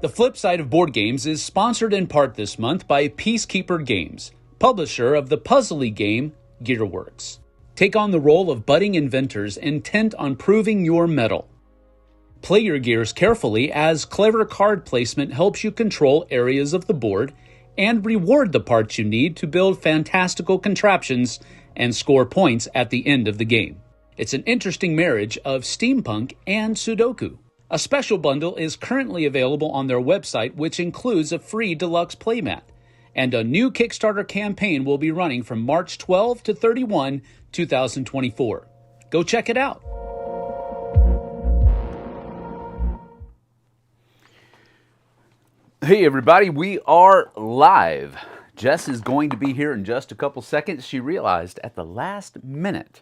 The Flipside of Board Games is sponsored in part this month by Peacekeeper Games, publisher of the puzzly game Gearworks. Take on the role of budding inventors intent on proving your mettle. Play your gears carefully as clever card placement helps you control areas of the board and reward the parts you need to build fantastical contraptions and score points at the end of the game. It's an interesting marriage of steampunk and Sudoku. A special bundle is currently available on their website, which includes a free deluxe playmat. And a new Kickstarter campaign will be running from March 12 to 31, 2024. Go check it out. Hey everybody, we are live. Jess is going to be here in just a couple seconds. She realized at the last minute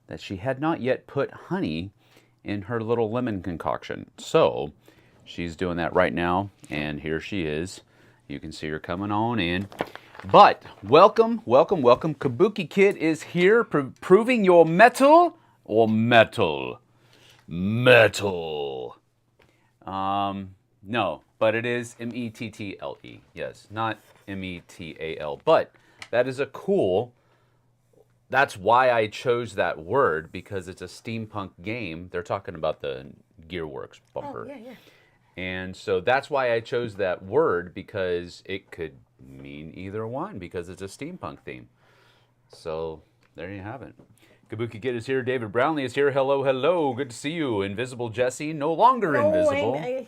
that she had not yet put honey in her little lemon concoction. So she's doing that right now, and here she is. You can see her coming on in. But welcome, welcome, welcome. Kabuki Kid is here, proving your mettle or metal. Metal. No, but it is M-E-T-T-L-E. Yes, not M-E-T-A-L. But that is a cool... That's why I chose that word, because it's a steampunk game. They're talking about the Gearworks bumper. Oh, yeah. And so that's why I chose that word, because it could mean either one, because it's a steampunk theme. So there you have it. Kabuki Kid is here. David Brownlee is here. Hello, hello. Good to see you. Invisible Jessie, no longer invisible.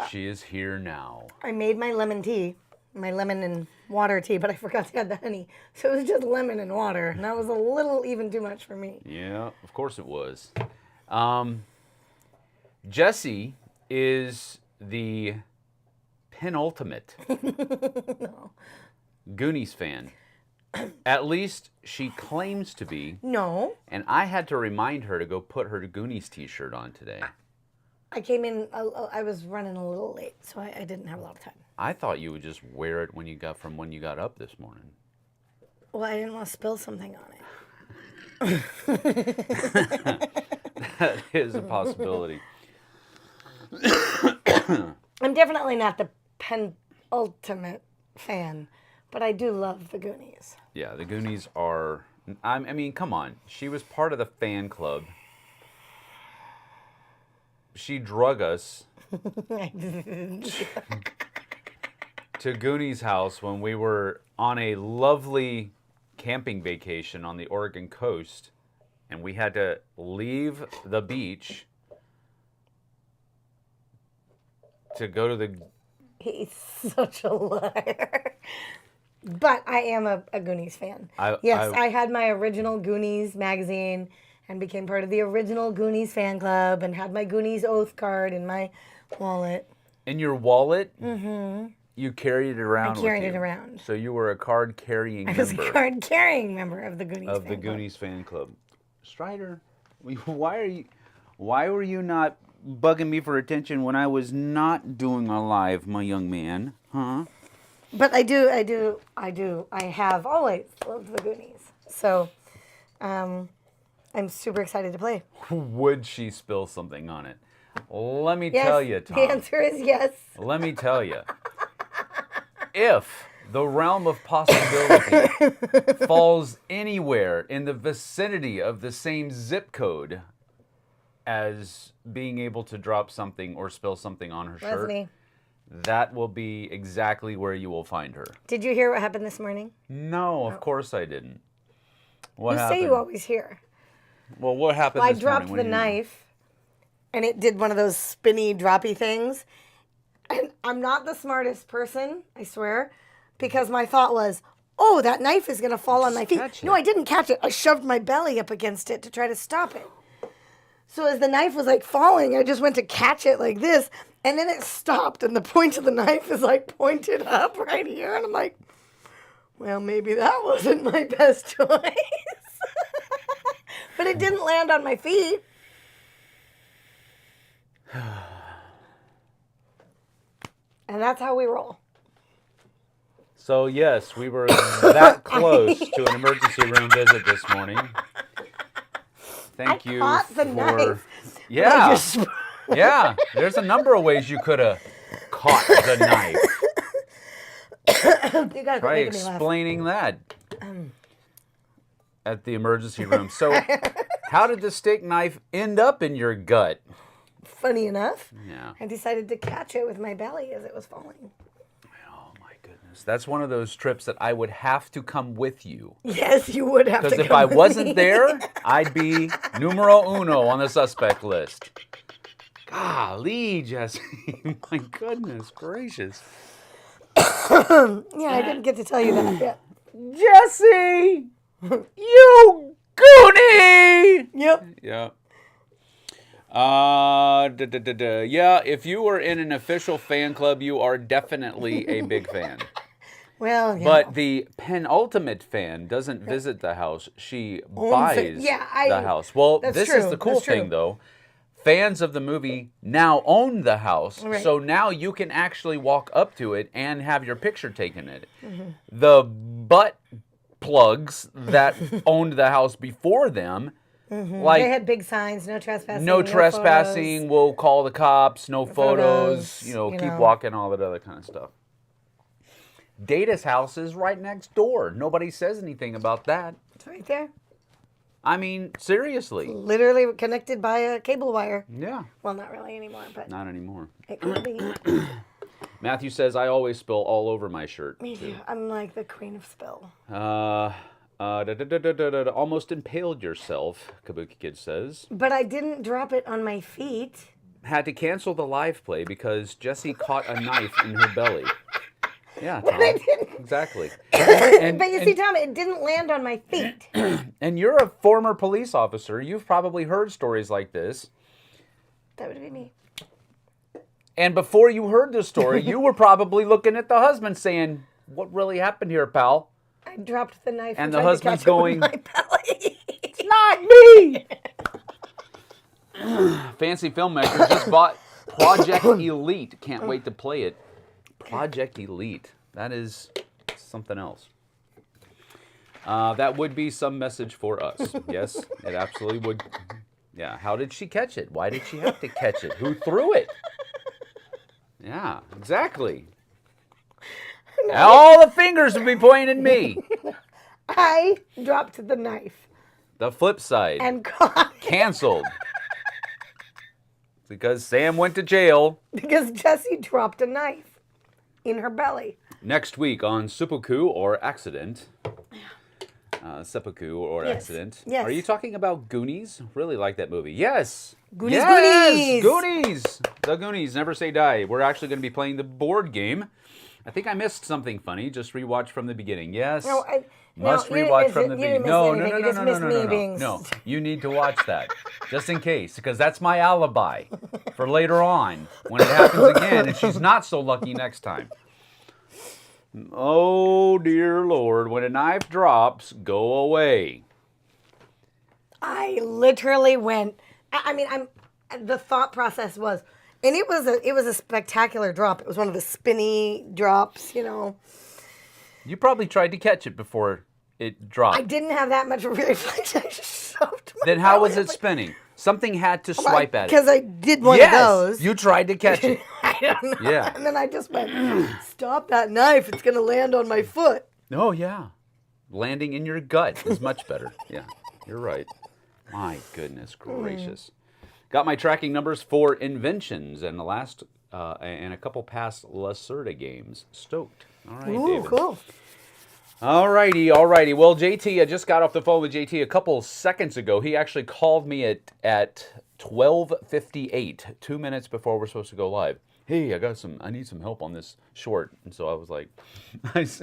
She is here now. I made my lemon tea, my lemon and water tea, but I forgot to add the honey. So it was just lemon and water, and that was a little even too much for me. Yeah, of course it was. Jessie is the penultimate Goonies fan. At least she claims to be. No. And I had to remind her to go put her Goonies t-shirt on today. I came in, I was running a little late, so I didn't have a lot of time. I thought you would just wear it when you got up this morning. Well, I didn't want to spill something on it. That is a possibility. I'm definitely not the penultimate fan, but I do love the Goonies. Yeah, the Goonies are... I mean, come on. She was part of the fan club. She drug us to Goonies' house when we were on a lovely camping vacation on the Oregon coast, and we had to leave the beach to go to the... He's such a liar. But I am a Goonies fan. I had my original Goonies magazine and became part of the original Goonies fan club and had my Goonies oath card in my wallet. In your wallet? Mm-hmm. You carried it around I carried it around. So you were a card-carrying member. I was a card-carrying member of the Goonies fan club. Of the Goonies fan club. Strider, why were you not bugging me for attention when I was not doing a live, my young man? Huh? But I have always loved the Goonies. So, I'm super excited to play. Would she spill something on it? Let me tell you, Tom. The answer is yes. Let me tell you. If the realm of possibility falls anywhere in the vicinity of the same zip code as being able to drop something or spill something on her shirt, Leslie, that will be exactly where you will find her. did you hear what happened this morning? No, of course I didn't. What You happened? say you always hear. Well, what happened Well, I this dropped morning? the knife, and it did one of those spinny, droppy things. And I'm not the smartest person, I swear, because my thought was, oh, that knife is going to fall on my feet. catch it. No, I didn't catch it. I shoved my belly up against it to try to stop it. So as the knife was like falling, I just went to catch it like this, and then it stopped, and the point of the knife is like pointed up right here, and I'm like, well, maybe that wasn't my best choice. But it didn't land on my feet. And that's how we roll. So, yes, we were that close to an emergency room visit this morning. Thank you caught the for... knife. Yeah. Yeah, there's a number of ways you could have caught the knife. You gotta Try make me laugh. explaining that at the emergency room. So, how did the steak knife end up in your gut? Funny enough, Yeah. I decided to catch it with my belly as it was falling. Oh my goodness. That's one of those trips that I would have to come with you. Yes, you would have to Because if come I with wasn't me. there, I'd be numero uno on the suspect list. Golly, Jessie. My goodness gracious. Yeah, I didn't get to tell you that yet. Jessie! You Goonie! Yep. Yeah. Yeah, if you were in an official fan club, you are definitely a big fan. Well, yeah. But the penultimate fan doesn't visit the house. She buys the house. Well, that's this true. is the cool That's thing, true. though. Fans of the movie now own the house. Right. So now you can actually walk up to it and have your picture taken in it. Mm-hmm. The butt plugs that owned the house before them, like, They had big signs, no trespassing. no trespassing, photos. we'll call the cops, no photos, photos, keep walking, all that other kind of stuff. Data's house is right next door. Nobody says anything about that. It's right there. I mean, seriously. Literally connected by a cable wire. Yeah, Well, not really anymore, but not anymore. it could be. Matthew says, I always spill all over my shirt. Me too. I'm like the queen of spill. Almost impaled yourself, Kabuki Kid says. But I didn't drop it on my feet. Had to cancel the live play because Jessie caught a knife in her belly. Yeah, Tom. I didn't. Exactly. But you see, Tom, it didn't land on my feet. And you're a former police officer. You've probably heard stories like this. That would be me. And before you heard the story, you were probably looking at the husband saying, what really happened here, pal? I dropped the knife And tried the to husband's catch it with going, my belly. It's not me! Fancy filmmaker just bought Project Elite. Can't wait to play it. Project Elite. That is something else. That would be some message for us. Yes, it absolutely would. Yeah, how did she catch it? Why did she have to catch it? Who threw it? Yeah, exactly. All the fingers would be pointing at me. I dropped the knife The Flipside. and caught it Canceled. Because Sam went to jail. because Jessie dropped a knife in her belly. Next week on Seppuku or Accident. Seppuku or Yes. Accident. Yes. Are you talking about Goonies? Really like that movie. Yes. Goonies, Yes! Goonies! Goonies! The Goonies, Never Say Die. We're actually going to be playing the board game. I think I missed something funny. Just rewatch from the beginning. Yes. No, Must no, you rewatch didn't from miss the it. You beginning. didn't miss No, anything. no, You no, just no, no, missed no, me no, no. being- No, you need to watch that. Just in case, because that's my alibi for later on when it happens again and she's not so lucky next time. Oh, dear Lord. When a knife drops, go away. I literally went. The thought process was, and it was a spectacular drop. It was one of the spinny drops, You probably tried to catch it before it dropped. I didn't have that much reflex. I just shoved my Then how belly was it up. spinning? Something had to swipe at it. Because I did one Yes, of those. you tried to catch it. I don't know. Yeah. And then I just went, stop that knife. It's going to land on my foot. Oh, yeah. Landing in your gut is much better. Yeah, you're right. My goodness gracious. Got my tracking numbers for inventions and the last and a couple past Lacerda games. Stoked. All right, Ooh, David. cool. All righty. Well, JT, I just got off the phone with JT a couple seconds ago. He actually called me at 12:58, 2 minutes before we're supposed to go live. Hey, I need some help on this short. And so I was like,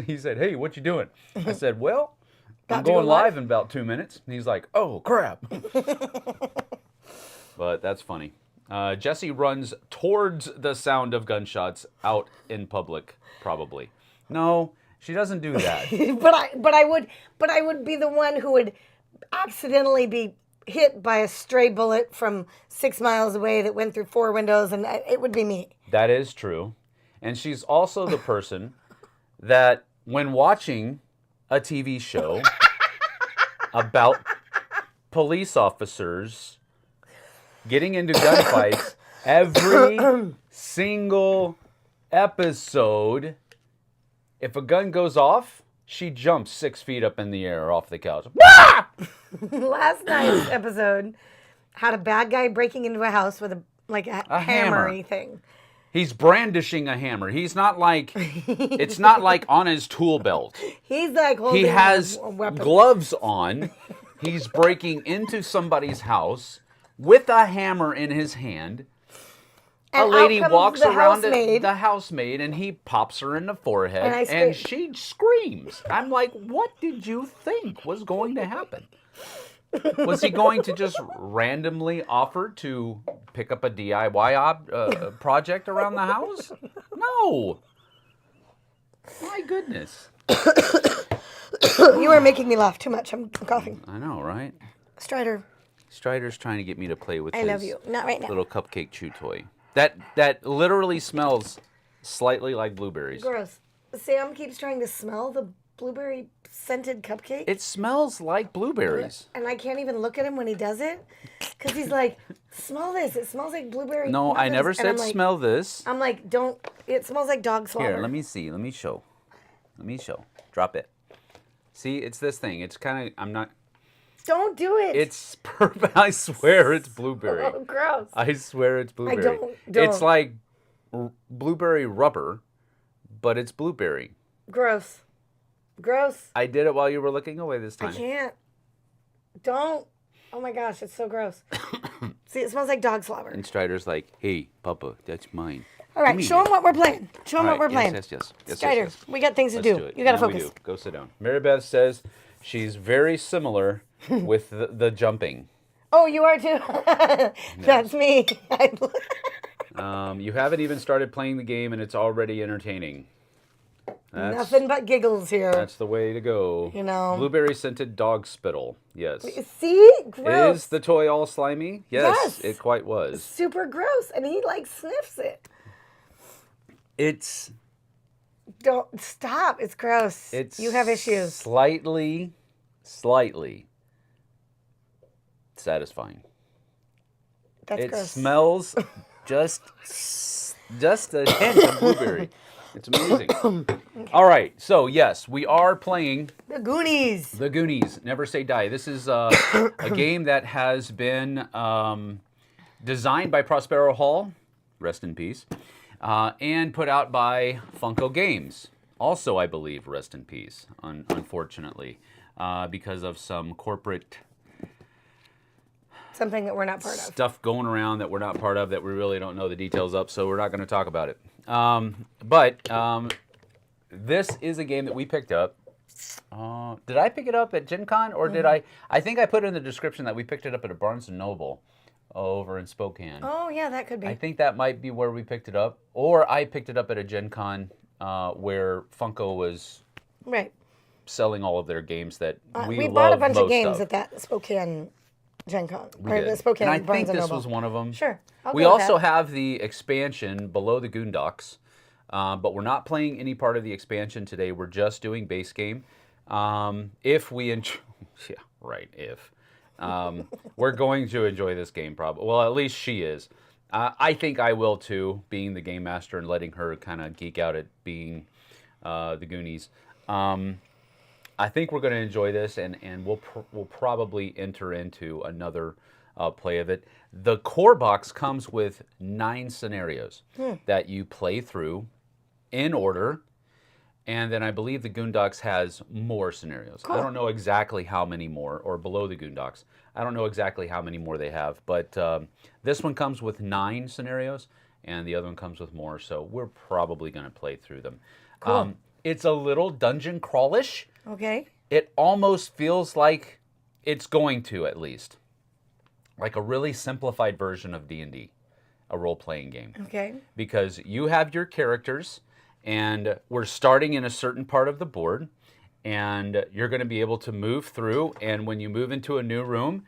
he said, hey, what you doing? I said, well, I'm Got to go going live? live in about 2 minutes. And he's like, oh, crap. But that's funny. Jessie runs towards the sound of gunshots out in public, probably. No, she doesn't do that. but I would be the one who would accidentally be hit by a stray bullet from 6 miles away that went through 4 windows, and it would be me. That is true. And she's also the person that when watching a TV show about police officers getting into gunfights, every single episode, if a gun goes off, she jumps 6 feet up in the air off the couch. Last night's episode had a bad guy breaking into a house with a hammer. hammery thing. He's brandishing a hammer. He's not like, it's not like on his tool belt. He's like holding He has a weapon. gloves on. He's breaking into somebody's house with a hammer in his hand. And a lady out comes walks the around housemaid. the housemaid, and he pops her in the forehead, And and she screams. I'm like, what did you think was going to happen? Was he going to just randomly offer to pick up a DIY project around the house? No. My goodness. You are making me laugh too much. I'm coughing. I know, right? Strider, Strider's trying to get me to play with I his love you. Not right now. little cupcake chew toy. That literally smells slightly like blueberries. Gross. Sam keeps trying to smell the blueberry scented cupcake. It smells like blueberries. And I can't even look at him when he does it. Because he's like, smell this. It smells like blueberry. No, I muffins." never And said I'm like, smell this. I'm like, don't. It smells like dog slobber. Here, let me see. Let me show. Let me show. Drop it. See, it's this thing. It's kind of, I'm not. Don't do it. It's perfect. I swear it's blueberry. Oh, gross. I swear it's blueberry. don't. It's like blueberry rubber, but it's blueberry. Gross. Gross. I did it while you were looking away this time. I can't. Don't. Oh my gosh, it's so gross. See, it smells like dog slobber. And Strider's like, hey, Papa, that's mine. All right, Come show here. them what we're playing. Show them All what we're right, playing. Yes. Strider, we got things to Let's do. it. You got to Yeah, we focus. do. Go sit down. Mary Beth says she's very similar with the jumping. Oh, you are too? That's me. You haven't even started playing the game and it's already entertaining. Nothing but giggles here. That's the way to go. You know. Blueberry scented dog spittle. Yes. See? Gross. Is the toy all slimy? Yes, Yes. it quite was. Super gross. And he like sniffs it. It's Don't stop. It's gross. You have issues. Slightly satisfying. That's It gross. smells just a hint of blueberry. It's amazing. All right, so yes, we are playing The Goonies. The Goonies, Never Say Die. This is a game that has been designed by Prospero Hall, rest in peace, and put out by Funko Games, also I believe, rest in peace, unfortunately, because of some corporate Something that we're not part of. stuff going around that we're not part of that we really don't know the details of, so we're not going to talk about it. But this is a game that we picked up. Did I pick it up at Gen Con, or did I think I put in the description that we picked it up at a Barnes & Noble over in Spokane. Oh, yeah, that could be. I think that might be where we picked it up, or I picked it up at a Gen Con where Funko was Right. selling all of their games that We love bought a bunch of most games at that Spokane Gen Con. We or did. the Spokane and I Barnes think this Noble. was one of them. Sure. I'll We go with also that. have the expansion below the Goondocks, but we're not playing any part of the expansion today. We're just doing base game. If we enjoy, yeah, right. If we're going to enjoy this game, probably. Well, at least she is. I think I will too, being the game master and letting her kind of geek out at being the Goonies. I think we're going to enjoy this, and we'll probably enter into another play of it. The core box comes with 9 scenarios that you play through in order, and then I believe the Goondocks has more scenarios. Cool. I don't know exactly how many more, or below the Goondocks. I don't know exactly how many more they have, but this one comes with 9 scenarios, and the other one comes with more, so we're probably going to play through them. Cool. It's a little dungeon crawlish. Okay. It almost feels like it's going to, at least. Like a really simplified version of D&D, a role-playing game. Okay. Because you have your characters, and we're starting in a certain part of the board, and you're going to be able to move through, and when you move into a new room,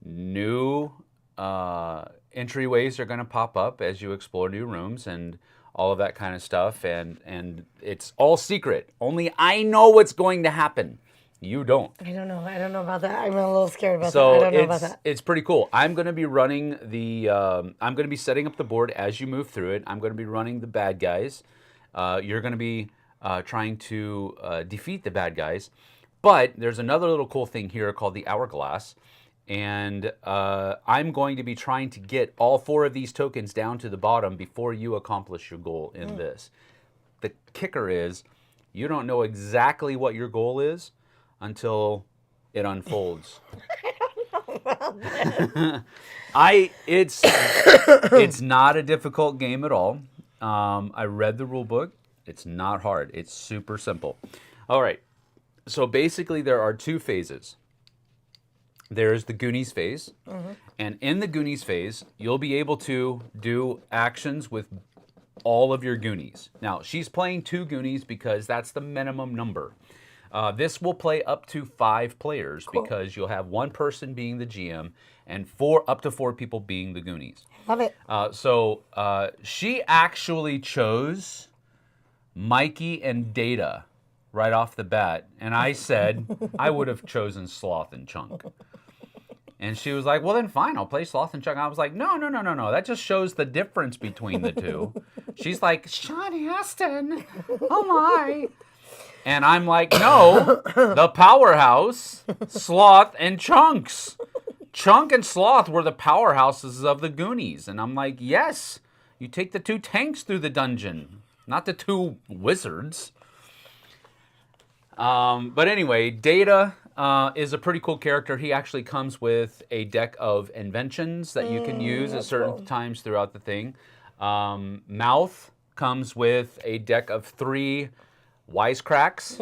new entryways are going to pop up as you explore new rooms, and all of that kind of stuff, and it's all secret. Only I know what's going to happen. You don't. I don't know. I don't know about that. I'm a little scared about So that. I don't know about that. it's pretty cool. I'm going to be running the. I'm going to be setting up the board as you move through it. I'm going to be running the bad guys. You're going to be trying to defeat the bad guys. But there's another little cool thing here called the Hourglass. And I'm going to be trying to get all 4 of these tokens down to the bottom before you accomplish your goal in this. The kicker is you don't know exactly what your goal is until it unfolds. It's not a difficult game at all. I read the rule book. It's not hard. It's super simple. All right. So basically there are 2 phases. There's the Goonies phase. And in the Goonies phase, you'll be able to do actions with all of your Goonies. Now, she's playing 2 Goonies because that's the minimum number. This will play up to 5 players because you'll have 1 person being the GM and up to 4 people being the Goonies. Love it. So she actually chose Mikey and Data right off the bat. And I said I would have chosen Sloth and Chunk. And she was like, well, then fine, I'll play Sloth and Chunk. I was like, no. That just shows the difference between the 2. She's like, Sean Astin, oh my. And I'm like, no, the powerhouse, Sloth and Chunks. Chunk and Sloth were the powerhouses of the Goonies. And I'm like, yes, you take the 2 tanks through the dungeon, not the 2 wizards. But anyway, Data is a pretty cool character. He actually comes with a deck of inventions that you can use at certain times throughout the thing. Mouth comes with a deck of 3 wisecracks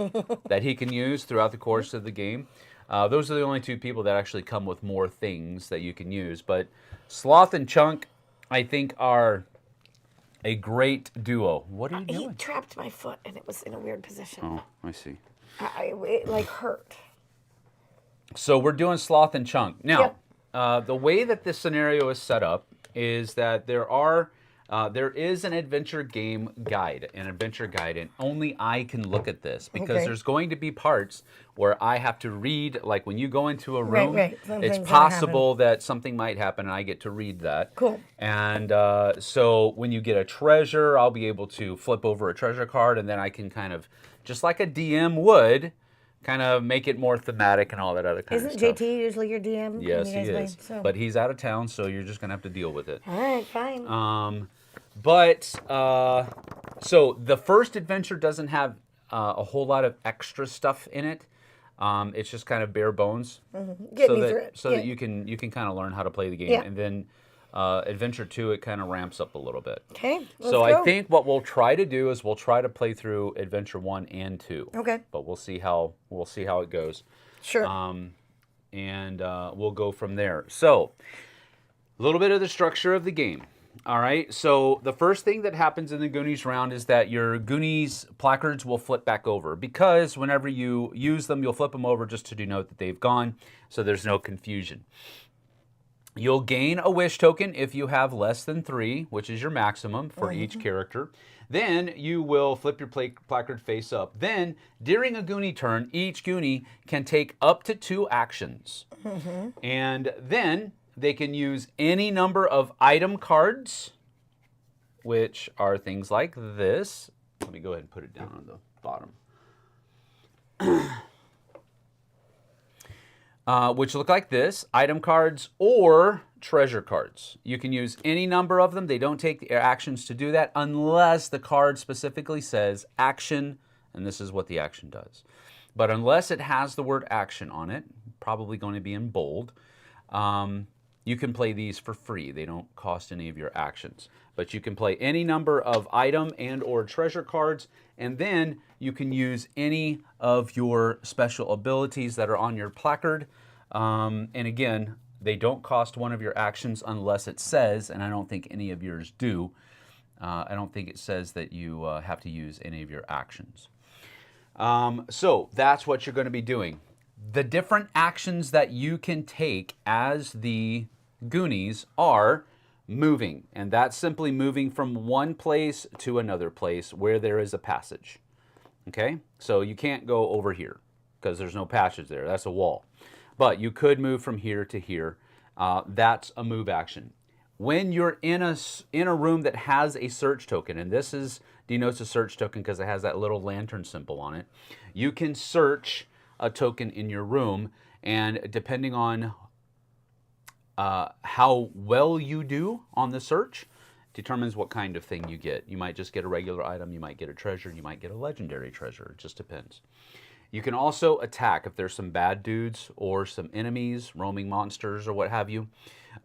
that he can use throughout the course of the game. Those are the only 2 people that actually come with more things that you can use. But Sloth and Chunk, I think, are a great duo. What are you doing? He trapped my foot, and it was in a weird position. Oh, I see. It like hurt. So we're doing Sloth and Chunk. Now, the way that this scenario is set up is that there is an adventure game guide, and only I can look at this because there's going to be parts where I have to read, like when you go into a room, it's possible that something might happen and I get to read that. Cool. And so when you get a treasure, I'll be able to flip over a treasure card and then I can kind of, just like a DM would, kind of make it more thematic and all that other kind of stuff. Isn't JT usually your DM? Yes, he is. But he's out of town, so you're just going to have to deal with it. All right, fine. So the first adventure doesn't have a whole lot of extra stuff in it. It's just kind of bare bones. Get me through it. So that you can kind of learn how to play the game. And then adventure 2, it kind of ramps up a little bit. Okay, let's So go. I think what we'll try to do is we'll try to play through adventure 1 and 2. Okay. But we'll see how it goes. Sure. And we'll go from there. So a little bit of the structure of the game. All right, so the first thing that happens in the Goonies round is that your Goonies placards will flip back over because whenever you use them, you'll flip them over just to denote that they've gone, so there's no confusion. You'll gain a wish token if you have less than 3, which is your maximum for each character. Then you will flip your placard face up. Then, during a Goonie turn, each Goonie can take up to 2 actions. And then they can use any number of item cards, which are things like this. Let me go ahead and put it down on the bottom. Which look like this, item cards or treasure cards. You can use any number of them. They don't take actions to do that unless the card specifically says action, and this is what the action does. But unless it has the word action on it, probably going to be in bold, you can play these for free. They don't cost any of your actions. But you can play any number of item and or treasure cards, and then you can use any of your special abilities that are on your placard. And again, they don't cost one of your actions unless it says, and I don't think any of yours do, I don't think it says that you have to use any of your actions. So that's what you're going to be doing. The different actions that you can take as the Goonies are moving, and that's simply moving from one place to another place where there is a passage. Okay, so you can't go over here because there's no passage there. That's a wall. But you could move from here to here. That's a move action. when you're in a room that has a search token, and this denotes a search token because it has that little lantern symbol on it, you can search a token in your room, and depending on how well you do on the search determines what kind of thing you get. You might just get a regular item, you might get a treasure, you might get a legendary treasure. It just depends. You can also attack if there's some bad dudes or some enemies, roaming monsters or what have you.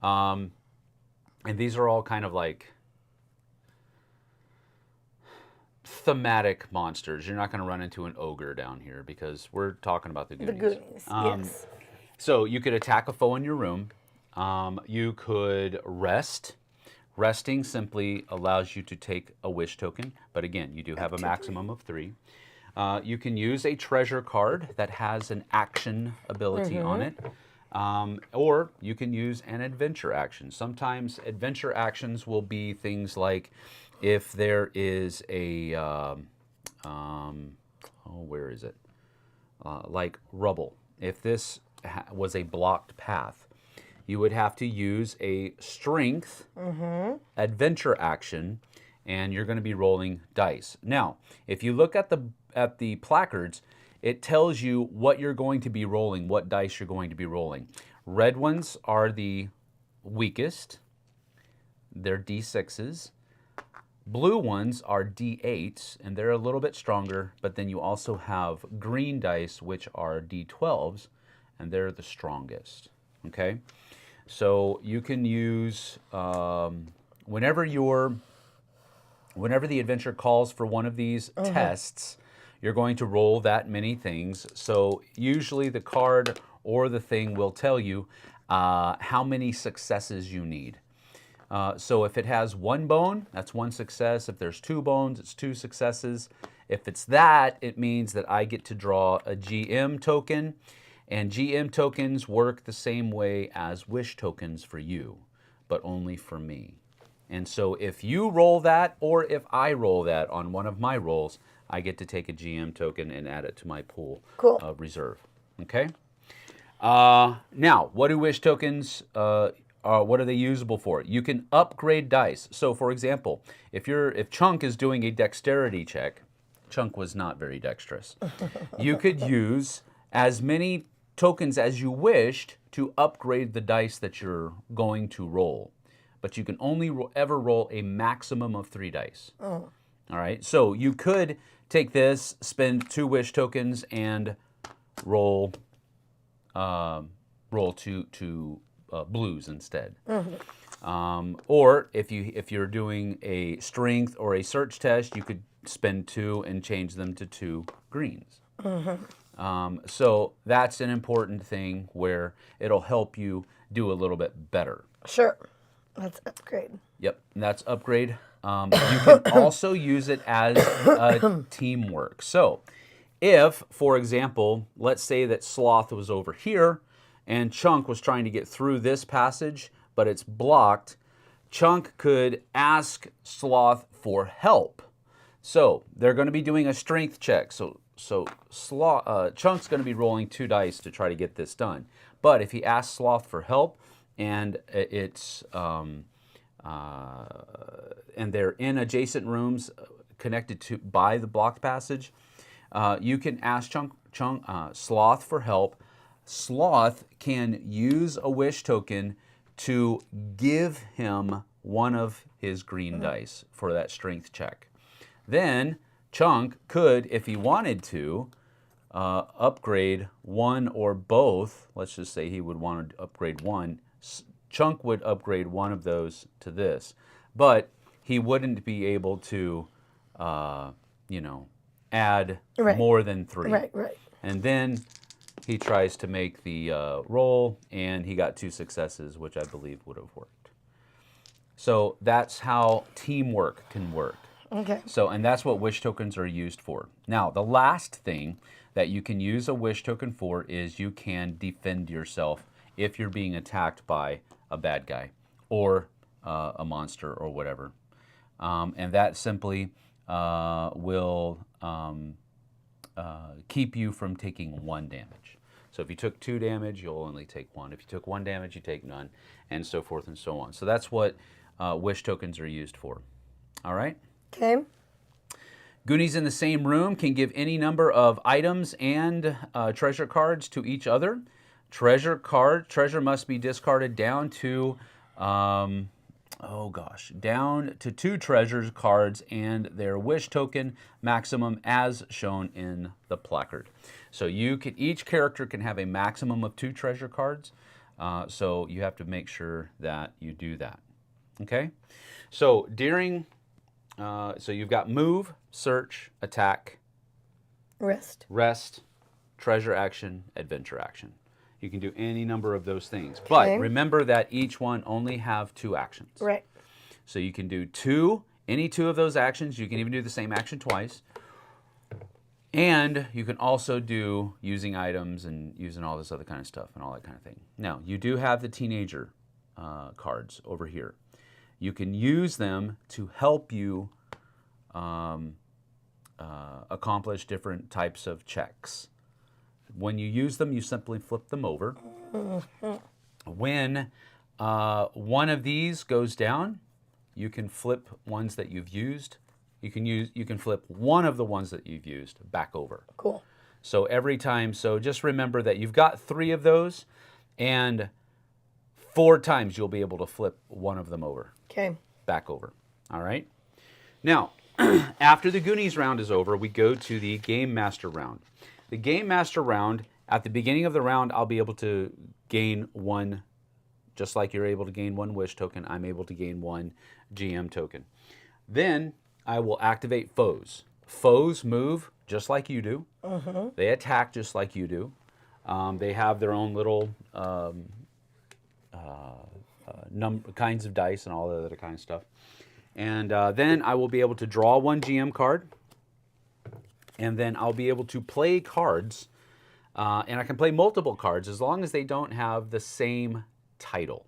And these are all kind of like thematic monsters. You're not going to run into an ogre down here because we're talking about the Goonies. The Goonies, yes. So you could attack a foe in your room. You could rest. Resting simply allows you to take a wish token, but again, you do have a maximum of 3. You can use a treasure card that has an action ability on it, or you can use an adventure action. Sometimes adventure actions will be things like if there is a, where is it? Like rubble. If this was a blocked path, you would have to use a strength adventure action, and you're going to be rolling dice. Now, if you look at the placards, it tells you what you're going to be rolling, what dice you're going to be rolling. Red ones are the weakest. They're D6s. Blue ones are D8s, and they're a little bit stronger, but then you also have green dice, which are D12s, and they're the strongest. Okay? So you can use, whenever the adventure calls for one of these tests, you're going to roll that many things. So usually the card or the thing will tell you how many successes you need. So if it has 1 bone, that's 1 success. If there's 2 bones, it's 2 successes. If it's that, it means that I get to draw a GM token. And GM tokens work the same way as wish tokens for you, but only for me. And so if you roll that, or if I roll that on one of my rolls, I get to take a GM token and add it to my pool of reserve. Okay? Now, what do wish tokens, what are they usable for? You can upgrade dice. So for example, if Chunk is doing a dexterity check, Chunk was not very dexterous, you could use as many tokens as you wished to upgrade the dice that you're going to roll. But you can only ever roll a maximum of 3 dice. All right, so you could take this, spend 2 wish tokens, and roll 2 blues instead. Or if you're doing a strength or a search test, you could spend 2 and change them to 2 greens. So that's an important thing where it'll help you do a little bit better. Sure. That's upgrade. Yep, that's upgrade. You can also use it as teamwork. So if, for example, let's say that Sloth was over here and Chunk was trying to get through this passage, but it's blocked, Chunk could ask Sloth for help. So they're going to be doing a strength check. So Chunk's going to be rolling 2 dice to try to get this done. But if he asks Sloth for help, and it's and they're in adjacent rooms connected by the blocked passage, you can ask Sloth for help. Sloth can use a wish token to give him one of his green dice for that strength check. Then Chunk could, if he wanted to, upgrade one or both. Let's just say he would want to upgrade one. Chunk would upgrade one of those to this, but he wouldn't be able to, add more than 3. Right. And then he tries to make the roll, and he got 2 successes, which I believe would have worked. So that's how teamwork can work. Okay. So, and that's what wish tokens are used for. Now, the last thing that you can use a wish token for is you can defend yourself if you're being attacked by a bad guy or a monster or whatever. And that simply will keep you from taking 1 damage. So if you took 2 damage, you'll only take 1. If you took 1 damage, you take none, and so forth and so on. So that's what wish tokens are used for. All right? Okay. Goonies in the same room can give any number of items and treasure cards to each other. Treasure must be discarded down to, down to 2 treasure cards and their wish token maximum as shown in the placard. So each character can have a maximum of 2 treasure cards. So you have to make sure that you do that. Okay? So so you've got move, search, attack, rest, treasure action, adventure action. You can do any number of those things. Okay. But remember that each one only have 2 actions. Right. So you can do any 2 of those actions. You can even do the same action twice. And you can also do using items and using all this other kind of stuff and all that kind of thing. Now, you do have the teenager cards over here. You can use them to help you accomplish different types of checks. When you use them, you simply flip them over. When one of these goes down, you can flip ones that you've used. You can flip one of the ones that you've used back over. Cool. So every time, so just remember that you've got 3 of those, and 4 times you'll be able to flip one of them over. Okay. Back over. All right? Now, after the Goonies round is over, we go to the Game Master round. The Game Master round, at the beginning of the round, I'll be able to gain 1, just like you're able to gain 1 wish token, I'm able to gain 1 GM token. Then I will activate foes. Foes move just like you do. They attack just like you do. They have their own little kinds of dice and all that other kind of stuff. And then I will be able to draw 1 GM card. And then I'll be able to play cards. And I can play multiple cards as long as they don't have the same title.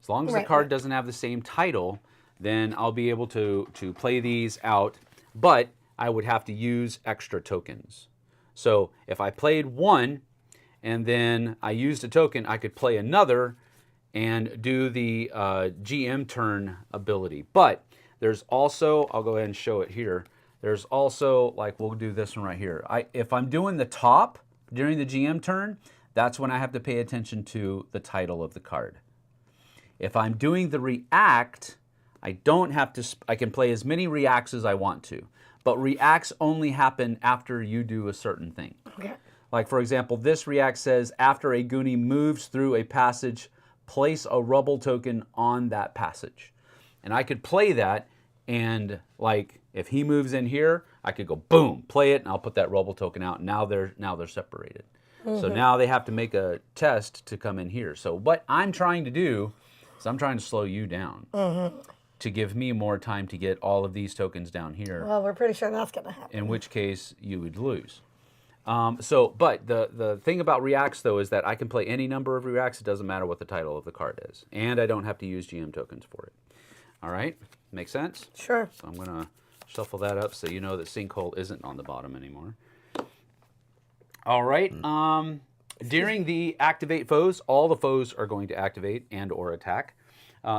As long as the card doesn't have the same title, then I'll be able to play these out. But I would have to use extra tokens. So if I played 1 and then I used a token, I could play another and do the GM turn ability. But there's also, I'll go ahead and show it here. There's also, like we'll do this one right here. If I'm doing the top during the GM turn, that's when I have to pay attention to the title of the card. If I'm doing the react, I don't have to, I can play as many reacts as I want to. But reacts only happen after you do a certain thing. Okay. Like for example, this react says, after a Goonie moves through a passage, place a rubble token on that passage. And I could play that, and like if he moves in here, I could go boom, play it, and I'll put that rubble token out. And now they're separated. So now they have to make a test to come in here. So what I'm trying to do is I'm trying to slow you down to give me more time to get all of these tokens down here. Well, we're pretty sure that's going to happen. In which case you would lose. But the thing about reacts, though, is that I can play any number of reacts. It doesn't matter what the title of the card is. And I don't have to use GM tokens for it. All right? Make sense? Sure. So I'm going to shuffle that up so you know that Sinkhole isn't on the bottom anymore. All right. During the activate foes, all the foes are going to activate and or attack.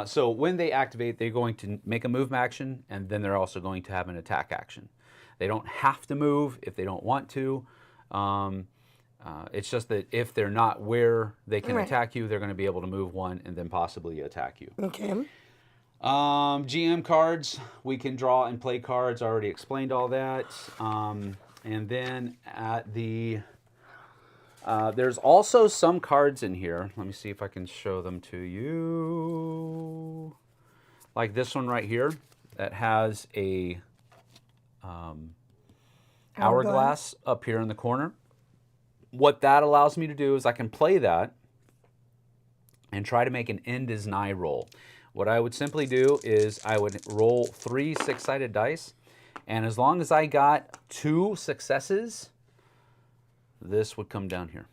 So when they activate, they're going to make a move action, and then they're also going to have an attack action. They don't have to move if they don't want to. It's just that if they're not where they can attack you, they're going to be able to move 1 and then possibly attack you. Okay. GM cards, we can draw and play cards. I already explained all that. And then at the... there's also some cards in here. Let me see if I can show them to you. Like this one right here that has a hourglass up here in the corner. What that allows me to do is I can play that and try to make an end is nigh roll. What I would simply do is I would roll 3 6-sided dice, and as long as I got 2 successes, this would come down here.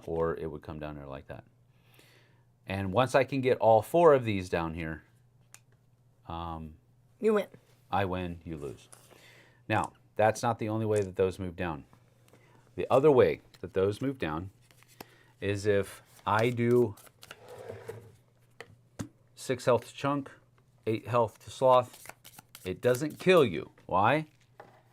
Or it would come down there like that. And once I can get all 4 of these down here, you win. I win, you lose. Now, that's not the only way that those move down. The other way that those move down is if I do 6 health to Chunk, 8 health to Sloth, it doesn't kill you. Why?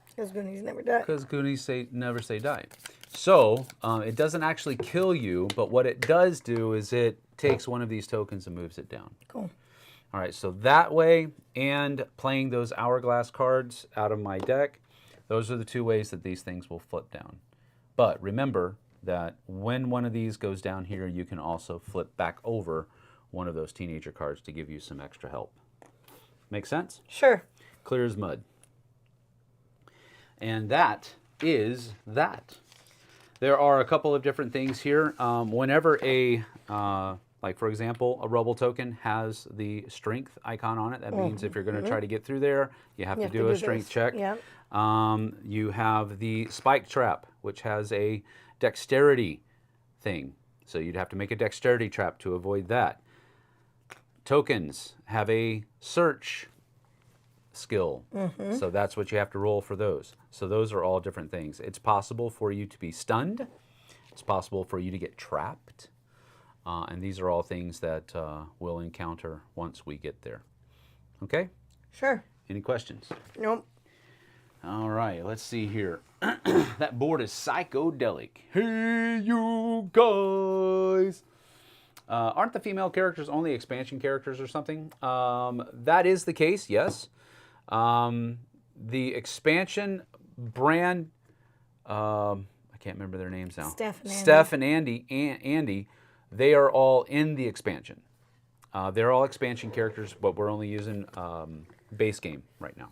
Because Goonies never die. Because Goonies never say die. So it doesn't actually kill you, but what it does do is it takes one of these tokens and moves it down. Cool. All right, so that way and playing those hourglass cards out of my deck, those are the 2 ways that these things will flip down. But remember that when one of these goes down here, you can also flip back over one of those teenager cards to give you some extra help. Make sense? Sure. Clear as mud. And that is that. There are a couple of different things here. Whenever a, like for example, a Rubble token has the strength icon on it, that means if you're going to try to get through there, you have to do a strength check. Yep. You have the Spike Trap, which has a dexterity thing. So you'd have to make a dexterity trap to avoid that. Tokens have a search skill. So that's what you have to roll for those. So those are all different things. It's possible for you to be stunned. It's possible for you to get trapped. And these are all things that we'll encounter once we get there. Okay? Sure. Any questions? Nope. All right, let's see here. That board is psychedelic. Hey, you guys. Aren't the female characters only expansion characters or something? That is the case, yes. The expansion brand, I can't remember their names now. Steph and Andy, they are all in the expansion. They're all expansion characters, but we're only using base game right now.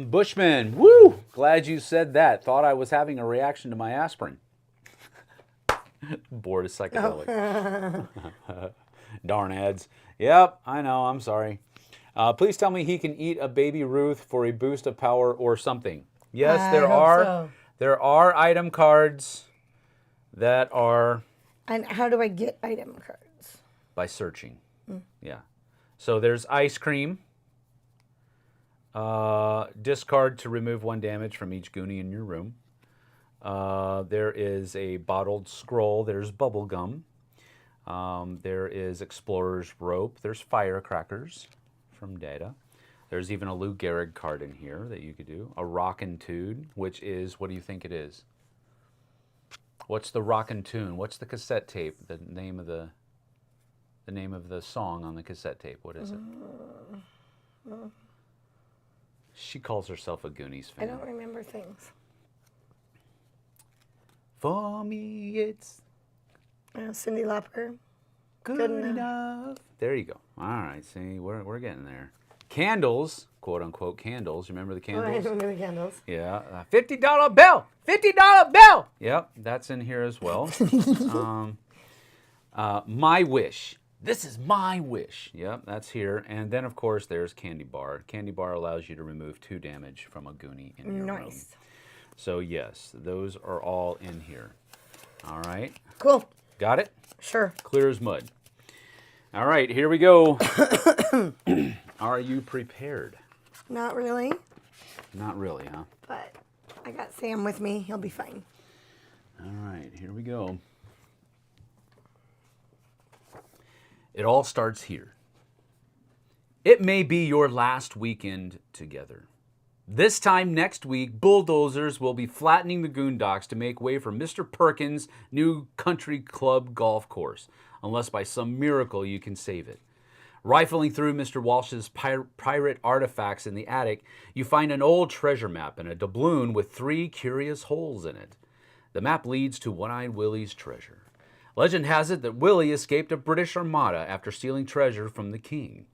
Bushman, woo! Glad you said that. Thought I was having a reaction to my aspirin. Bored is psychedelic. Darn ads. Yep, I know, I'm sorry. Please tell me he can eat a baby Ruth for a boost of power or something. Yes, there are. So. There are item cards that are... And how do I get item cards? By searching. Yeah. So there's ice cream. Discard to remove 1 damage from each Goonie in your room. There is a bottled scroll. There's bubble gum. There is Explorer's Rope. There's firecrackers from Data. There's even a Lou Gehrig card in here that you could do. A Rockin' Tune, which is, what do you think it is? What's the Rockin' Tune? What's the cassette tape? The name of the song on the cassette tape. What is it? She calls herself a Goonies fan. I don't remember things. For me, it's Cyndi Lauper. Good enough. There you go. All right, see, we're getting there. Candles, quote unquote candles. You remember the candles? Oh, I remember the candles. Yeah, $50 bill. $50 bill. Yep, that's in here as well. My wish. This is my wish. Yep, that's here. And then, of course, there's Candy Bar. Candy Bar allows you to remove 2 damage from a Goonie in your room. Nice. So, yes, those are all in here. All right. Cool. Got it? Sure. Clear as mud. All right, here we go. Are you prepared? Not really. Not really, huh? But I got Sam with me. He'll be fine. All right, here we go. It all starts here. It may be your last weekend together. This time next week, bulldozers will be flattening the Goondocks to make way for Mr. Perkins' new country club golf course, unless by some miracle you can save it. Rifling through Mr. Walsh's pirate artifacts in the attic, you find an old treasure map and a doubloon with 3 curious holes in it. The map leads to One-Eyed Willie's treasure. Legend has it that Willie escaped a British armada after stealing treasure from the king.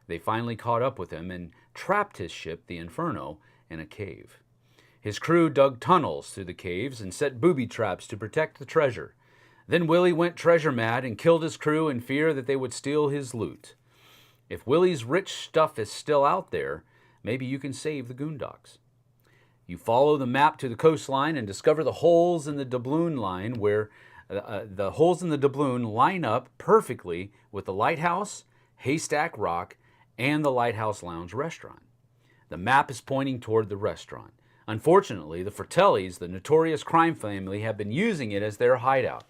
They finally caught up with him and trapped his ship, the Inferno, in a cave. His crew dug tunnels through the caves and set booby traps to protect the treasure. Then Willie went treasure mad and killed his crew in fear that they would steal his loot. If Willie's rich stuff is still out there, maybe you can save the Goondocks. You follow the map to the coastline and discover the holes in the doubloon line where the holes in the doubloon line up perfectly with the lighthouse, Haystack Rock, and the Lighthouse Lounge restaurant. The map is pointing toward the restaurant. Unfortunately, the Fratellis, the notorious crime family, have been using it as their hideout.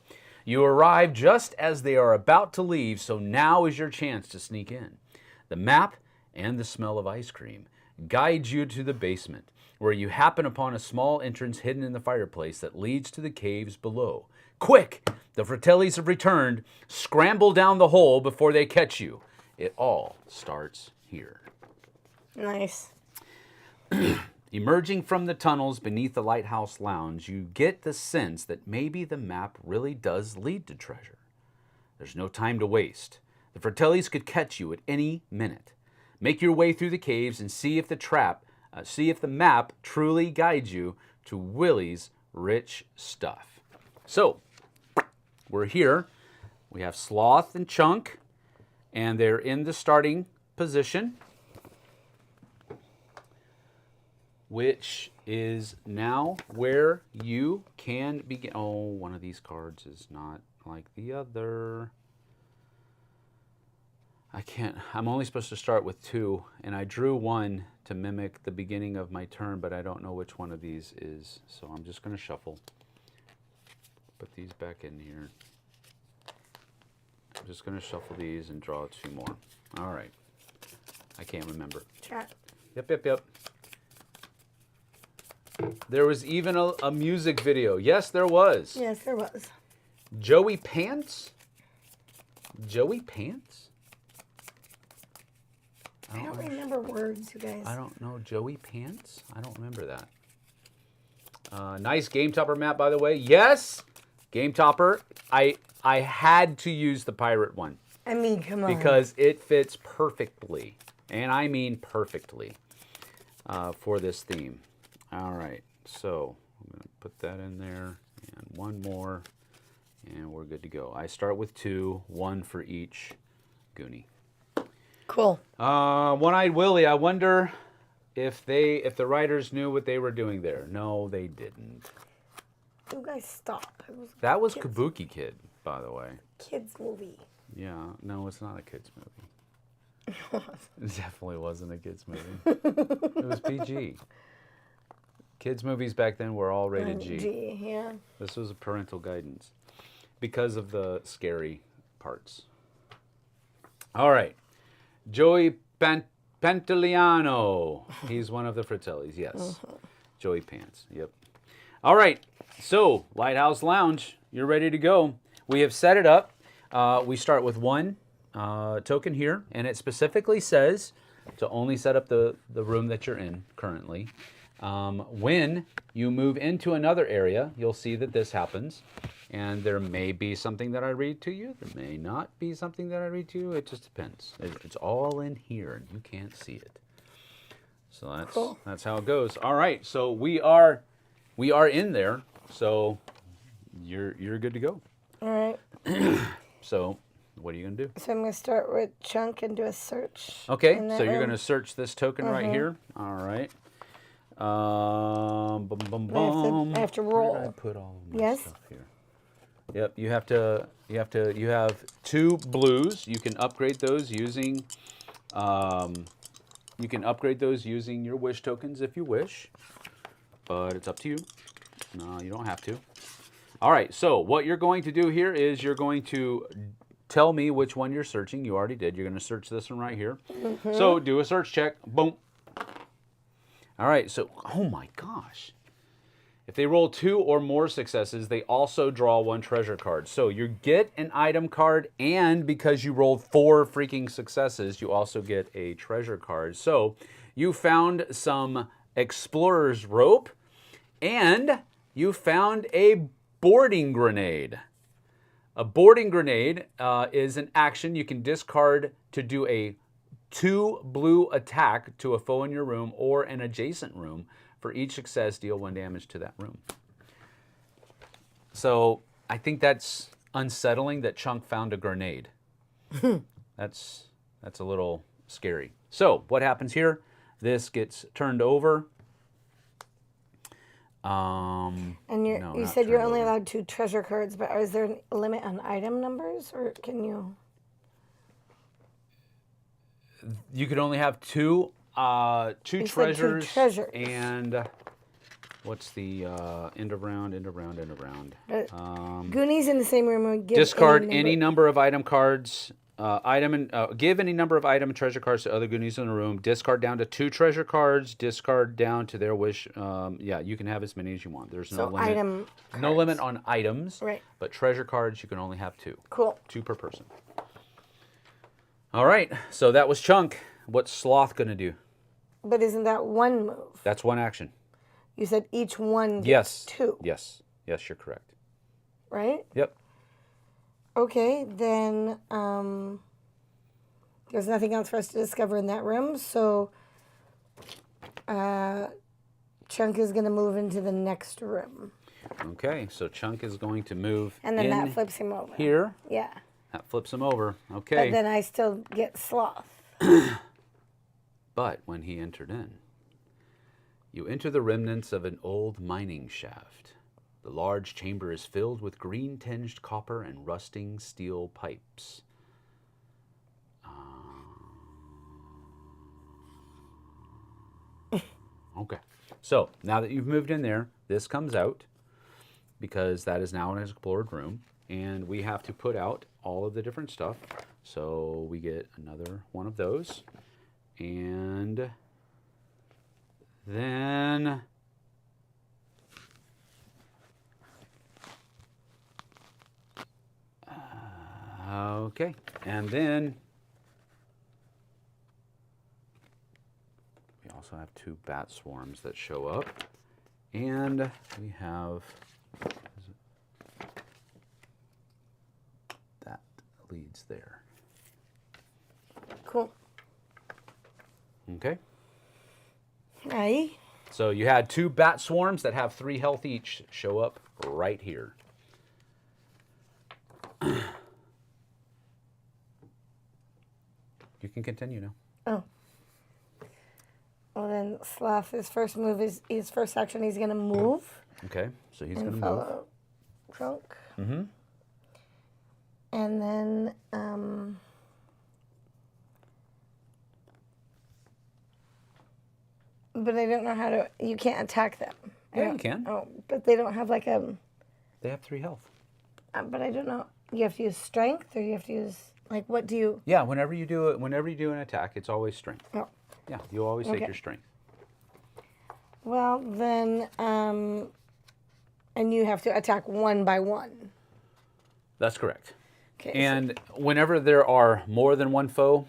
You arrive just as they are about to leave, so now is your chance to sneak in. The map and the smell of ice cream guide you to the basement, where you happen upon a small entrance hidden in the fireplace that leads to the caves below. Quick! The Fratellis have returned. Scramble down the hole before they catch you. It all starts here. Nice. Emerging from the tunnels beneath the lighthouse lounge, you get the sense that maybe the map really does lead to treasure. There's no time to waste. The Fratellis could catch you at any minute. Make your way through the caves and see if the map truly guides you to Willie's rich stuff. So, we're here. We have Sloth and Chunk, and they're in the starting position, which is now where you can begin. Oh, one of these cards is not like the other. I can't. I'm only supposed to start with 2, and I drew 1 to mimic the beginning of my turn, but I don't know which one of these is. So I'm just going to shuffle. Put these back in here. I'm just going to shuffle these and draw 2 more. All right. I can't remember. Chat. Yep. There was even a music video. Yes, there was. Yes, there was. Joey Pants? Joey Pants? I don't remember words, you guys. I don't know. Joey Pants? I don't remember that. Nice Game Topper map, by the way. Yes, Game Topper. I had to use the pirate one. I mean, come on. Because it fits perfectly, and I mean perfectly, for this theme. All right, so I'm going to put that in there, and 1 more, and we're good to go. I start with 2, 1 for each Goonie. Cool. One-Eyed Willie, I wonder if the writers knew what they were doing there. No, they didn't. You guys stop. That was Kabuki Kid, by the way. Kids movie. Yeah, no, it's not a kids movie. It definitely wasn't a kids movie. It was PG. Kids movies back then were all rated G. G, yeah. This was a parental guidance because of the scary parts. All right. Joey Pantoliano. He's one of the Fratellis, yes. Joey Pants, yep. All right. So, Lighthouse Lounge, you're ready to go. We have set it up. We start with 1 token here, and it specifically says to only set up the room that you're in currently. When you move into another area, you'll see that this happens. And there may be something that I read to you. There may not be something that I read to you. It just depends. It's all in here, and you can't see it. So that's how it goes. All right, so we are in there. So you're good to go. All right. So what are you gonna do? So I'm gonna start with Chunk and do a search. Okay, so you're gonna search this token right here. All right. I have to roll. Where did I put all of my stuff here? Yep, you have 2 blues. You can upgrade those using your wish tokens if you wish, but it's up to you. No, you don't have to. All right, so what you're going to do here is you're going to tell me which one you're searching. You already did. You're going to search this one right here. So do a search check. Boom. All right, so, oh my gosh. If they roll 2 or more successes, they also draw 1 treasure card. So you get an item card, and because you rolled 4 freaking successes, you also get a treasure card. So you found some explorer's rope, and you found a boarding grenade. A boarding grenade is an action you can discard to do a 2 blue attack to a foe in your room or an adjacent room. For each success, deal 1 damage to that room. So I think that's unsettling that Chunk found a grenade. That's a little scary. So what happens here? This gets turned over. And you said you're only allowed 2 treasure cards, but is there a limit on item numbers, or can you? You could only have 2 treasures, and What's the end of round, end of round, end of round? Goonies in the same room. Would give Discard any number of item cards. Give any number of item and treasure cards to other Goonies in the room. Discard down to 2 treasure cards. Discard down to their wish. Yeah, you can have as many as you want. There's no limit. No limit on items. Right. But treasure cards, you can only have 2. Cool. 2 per person. All right. So that was Chunk. What's Sloth going to do? But isn't that one move? That's one action. You said each one gets 2. Yes. Yes, you're correct. Right? Yep. Okay, then there's nothing else for us to discover in that room, so Chunk is going to move into the next room. Okay, so Chunk is going to move and then that flips him over. Here? Yeah. That flips him over. Okay. But then I still get Sloth. But when he entered in, you enter the remnants of an old mining shaft. The large chamber is filled with green-tinged copper and rusting steel pipes. Okay. So, now that you've moved in there, this comes out because that is now an explored room. And we have to put out all of the different stuff. So, we get another one of those. And then... okay, and then we also have 2 bat swarms that show up, and we have that leads there. Cool. Okay. Aye. So you had 2 bat swarms that have 3 health each show up right here. You can continue now. Oh. Well, then Sloth, his first move is his first action. He's going to move. Okay, so he's going to move. Follow Chunk. Mm-hmm. And then, but I don't know how to. You can't attack them. Yeah, you can. Oh, but they don't have like a. They have 3 health. But I don't know. You have to use strength, or you have to use like what do you? Yeah, whenever you do an attack, it's always strength. Oh. Yeah, you always take your strength. Well, then, and you have to attack one by one. That's correct. Okay. And whenever there are more than one foe,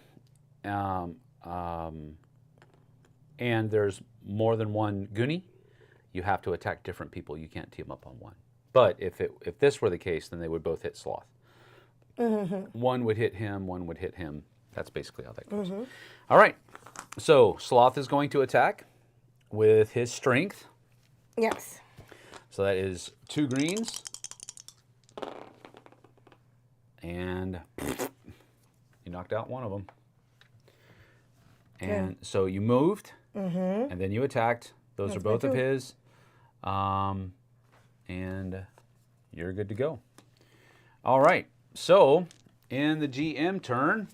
and there's more than one Goonie, you have to attack different people. You can't team up on one. But if this were the case, then they would both hit Sloth. Mm-hmm. One would hit him, one would hit him. That's basically how that goes. Mm-hmm. All right. So Sloth is going to attack with his strength. Yes. So that is 2 greens. And you knocked out one of them. And so you moved, and then you attacked. Those are both of his. And you're good to go. All right. So in the GM turn,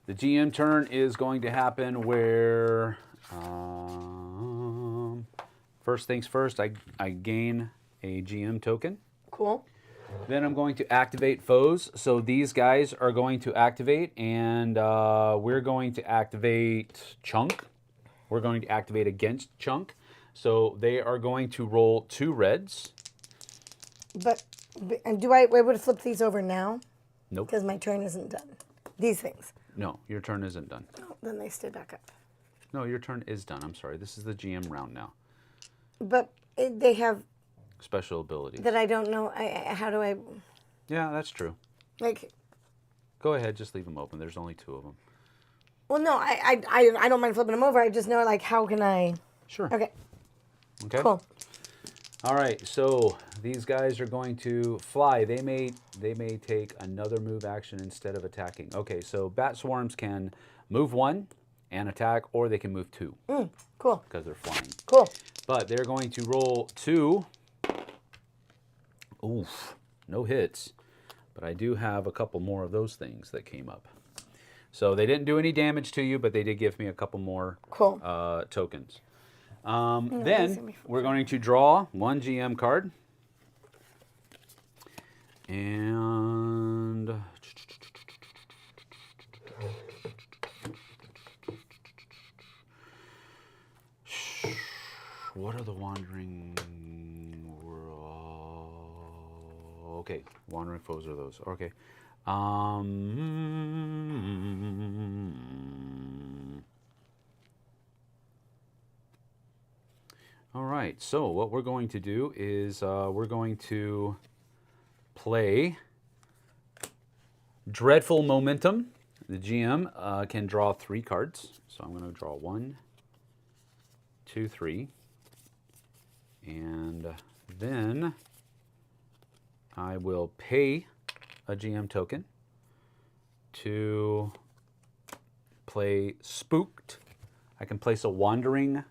the GM turn is going to happen where, first things first, I gain a GM token. Cool. Then I'm going to activate foes. So these guys are going to activate, and we're going to activate Chunk. We're going to activate against Chunk. So they are going to roll 2 reds. And do I able to flip these over now? Nope. Because my turn isn't done. These things. No, your turn isn't done. Oh, then they stay back up. No, your turn is done. I'm sorry. This is the GM round now. But they have special abilities that I don't know. How do I? Yeah, that's true. Like. Go ahead. Just leave them open. There's only 2 of them. Well, no, I don't mind flipping them over. I just know, like, how can I? Sure. Okay. Okay. Cool. All right. So these guys are going to fly. They may take another move action instead of attacking. Okay. So bat swarms can move 1 and attack, or they can move 2. Cool. Because they're flying. Cool. But they're going to roll 2. Oof. No hits. But I do have a couple more of those things that came up. So they didn't do any damage to you, but they did give me a couple more cool. Tokens. Then we're going to draw one GM card. And what are the wandering world? Okay, wandering foes are those. Okay. All right, so what we're going to do is we're going to play Dreadful Momentum. The GM can draw 3 cards. So I'm going to draw 1, 2, 3. And then I will pay a GM token to play Spooked. I can place a wandering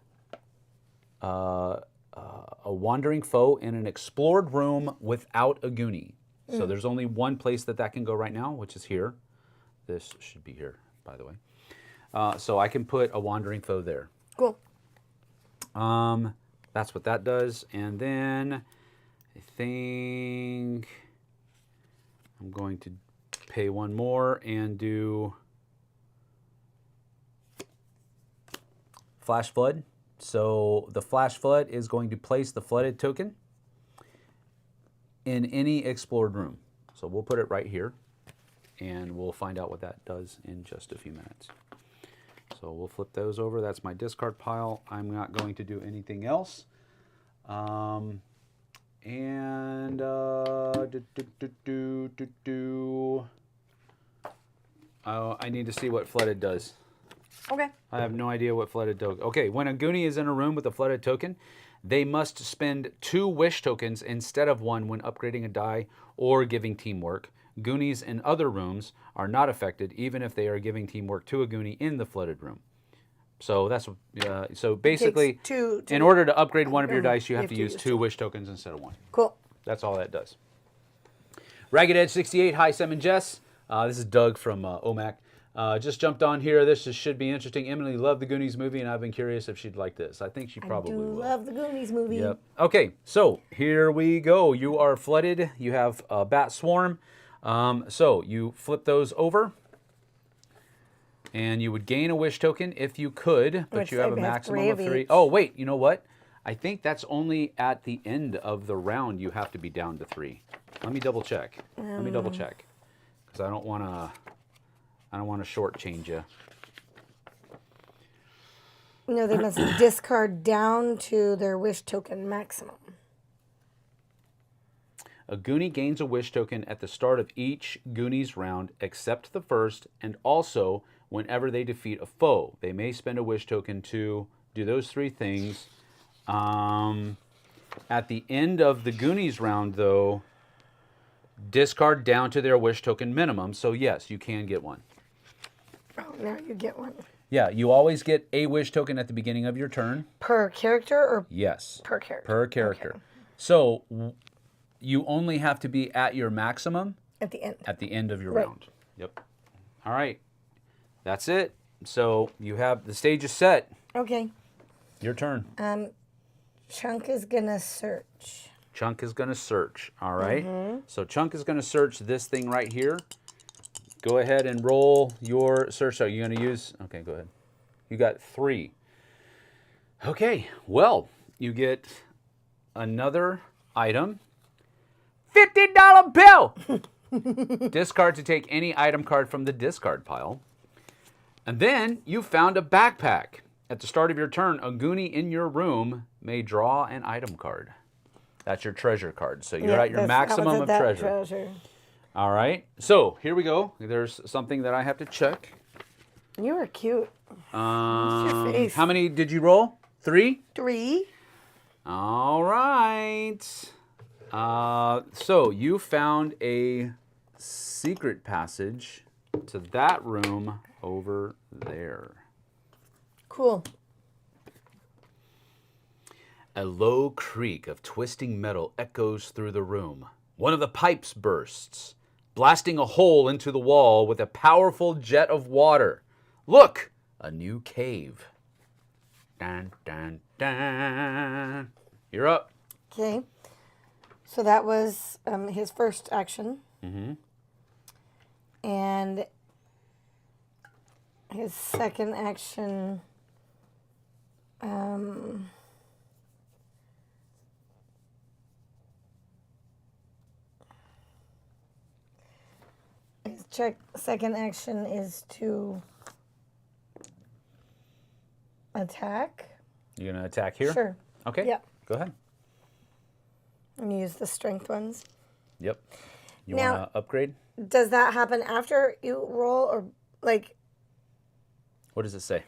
foe in an explored room without a Goonie. So there's only one place that can go right now, which is here. This should be here, by the way. So I can put a wandering foe there. Cool. That's what that does. And then I think I'm going to pay one more and do Flash Flood. So the Flash Flood is going to place the flooded token in any explored room. So we'll put it right here, and we'll find out what that does in just a few minutes. So we'll flip those over. That's my discard pile. I'm not going to do anything else. I need to see what flooded does. Okay. I have no idea what flooded does. Okay, when a Goonie is in a room with a flooded token, they must spend 2 wish tokens instead of 1 when upgrading a die or giving teamwork. Goonies in other rooms are not affected, even if they are giving teamwork to a Goonie in the flooded room. So that's so basically, in order to upgrade one of your dice, you have to use 2 wish tokens instead of 1. Cool. That's all that does. Ragged Edge 68, hi Sam and Jess. This is Doug from OMAC. Just jumped on here. This should be interesting. Emily loved the Goonies movie, and I've been curious if she'd like this. I think she probably will. I love the Goonies movie. Yep. Okay, so here we go. You are flooded. You have a bat swarm. So you flip those over, and you would gain a wish token if you could, but you have a maximum of 3. Oh, wait, you know what? I think that's only at the end of the round you have to be down to 3. Let me double check. Let me double check, because I don't want to shortchange you. No, they must discard down to their wish token maximum. A Goonie gains a wish token at the start of each Goonies round, except the first, and also whenever they defeat a foe. They may spend a wish token to do those 3 things. At the end of the Goonies round, though, discard down to their wish token minimum. So yes, you can get one. Oh, now you get one. Yeah, you always get a wish token at the beginning of your turn. Per character or? Yes. Per character. Per character. Okay. So you only have to be at your maximum at the end. At the end of your round. Yep. All right. That's it. So you have the stage is set. Okay. Your turn. Chunk is gonna search. Chunk is gonna search. All right. So Chunk is gonna search this thing right here. Go ahead and roll your search. So you're gonna use. Okay, go ahead. You got 3. Okay. Well, you get another item. $50 bill. Discard to take any item card from the discard pile. And then you found a backpack. At the start of your turn, a Goonie in your room may draw an item card. That's your treasure card. So you're at your maximum of treasure. All right. So here we go. There's something that I have to check. You are cute. Your face. How many did you roll? 3? 3. All right. So you found a secret passage to that room over there. Cool. A low creak of twisting metal echoes through the room. One of the pipes bursts, blasting a hole into the wall with a powerful jet of water. Look, a new cave. Dun, dun, dun. You're up. Okay. So that was his first action. And his second action. His second action is to attack. You're going to attack here? Sure. Okay. Yep. Go ahead. And use the strength ones. Yep. You Now- want to upgrade? Does that happen after you roll, or like What does it say?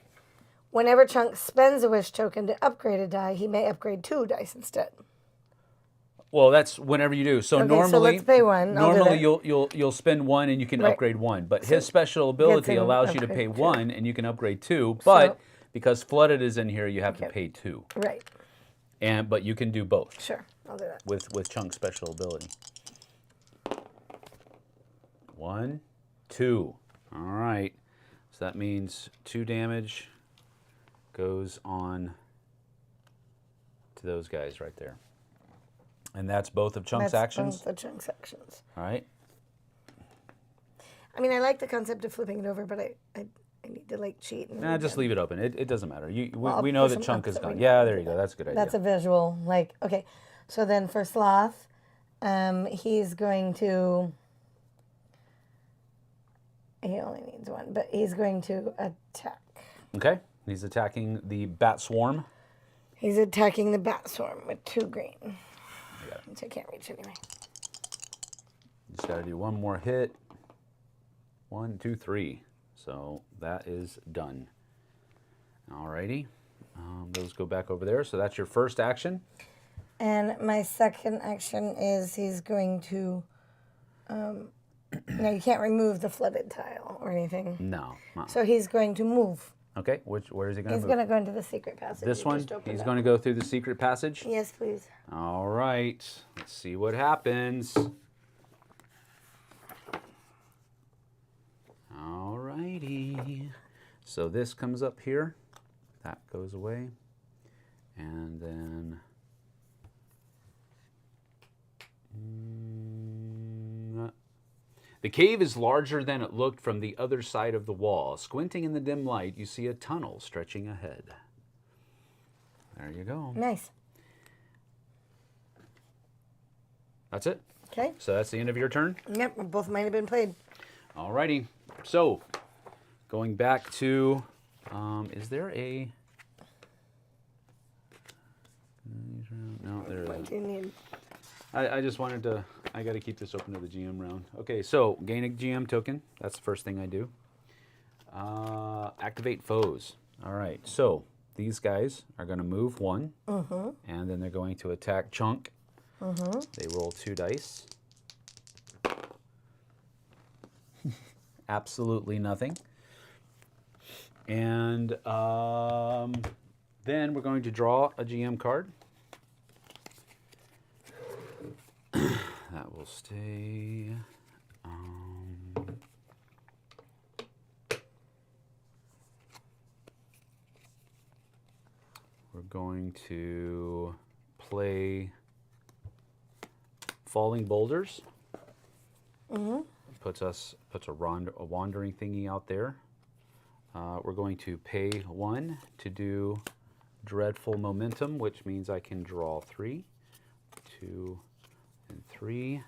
whenever Chunk spends a wish token to upgrade a die, he may upgrade 2 dice instead? Well, that's whenever you do. So Okay, normally, so let's pay 1. I'll do normally that. you'll spend 1 and you can Right. upgrade 1. But his special ability him allows you to pay upgrade 2. 1 and you can upgrade 2. But So- because flooded is in here, you have to Okay. pay 2. Right. But you can do both Sure. I'll do that. with Chunk's special ability. 1, 2. All right. So that means 2 damage goes on to those guys right there. And that's both of Chunk's That's actions. both the Chunk's actions. All right. I mean, I like the concept of flipping it over, but I need to like cheat. And Nah, just leave it open. It doesn't matter. Well, We know push that them Chunk up is so we gone. know Yeah, to there do you go. that. That's a good idea. That's a visual. Like, okay. So then for Sloth, he's going to. He only needs 1, but he's going to attack. Okay. He's attacking the bat swarm. He's attacking the bat swarm with 2 green. Which I can't reach anyway. Just got to do 1 more hit. 1, 2, 3. So that is done. Alrighty. Those go back over there. So that's your first action. And my second action is he's going to. Now you can't remove the flooded tile or anything. No. So he's going to move. Okay. Where is he going He's to going move? to go into the secret passage. This you one. just opened He's up. going to go through the secret passage. Yes, please. All right. Let's see what happens. All righty. So this comes up here. That goes away. And then... The cave is larger than it looked from the other side of the wall. Squinting in the dim light, you see a tunnel stretching ahead. There you go. Nice. That's it. Okay. So that's the end of your turn. Yep, both mine have been played. Alrighty. So, going back to, is there a? No, there What isn't. do you need? I just wanted to. I got to keep this open to the GM round. Okay, so gain a GM token. That's the first thing I do. Activate foes. All right. So these guys are going to move 1, and then they're going to attack Chunk. They roll 2 dice. Absolutely nothing. And then we're going to draw a GM card. That will stay. We're going to play Falling Boulders. Puts a wandering thingy out there. We're going to pay 1 to do Dreadful Momentum, which means I can draw 3, 2, and 3.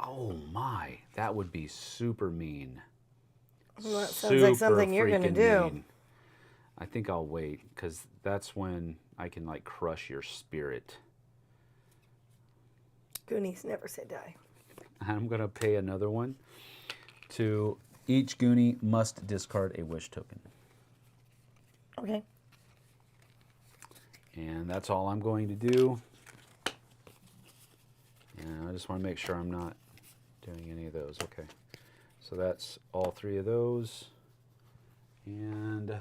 Oh my, that would be super mean. Well, that sounds like something you're going to do. Mean. I think I'll wait, because that's when I can like crush your spirit. Goonies never say die. I'm going to pay another one. To each Goonie must discard a wish token. Okay. And that's all I'm going to do. And I just want to make sure I'm not doing any of those. Okay. So that's all 3 of those. And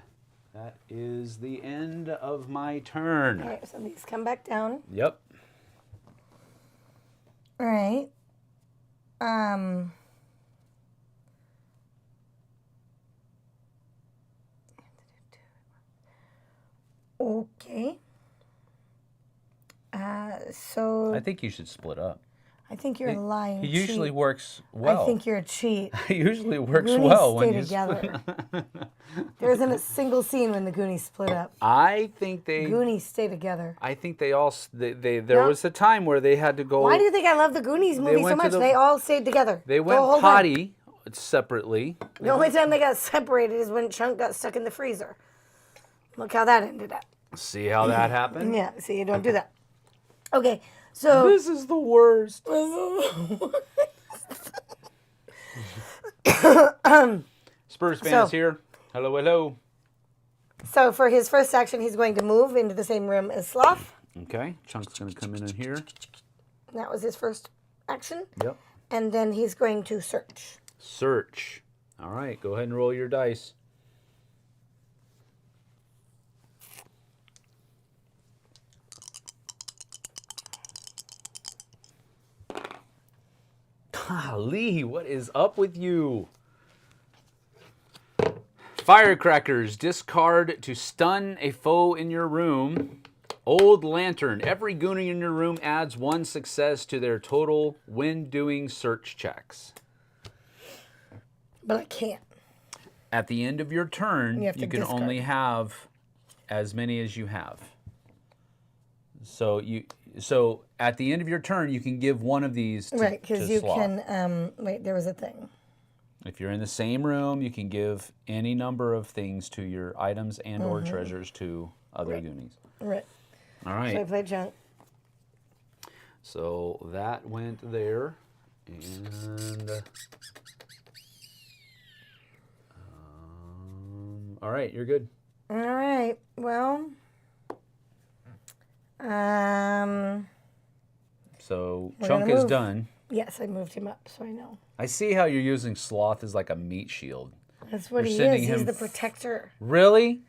that is the end of my turn. All right, so these come back down. Yep. All right. Okay. So I think you should split up. I think you're lying. He usually cheat. works well. I think you're a cheat. He usually works Goonies well when stay you together. There isn't a single scene when the Goonies split up. I think they. Goonies stay together. I think they all. There was a time where they had to go. Why do you think I love the Goonies movie so went to much? the- They all stayed together. They the went whole time. potty separately. The only time they got separated is when Chunk got stuck in the freezer. Look how that ended up. See how that happened? Yeah, see, you don't do that. Okay, so... This is the worst. Spurs fans here. Hello, hello. So for his first action, he's going to move into the same room as Sloth. Okay, Chunk's going to come in here. That was his first action. Yep. And then he's going to search. Search. All right, go ahead and roll your dice. Golly, what is up with you? Firecrackers, discard to stun a foe in your room. Old Lantern, every Goonie in your room adds 1 success to their total when doing search checks. But I can't. At the end of your turn, You can discard. Only have as many as you have. So at the end of your turn, you can give one of these to Right, because you Sloth. can... wait, there was a thing. If you're in the same room, you can give any number of things to your items and or treasures to other Goonies. Right. All right. So I played Chunk. So that went there. And... all right, you're good. All right, well... So We're Chunk gonna is move. done. Yes, I moved him up, so I know. I see how you're using Sloth as like a meat shield. That's what You're he sending is. He's him the protector. Really?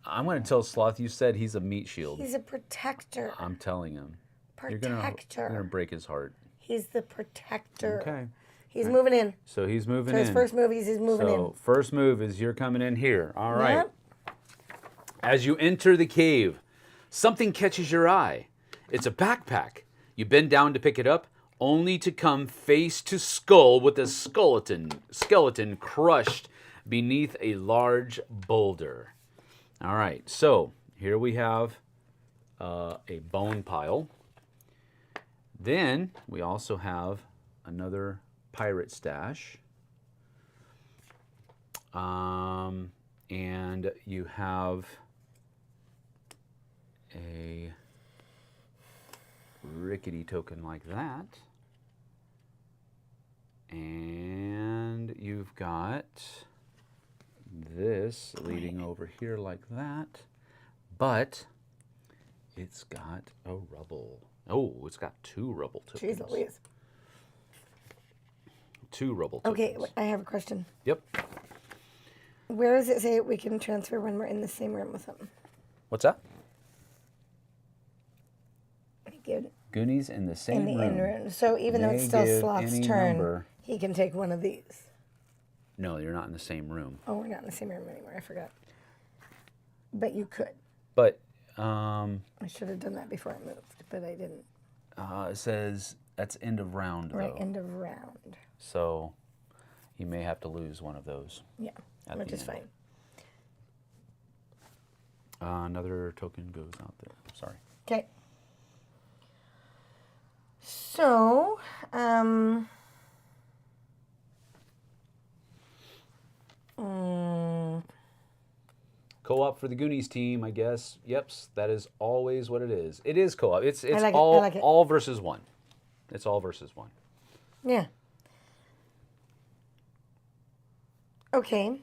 I'm going to tell Sloth you said he's a meat shield. He's a protector. I'm telling him. Protector. You're going to break his heart. He's the protector. Okay. He's moving in. So he's moving So in. his first move is he's moving in. So first move is you're coming in here. All right. Yep. As you enter the cave, something catches your eye. It's a backpack. You bend down to pick it up, only to come face to skull with a skeleton crushed beneath a large boulder. All right, so here we have a bone pile. Then we also have another pirate stash. And you have a rickety token like that. And you've got this leading over here like that. But it's got a rubble. Oh, it's got 2 rubble tokens. Jeez Louise. 2 rubble tokens. Okay, I have a question. Yep. Where does it say we can transfer when we're in the same room with him? What's that? Good. Goonies in the same In the room. end room. So even though it's still give Sloth's any turn, number. he can take one of these. No, you're not in the same room. Oh, we're not in the same room anymore. I forgot. But you could. But I should have done that before I moved, but I didn't. it says that's end of round, Right, though. end of round. So you may have to lose one of those. Yeah, At which the is end. fine. Another token goes out there. Sorry. Okay. So, Co-op for the Goonies team, I guess. Yep, that is always what it is. It is co-op. It's like it, all I like it. all versus one. It's all versus one. yeah. Okay.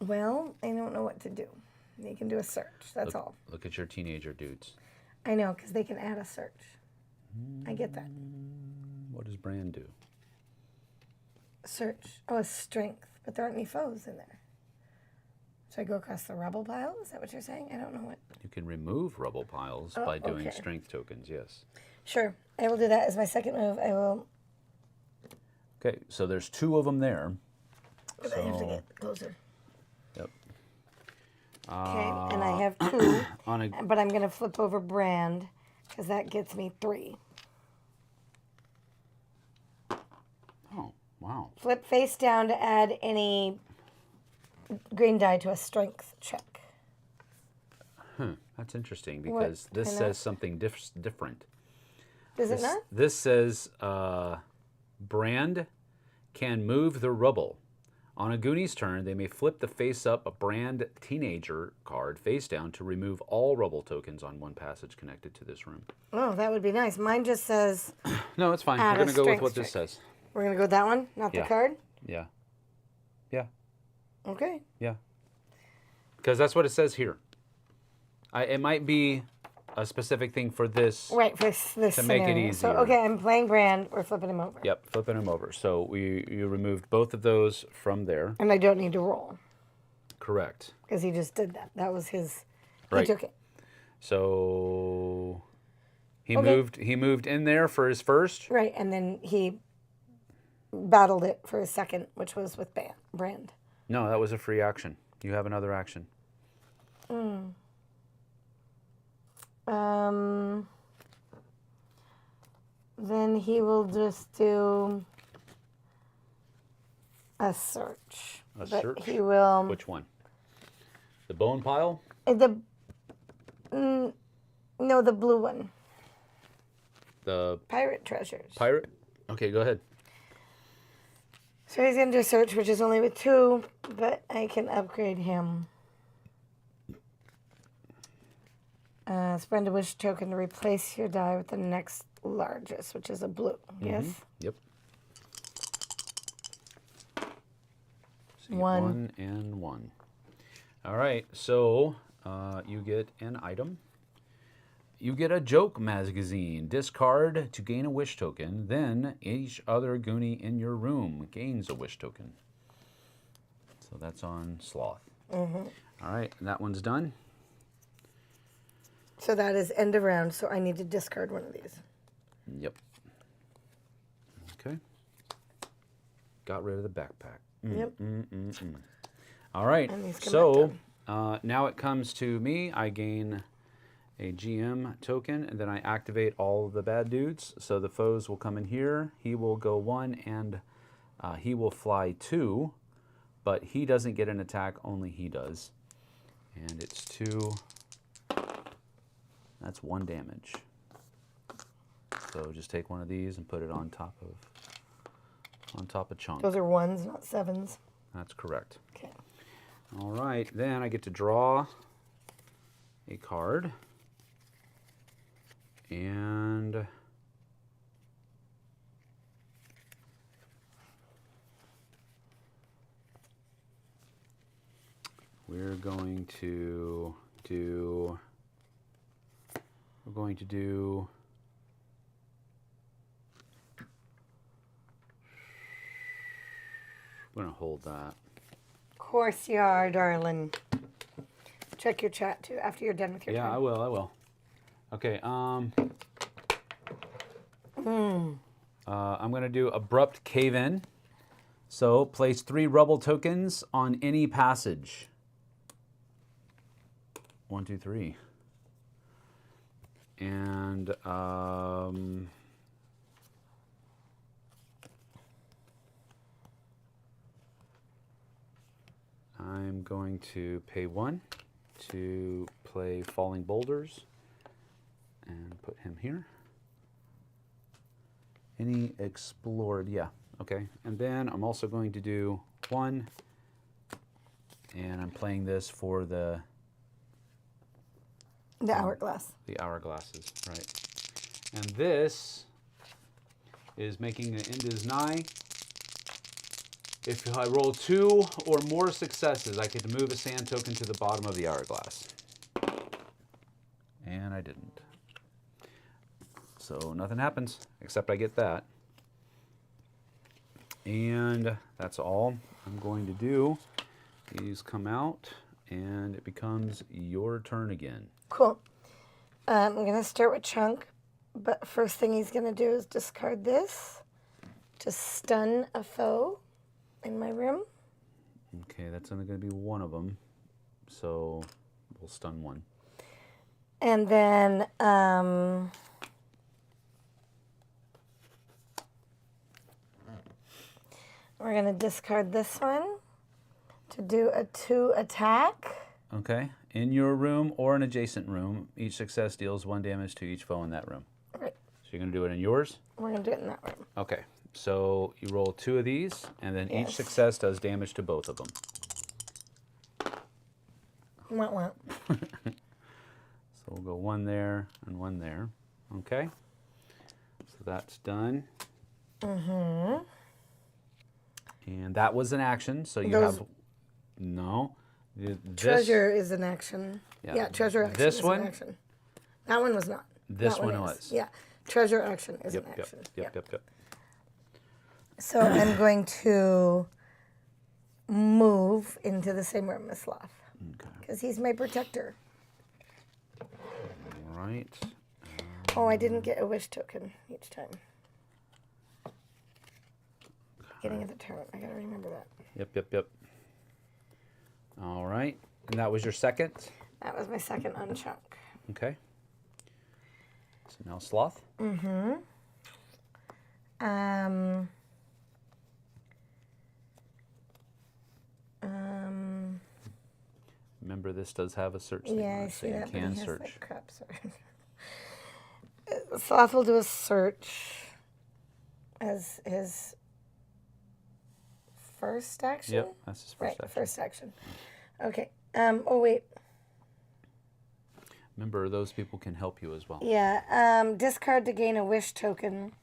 Well, I don't know what to do. They can do a search. That's all. Look at your teenager dudes. I know, because they can add a search. I get that. What does Bran do? Search. Oh, a strength. But there aren't any foes in there. So I go across the rubble pile? Is that what you're saying? I don't know what. You can remove rubble piles Oh, by doing okay. strength tokens, yes. Sure. I will do that as my second move. I will Okay, so there's 2 of them there. I have to get closer. Yep. Okay, and I have 2, On a, but I'm going to flip over brand because that gets me 3. oh, wow. Flip face down to add any green die to a strength check. That's interesting because this says something different. Does it not? This says brand can move the rubble. On a Goonies turn, they may flip the face-up a brand teenager card face down to remove all rubble tokens on one passage connected to this room. Oh, that would be nice. Mine just says... No, it's fine. Add We're a going to go with strength what this check. says. We're going to go with that one, not the card? Yeah. Yeah. Okay. Yeah. Because that's what it says here. It might be a specific thing for this. Right, for this to make it scenario. easier. So, okay, I'm playing brand. We're flipping him over. Yep, flipping them over. So you removed both of those from there. And I don't need to roll. Correct. Because he just did that. That was his... Right. He took it. So he moved in there for his first. Right, and then he battled it for his second, which was with brand. No, that was a free action. You have another action. Then he will just do a search. A But search? he will... Which one? The bone pile? No, the blue one. The Pirate treasures. pirate? Okay, go ahead. So he's going to do a search, which is only with 2, but I can upgrade him. Spend a wish token to replace your die with the next largest, which is a blue. Yes? Yep. See, 1. 1 and 1. All right, so you get an item. You get a joke magazine. Discard to gain a wish token. Then each other Goonie in your room gains a wish token. So that's on Sloth. All right, and that one's done. So that is end of round, so I need to discard one of these. Yep. Okay. Got rid of the backpack. Yep. All right, And these come so back now it comes to me. I gain a GM token, and then I activate all of the bad dudes. So the foes will come in here. He will go 1, and he will fly 2, but he doesn't get an attack. Only he does. And it's 2. That's 1 damage. So just take one of these and put it on top of Chunk. Those are 1s, not 7s. That's correct. Okay. All right, then I get to draw a card. And we're going to do I'm going to hold that. Of course you are, darling. Check your chat, too, after you're done with your turn. I will. Okay, I'm going to do Abrupt Cave-In. So, place 3 rubble tokens on any passage. 1, 2, 3. And, I'm going to pay 1 to play Falling Boulders and put him here. Any explored, yeah, okay. And then I'm also going to do 1, and I'm playing this for the hourglass. The hourglasses, right. And this is making the end is nigh. If I roll 2 or more successes, I get to move a sand token to the bottom of the hourglass. And I didn't. So nothing happens, except I get that. And that's all I'm going to do. These come out, and it becomes your turn again. Cool. I'm going to start with Chunk, but first thing he's going to do is discard this to stun a foe in my room. Okay, that's only going to be one of them. So we'll stun one. And then we're going to discard this one to do a 2 attack. Okay. In your room or an adjacent room, each success deals 1 damage to each foe in that room. Right. So you're going to do it in yours? We're going to do it in that room. Okay. So you roll 2 of these, and then each Yes. success does damage to both of them. Wah. So we'll go 1 there and 1 there. Okay. So that's done. Mm-hmm. And that was an action. So you Those- have... No. This, Treasure is an action. Yeah. Yeah, treasure action This is one? an action. That one was not. This That one is. was. Yeah. Treasure action is Yep, an yep, action. yep. So I'm going to move into the same room as Sloth. Okay. Because he's my protector. All right. Oh, I didn't get a wish token each time. Beginning of the turn. I gotta remember that. Yep. All right. And that was your second? That was my second unchunk. Okay. So now Sloth. Mm-hmm. Remember, this does have a search thing Yeah, on I it, so see you that. But can he has search. like crap search. Sloth will do a search as his first action. Yep, that's his first Right, action. first action. Okay. Oh wait. Remember, those people can help you as well. Yeah. Discard to gain a wish token,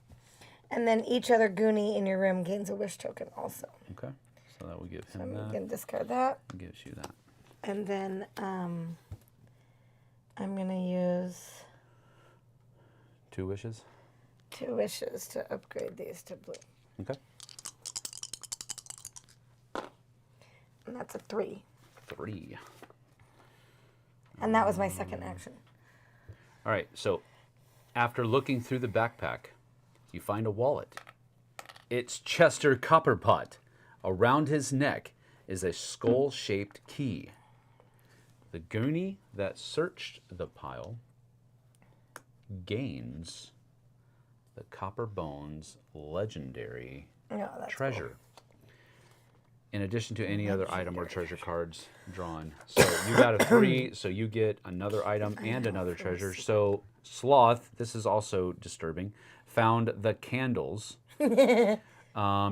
and then each other Goonie in your room gains a wish token also. Okay. So that will give So him I'm that. gonna discard that, Gives you that. and then I'm gonna use 2 wishes. 2 wishes to upgrade these to blue, Okay. and that's a 3. 3. And that was my second action. All right. So after looking through the backpack, you find a wallet. It's Chester Copperpot. Around his neck is a skull-shaped key. The Goonie that searched the pile gains the Copper Bones legendary No, that's treasure. In addition to any other item or treasure cards drawn. So you got a 3, so you get another item and another treasure. So Sloth, this is also disturbing, found the candles.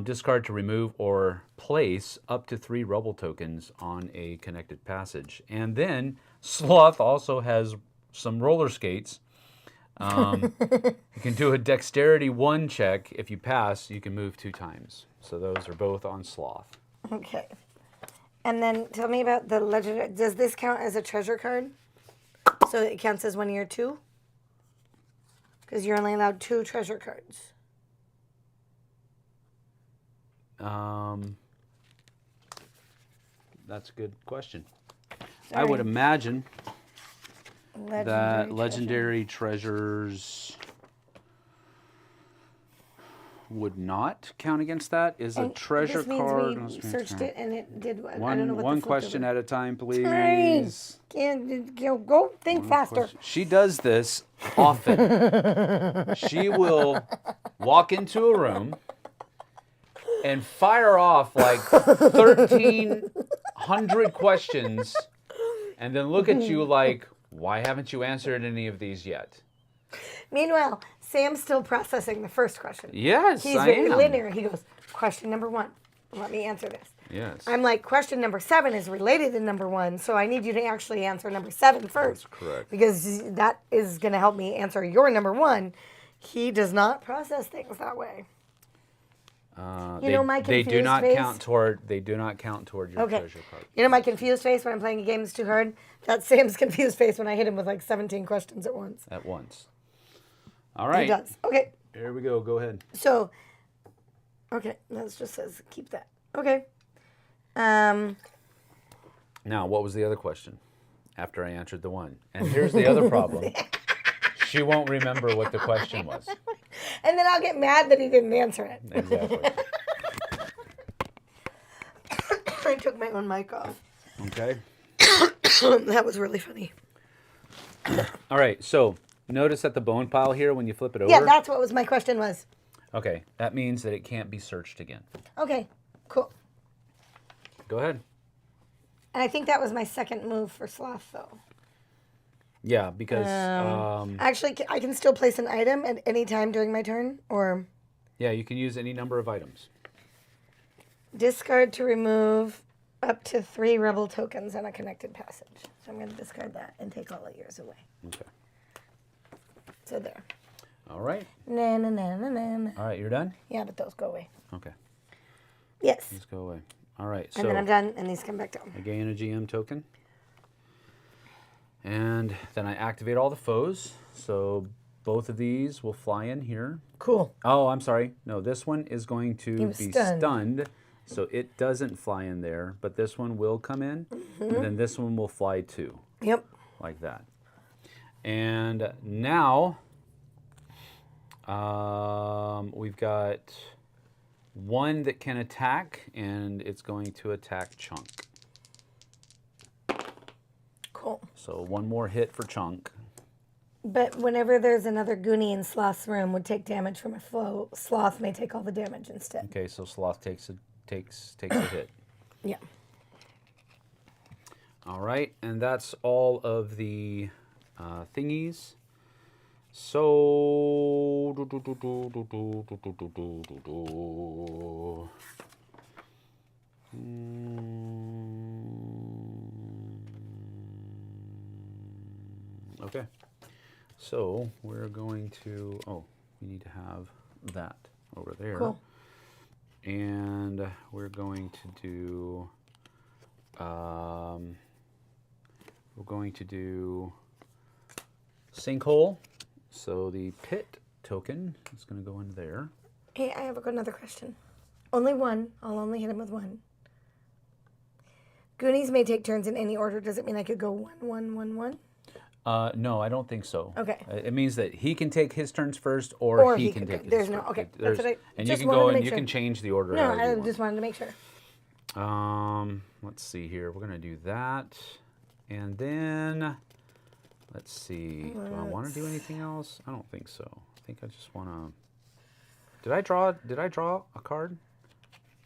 Discard to remove or place up to 3 rubble tokens on a connected passage. And then Sloth also has some roller skates. You can do a dexterity 1 check. If you pass, you can move 2 times. So those are both on Sloth. Okay. And then tell me about the legendary. Does this count as a treasure card? So it counts as 1 of your 2? Because you're only allowed 2 treasure cards. That's a good question. I would imagine that legendary treasures would not count against that. Is a treasure this means card. we searched it and it did. I don't know what One the flip question over. at a time, please. Sorry. Can't go think faster. She does this often. She will walk into a room and fire off like 1,300 questions and then look at you like, why haven't you answered any of these yet? Meanwhile, Sam's still processing the first question. Yes, He's I very am. linear. He goes, question number 1. Let me answer this. Yes. I'm like, question number 7 is related to number 1, so I need you to actually answer number 7 first. That's correct. Because that is going to help me answer your number 1. He does not process things that way. You know my they do confused not face? count toward. They do not count toward your Okay. treasure card. You know my confused face when I'm playing a game that's too hard? That's Sam's confused face when I hit him with like 17 questions at once. At once. All right. He does. Okay. Here we go. Go ahead. So, okay. That just says keep that. Okay. Now, what was the other question? After I answered the one, and here's the other problem. She won't remember what the question was. And then I'll get mad that he didn't answer it. Exactly. I took my own mic off. Okay. That was really funny. All right, so notice at the bone pile here when you flip it over. Yeah, that's what my question was. Okay, that means that it can't be searched again. Okay, cool. Go ahead. And I think that was my second move for Sloth, though. Yeah, because... Actually, I can still place an item at any time during my turn, or... Yeah, you can use any number of items. Discard to remove up to 3 rebel tokens on a connected passage. So I'm going to discard that and take all of yours away. Okay. So there. All right. Na, na, na, na, na, na. All right, you're done? Yeah, but those go away. Okay. Yes. These go away. All right, so... And then I'm done, and these come back down. I gain a GM token. And then I activate all the foes. So both of these will fly in here. Cool. Oh, I'm sorry. No, this one is going to be stunned. stunned. So it doesn't fly in there, but this one will come in. And then this one will fly too. Yep. Like that. And now we've got one that can attack, and it's going to attack Chunk. Cool. So one more hit for Chunk. But whenever there's another Goonie in Sloth's room would take damage from a foe, Sloth may take all the damage instead. Okay, so Sloth takes a hit. Yeah. All right, and that's all of the thingies. So okay. So we're going to, we need to have that over there. Cool. And we're going to do, sinkhole. So the pit token is going to go in there. Hey, I have another question. Only one. I'll only hit him with one. Goonies may take turns in any order. Does it mean I could go 1, 1, 1, 1? No, I don't think so. Okay. It means that he can take his turns first, or he can take his There's turn. no, okay. There's, That's what I and you just can wanted go to and make you sure. can change the order. No, however you I want. just wanted to make sure. Let's see here. We're gonna do that, and then let's see. Do I want to do anything else? I don't think so. I think I just want to. Did I draw a card?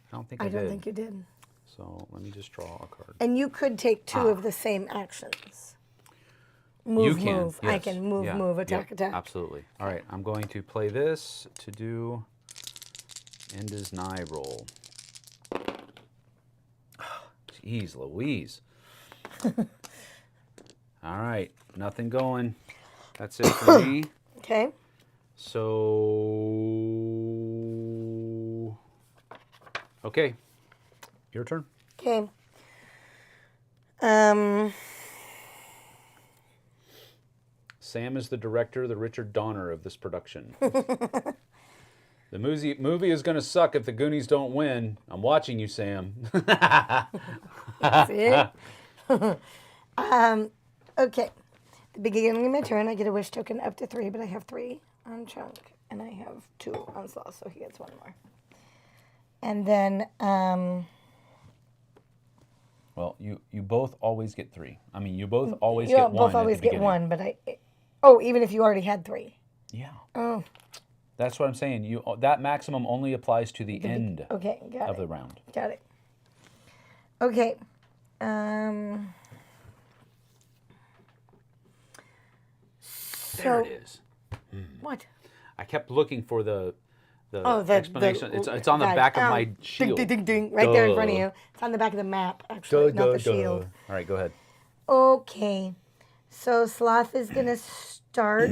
I don't think I did. I don't think you did. So let me just draw a card. And you could take 2 of the same actions. Move, you can. move. Yes. I can move, Yeah. move, attack, Yeah. attack. Absolutely. All right. I'm going to play this to do end his nigh roll. Jeez Louise. All right. Nothing going. That's it for me. Okay. So, okay. Your turn. Okay. Sam is the director, the Richard Donner of this production. The movie is going to suck if the Goonies don't win. I'm watching you, Sam. See? Okay. The beginning of my turn, I get a wish token up to 3, but I have 3 on Chunk, and I have 2 on Sloth, so he gets 1 more. And then, Well, you both always get 3. I mean, you both always you get 1. both always get 1, but even if you already had 3. Yeah. Oh. That's what I'm saying. That maximum only applies to the end Okay, got of it. the round. Got it. Okay. There it is. What? I kept looking for the explanation. It's on the got it. back of my shield. Ding, ding, ding, right there in front of you. It's on the back of the map, actually, not the shield. All right, go ahead. Okay. So Sloth is going to start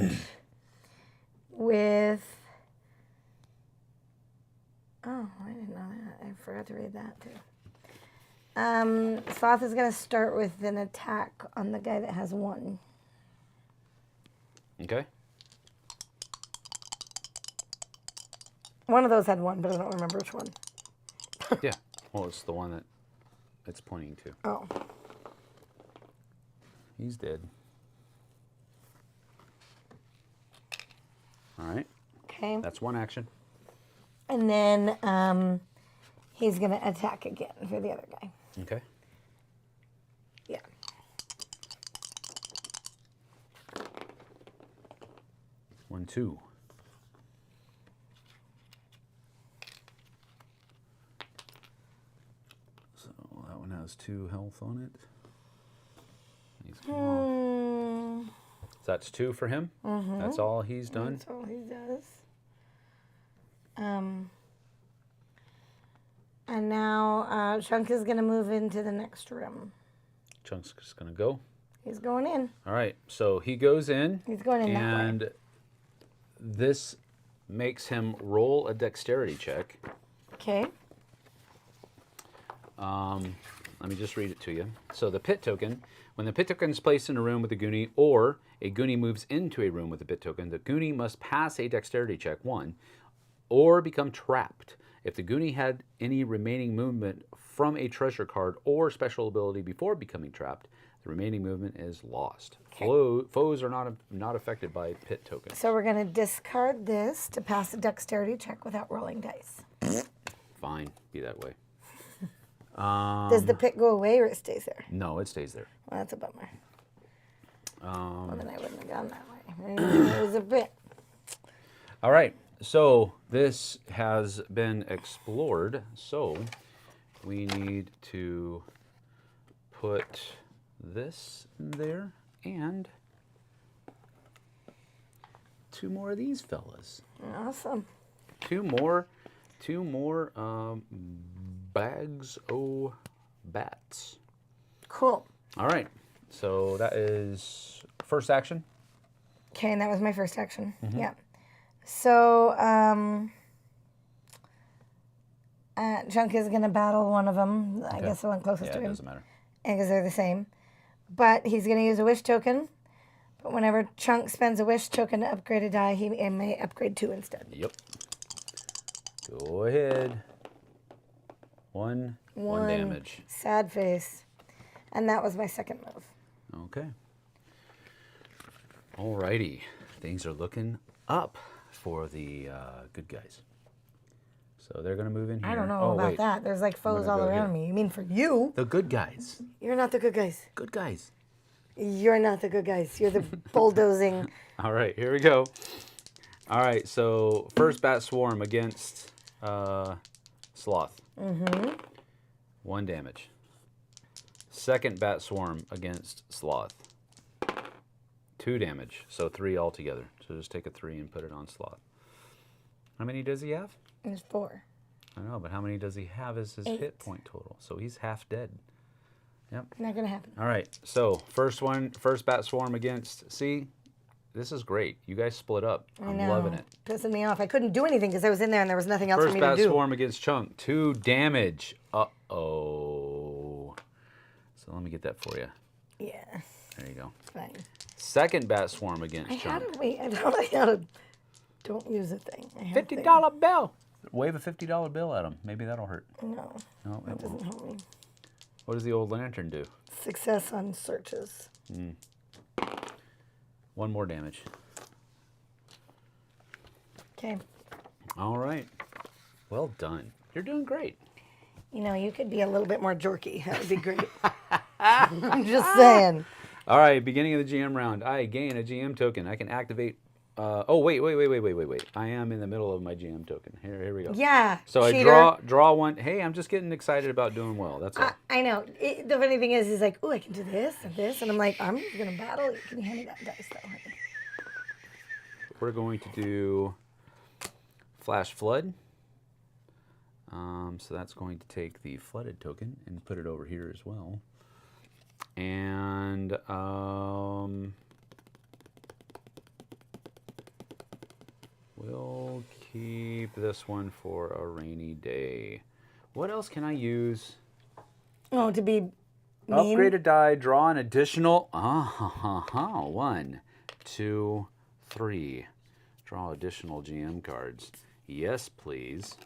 with... Oh, I didn't know that. I forgot to read that, too. Sloth is going to start with an attack on the guy that has 1. Okay. One of those had 1, but I don't remember which one. Yeah. Well, it's the one that it's pointing to. Oh. He's dead. All right. Okay. That's one action. And then he's going to attack again for the other guy. Okay. Yeah. One, two. So that one has 2 health on it. He's come off. So that's 2 for him. That's all he's done. That's all he does. And now Chunk is going to move into the next room. Chunk's just gonna go. He's going in. All right, so he goes in. He's going in that way. And this makes him roll a dexterity check. Okay. Let me just read it to you. So the pit token, when the pit token is placed in a room with a Goonie or a Goonie moves into a room with a pit token, the Goonie must pass a dexterity check, 1, or become trapped. If the Goonie had any remaining movement from a treasure card or special ability before becoming trapped, the remaining movement is lost. Okay. Foes are not affected by pit tokens. So we're going to discard this to pass a dexterity check without rolling dice. Fine, be that way. Does the pit go away or it stays there? No, it stays there. Well, that's a bummer. Well, then I wouldn't have gone that way. It was a pit. All right, so this has been explored. So we need to put this in there and 2 more of these fellas. Awesome. 2 more bags o' bats. Cool. All right, so that is first action. Okay, and that was my first action. Yeah. So, Chunk is going to battle one of them. I guess the one closest to it him. doesn't matter. Because they're the same. But he's going to use a wish token. But whenever Chunk spends a wish token to upgrade a die, he may upgrade 2 instead. Yep. Go ahead. One damage. Sad face. And that was my second move. Okay. Alrighty. Things are looking up for the good guys. So they're going to move in here. I don't know about that. There's like foes all around me. You mean for you? The good guys. You're not the good guys. Good guys. You're not the good guys. You're the bulldozing. All right, here we go. All right, so first bat swarm against Sloth. 1 damage. Second bat swarm against Sloth. 2 damage, so 3 altogether. So just take a 3 and put it on Sloth. How many does he have? There's 4. I know, but how many does he have as his 8. hit point total? So he's half dead. Yep. Not going to happen. All right, so first bat swarm against, see, this is great. You guys split up. I'm loving it. Pissing me off. I couldn't do anything because I was in there and there was nothing else First for me to do. bat swarm against Chunk, 2 damage. Uh-oh. So let me get that for you. Yeah. There you go. It's fine. Second bat swarm against Chunk. Don't use a thing. $50 bill. Wave a $50 bill at him. Maybe that'll hurt. No. No, That it doesn't won't. help me. What does the old lantern do? Success on searches. 1 more damage. Okay. All right. Well done. You're doing great. You know, you could be a little bit more jerky. That would be great. I'm just saying. All right, beginning of the GM round. I gain a GM token. I can activate. Wait. I am in the middle of my GM token. Here we go. Yeah. So cheater. I draw one. Hey, I'm just getting excited about doing well. That's all. I know. The funny thing is, he's like, oh, I can do this and this. And I'm like, I'm just going to battle. Can you hand me that dice, though? We're going to do Flash Flood. So that's going to take the flooded token and put it over here as well. And we'll keep this one for a rainy day. What else can I use? Oh, to be mean? Upgrade a die, draw an additional 1, 2, 3. Draw additional GM cards. Yes, please.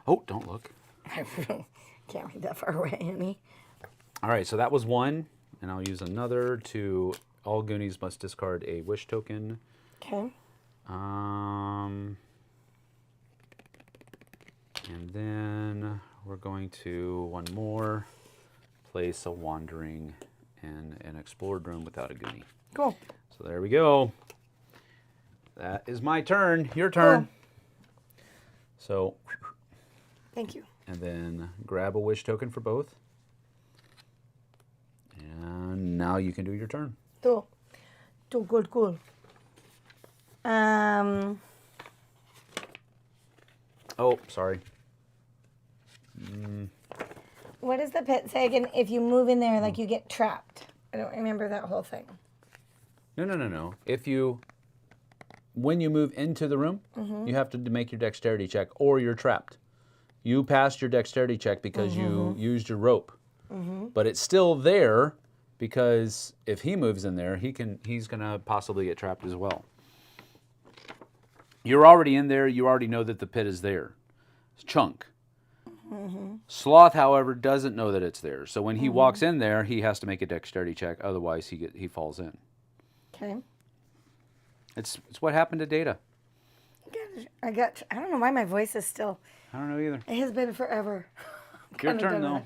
Oh, don't look. I can't read that far away, honey. All right, so that was 1, and I'll use another to. All Goonies must discard a wish token. Okay. And then we're going to, one more, place a wandering in an explored room without a Goonie. Cool. So there we go. That is my turn. Your turn. Cool. So, Thank you. and then grab a wish token for both. And now you can do your turn. Cool. Cool. Oh, sorry. What does the pit say again? If you move in there, like you get trapped. I don't remember that whole thing. No. When you move into the room, you have to make your dexterity check or you're trapped. You passed your dexterity check because you used your rope. But it's still there because if he moves in there, he's going to possibly get trapped as well. You're already in there. You already know that the pit is there. It's Chunk. Sloth, however, doesn't know that it's there. So when he walks in there, he has to make a dexterity check. Otherwise, he falls in. Okay. It's what happened to Data. I don't know why my voice is still. I don't know either. It has been forever. Your turn, though.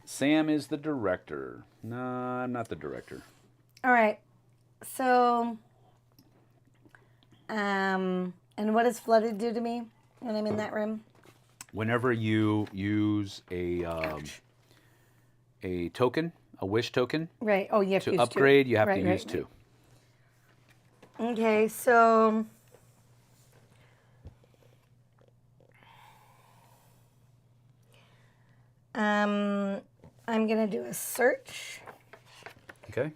Sam is the director. No, I'm not the director. All right. So, and what does flooded do to me when I'm in that room? Whenever you use a token, a wish token, Right. Oh, you have to use upgrade, two. you have Right, to use two. Okay, so I'm gonna do a search, Okay.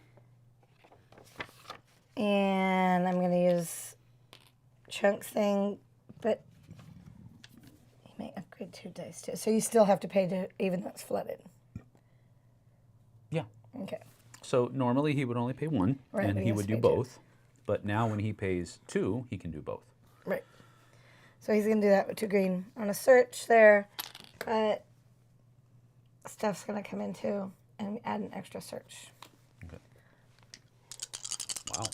and I'm gonna use Chunk's thing, but you may upgrade 2 dice too. So you still have to pay to, even though it's flooded. Yeah. Okay. So normally he would only pay 1, Right, and but he he has would to do pay 2. both. But now when he pays 2, he can do both. Right. So he's gonna do that with 2 green on a search there, but stuff's gonna come in too, and add an extra search. Okay. Wow.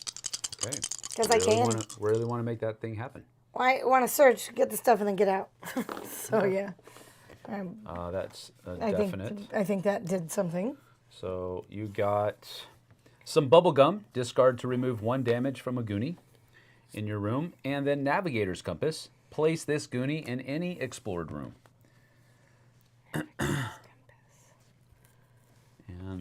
Okay. Because I can. Really want to make that thing happen. Well, I want to search, get the stuff, and then get out. So yeah. That's a I definite. think that did something. So you got some bubble gum, discard to remove 1 damage from a Goonie in your room, and then Navigator's Compass. Place this Goonie in any explored room. And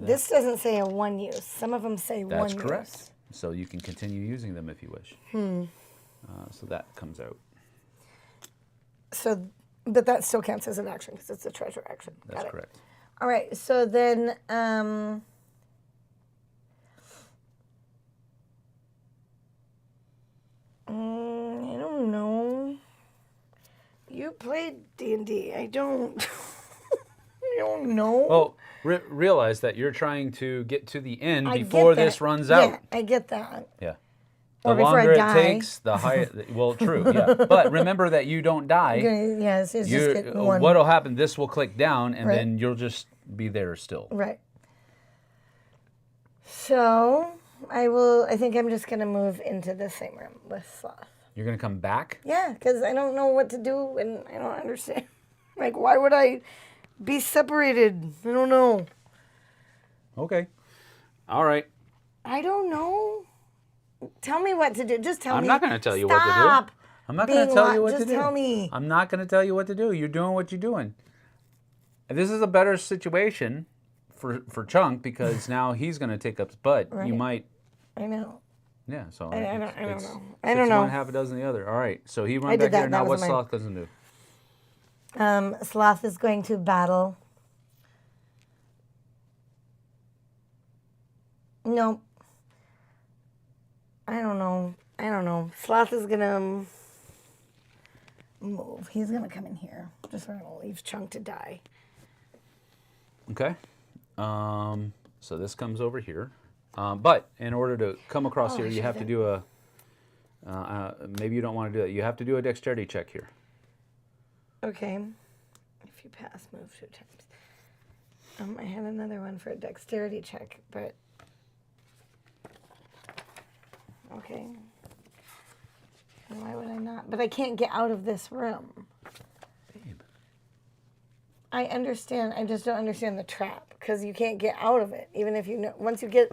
This doesn't say a 1 use. Some of them say 1 use. that's correct. So you can continue using them if you wish. So that comes out. So, but that still counts as an action because it's a treasure action. That's Got it. correct. All right. So then, I don't know. You played D&D. I don't. I don't know. Well, realize that you're trying to get to the end I before get this that. runs Yeah, out. I get that. Yeah. Or The before I longer it die. takes, the higher. Well, true, yeah. But remember that you don't die. Yes, it's just getting one. What'll happen? This will click down, and Right. then you'll just be there still. Right. So I think I'm just gonna move into the same room with Sloth. You're gonna come back. Yeah, because I don't know what to do and I don't understand. Like, why would I be separated? I don't know. Okay. All right. I don't know. Tell me what to do. Just tell me. I'm not gonna tell you what to do. Stop. I'm not going to being tell you what just to do. tell me. I'm not going to tell you what to do. You're doing what you're doing. And this is a better situation for Chunk because now he's going to take up his butt. Right. You might. I know. Yeah. So I don't know. I Six don't know. one, half a dozen the other. All right. So he I runs did back here. that. Now That what was mine. Sloth doesn't do? Sloth is going to battle. Nope. I don't know. Sloth is gonna move. He's gonna come in here. Just we're gonna leave Chunk to die. Okay. So this comes over here. But in order to come across here, you have to do a. Maybe you don't want to do that. You have to do a dexterity check here. Okay. If you pass, move 2 times. I had another one for a dexterity check, but okay. Why would I not? But I can't get out of this room. Babe. I understand. I just don't understand the trap because you can't get out of it. Even if you know, once you get,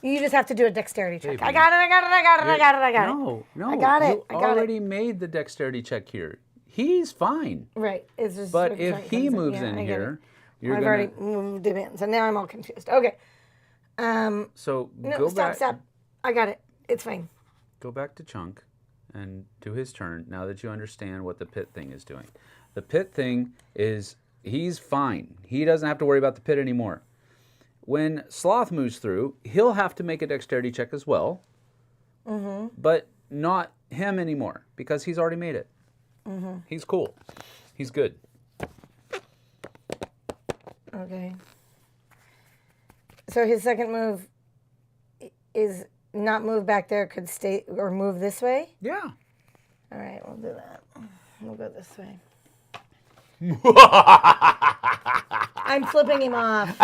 you just have to do a dexterity check. Baby. I got it. I got it. I got it. I got it. I got it. No. I got it. You I got already it. made the dexterity check here. He's fine. Right. It's just. But when if it he comes moves yeah, in I get here, it. you're I've gonna. already moved him in, so now I'm all confused. Okay. So No, go stop, back. stop. I got it. It's fine. Go back to Chunk and do his turn now that you understand what the pit thing is doing. The pit thing is, he's fine. He doesn't have to worry about the pit anymore. When Sloth moves through, he'll have to make a dexterity check as well, but not him anymore because he's already made it. He's cool. He's good. Okay. So his second move is not move back there, could stay or move this way? Yeah. All right, we'll do that. We'll go this way. I'm flipping him off.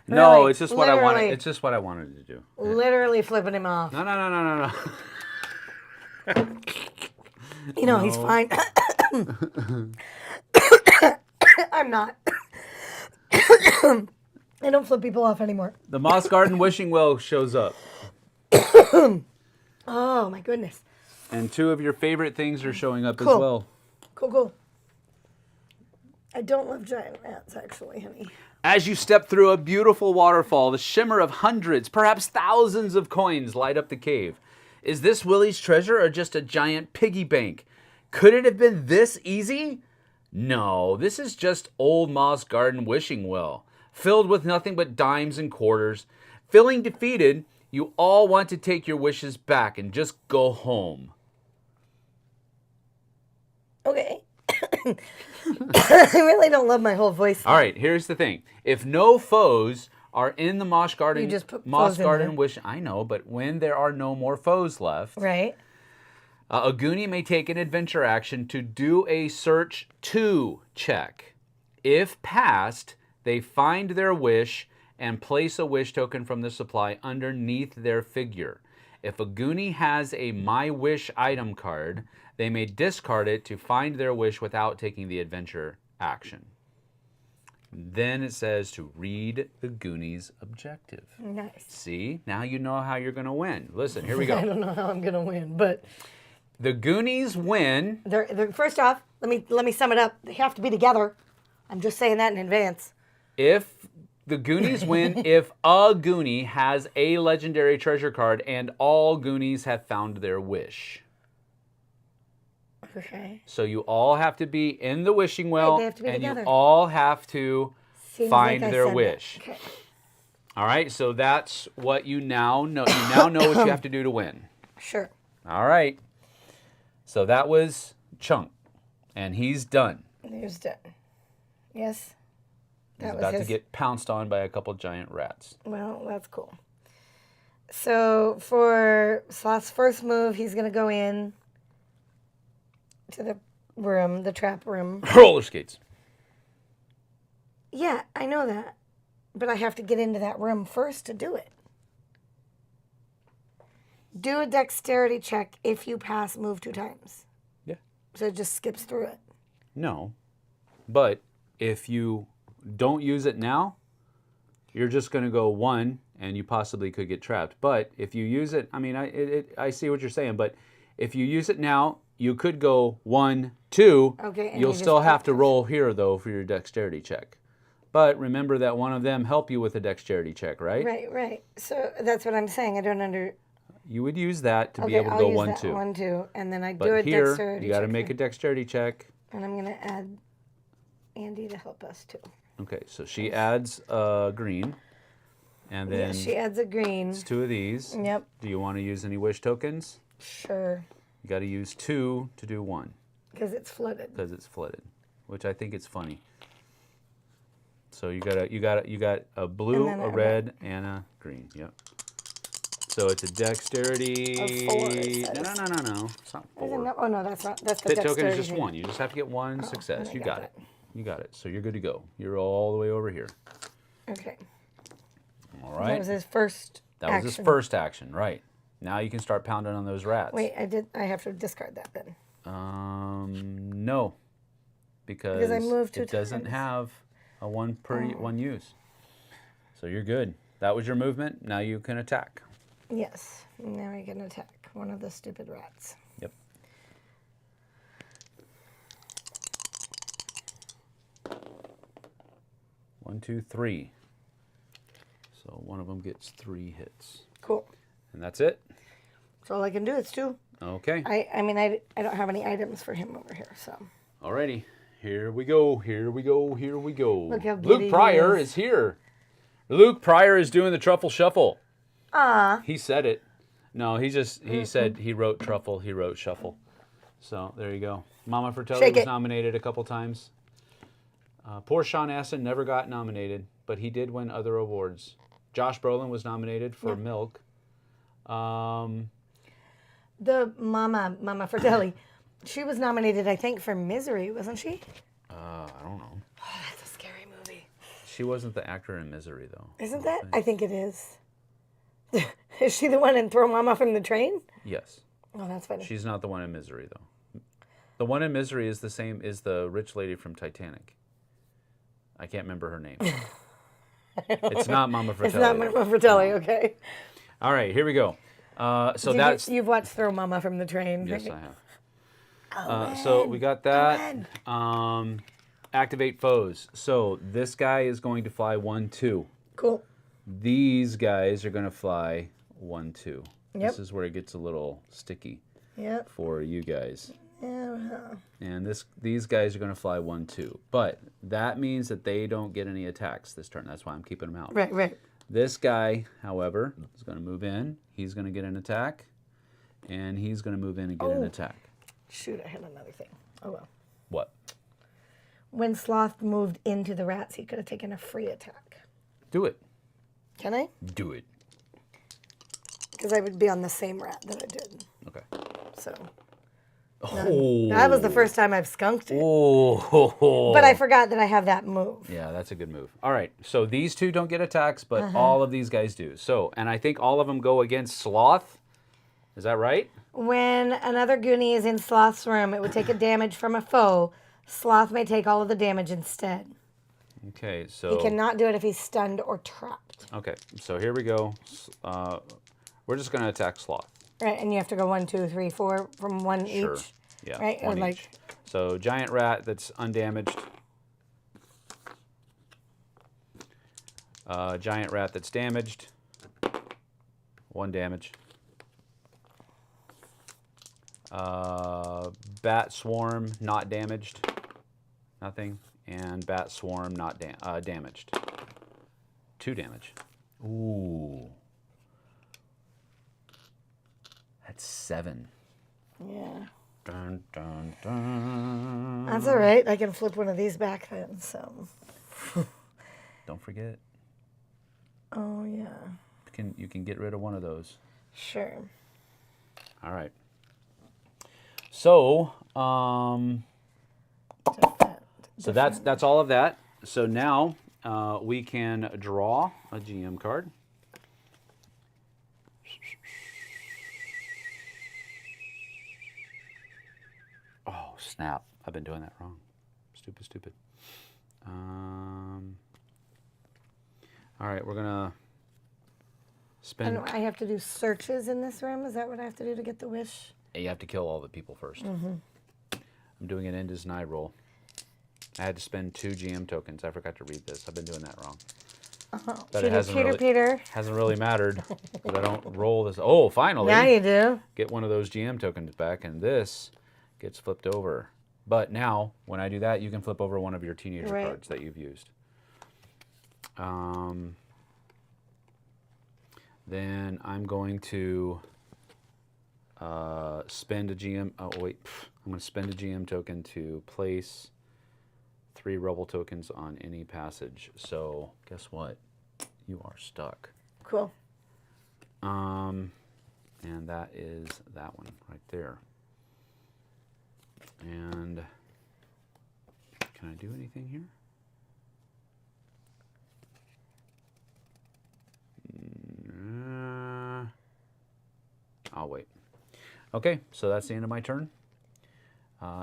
No, Really, it's just what I wanted. literally. It's just what I wanted to do. Literally flipping him off. No. You know, he's fine. I'm not. I don't flip people off anymore. The Moss Garden Wishing Well shows up. Oh, my goodness. And two of your favorite things are showing up as Cool. well. Cool. I don't love giant rats, actually, honey. As you step through a beautiful waterfall, the shimmer of hundreds, perhaps thousands of coins light up the cave. Is this Willie's treasure or just a giant piggy bank? Could it have been this easy? No, this is just old Moss Garden Wishing Well, filled with nothing but dimes and quarters. Feeling defeated, you all want to take your wishes back and just go home. Okay. I really don't love my whole voice. All right, here's the thing. If no foes are in the Moss Garden, You just put foes in there. Wish, I know, but when there are no more foes left, Right? a Goonie may take an adventure action to do a search to check. If passed, they find their wish and place a wish token from the supply underneath their figure. If a Goonie has a My Wish item card, they may discard it to find their wish without taking the adventure action. Then it says to read the Goonies' objective. Nice. See? Now you know how you're going to win. Listen, here we I go. don't know how I'm going to win, but The Goonies win. they're first off, let me sum it up. They have to be together. I'm just saying that in advance. If the Goonies win, if a Goonie has a legendary treasure card and all Goonies have found their wish. Okay. So you all have to be in the wishing well, they have to be and together. you all have to Seems find like I their said that. wish. Okay. All right, so that's what you now know. You now know what you have to do to win. Sure. All right. So that was Chunk, and he's done. There's done. Yes. He's That was about to his. get pounced on by a couple giant rats. Well, that's cool. So for Sloth's first move, he's going to go in to the room, the trap room. Roller skates. Yeah, I know that. But I have to get into that room first to do it. Do a dexterity check if you pass move 2 times. Yeah. So it just skips through it. No, but if you don't use it now, you're just going to go 1, and you possibly could get trapped. But if you use it, I mean, I see what you're saying, but if you use it now, you could go 1, 2. Okay, and You'll you still just have to roll here, though, for your dexterity check. But remember that one of them help you with a dexterity check, right? Right. So that's what I'm saying. I don't under. You would use that to be Okay, able to I'll go use 1, that 2. 1, 2, and then I do But a here, dexterity you got to check make a dexterity check. And I'm going to add Andy to help us too. Okay, so she adds green. And then Yeah, she adds a green. it's 2 of these. Yep. Do you want to use any wish tokens? Sure. You got to use 2 to do 1 Because it's flooded. because it's flooded, which I think is funny. So you got a blue, And then a a red, and a green. Yep. So it's a dexterity. Of 4, it says. No. It's not There's 4. another- oh, no, that's not. That's the Pit dexterity. token is just thing. 1. You just have to get 1 success. I You got got it. You got it. So you're good to go. You're all the way over here. Okay. All That right. was his first That was his first action, right. Now you can start pounding on those rats. Wait, I have to discard that then. No. Because I moved 2 it doesn't times. have a one use. So you're good. That was your movement. Now you can attack. Yes. Now I can attack one of the stupid rats. Yep. One, two, three. So one of them gets 3 hits. Cool. And that's it? That's all I can do. It's 2. Okay. I mean, I don't have any items for him over here, so. Alrighty. Here we go. Here we go. Here we go. Look how giddy Luke he Pryor is. is here. Luke Pryor is doing the truffle shuffle. Ah. He said it. No, he said he wrote truffle, he wrote shuffle. So there you go. Mama Fratelli Shake was it. nominated a couple times. Poor Sean Astin never got nominated, but he did win other awards. Josh Brolin was nominated for Milk. The Mama Fratelli, she was nominated, I think, for Misery, wasn't she? I don't know. Oh, that's a scary movie. She wasn't the actor in Misery, though. Isn't that? I think it is. Is she the one in Throw Mama from the Train? Yes. Oh, that's funny. She's not the one in Misery, though. The one in Misery is the same as the rich lady from Titanic. I can't remember her name. It's not Mama Fratelli. It's not Mama Fratelli, okay. All right, here we go. So You've watched Throw Mama from the Train. Yes, right? I have. So we got that. Activate foes. So this guy is going to fly 1, 2. Cool. These guys are going to fly 1, 2. Yep. This is where it gets a little sticky Yep. for you guys. Yeah. And these guys are going to fly 1, 2. But that means that they don't get any attacks this turn. That's why I'm keeping them out. Right. This guy, however, is going to move in. He's going to get an attack. And he's going to move in and get an attack. Shoot, I had another thing. Oh, well. What? When Sloth moved into the rats, he could have taken a free attack. Do it. Can I? Do it. Because I would be on the same rat that I did. Okay. So. Oh. That was the first time I've skunked it. Oh. But I forgot that I have that move. Yeah, that's a good move. All right, so these 2 don't get attacks, but all of these guys do. So, and I think all of them go against Sloth. Is that right? When another Goonie is in Sloth's room, it would take a damage from a foe. Sloth may take all of the damage instead. Okay, so... He cannot do it if he's stunned or trapped. Okay, so here we go. We're just going to attack Sloth. Right, and you have to go 1, 2, 3, 4 from 1 Sure. each. Yeah, right? one Or each. So giant rat that's undamaged. Giant rat that's damaged. 1 damage. Bat swarm not damaged. Nothing. And bat swarm not damaged. 2 damage. Ooh. That's 7. Yeah. Dun, dun, dun. That's all right. I can flip one of these back then, so. Don't forget. Oh, yeah. You can get rid of one of those. Sure. All right. So, so that's all of that. So now we can draw a GM card. Oh, snap. I've been doing that wrong. Stupid. All right, we're going to spend... And I have to do searches in this room? Is that what I have to do to get the wish? You have to kill all the people first. I'm doing an end as denied roll. I had to spend 2 GM tokens. I forgot to read this. I've been doing that wrong. But it hasn't really mattered because I don't roll this. Oh, finally. Now you do. Get one of those GM tokens back, and this gets flipped over. But now, when I do that, you can flip over one of your teenager cards that you've used. Then I'm going to spend a GM. Oh wait, I'm going to spend a GM token to place 3 rebel tokens on any passage. So guess what? You are stuck. Cool. And that is that one right there. And can I do anything here? I'll wait. Okay, so that's the end of my turn.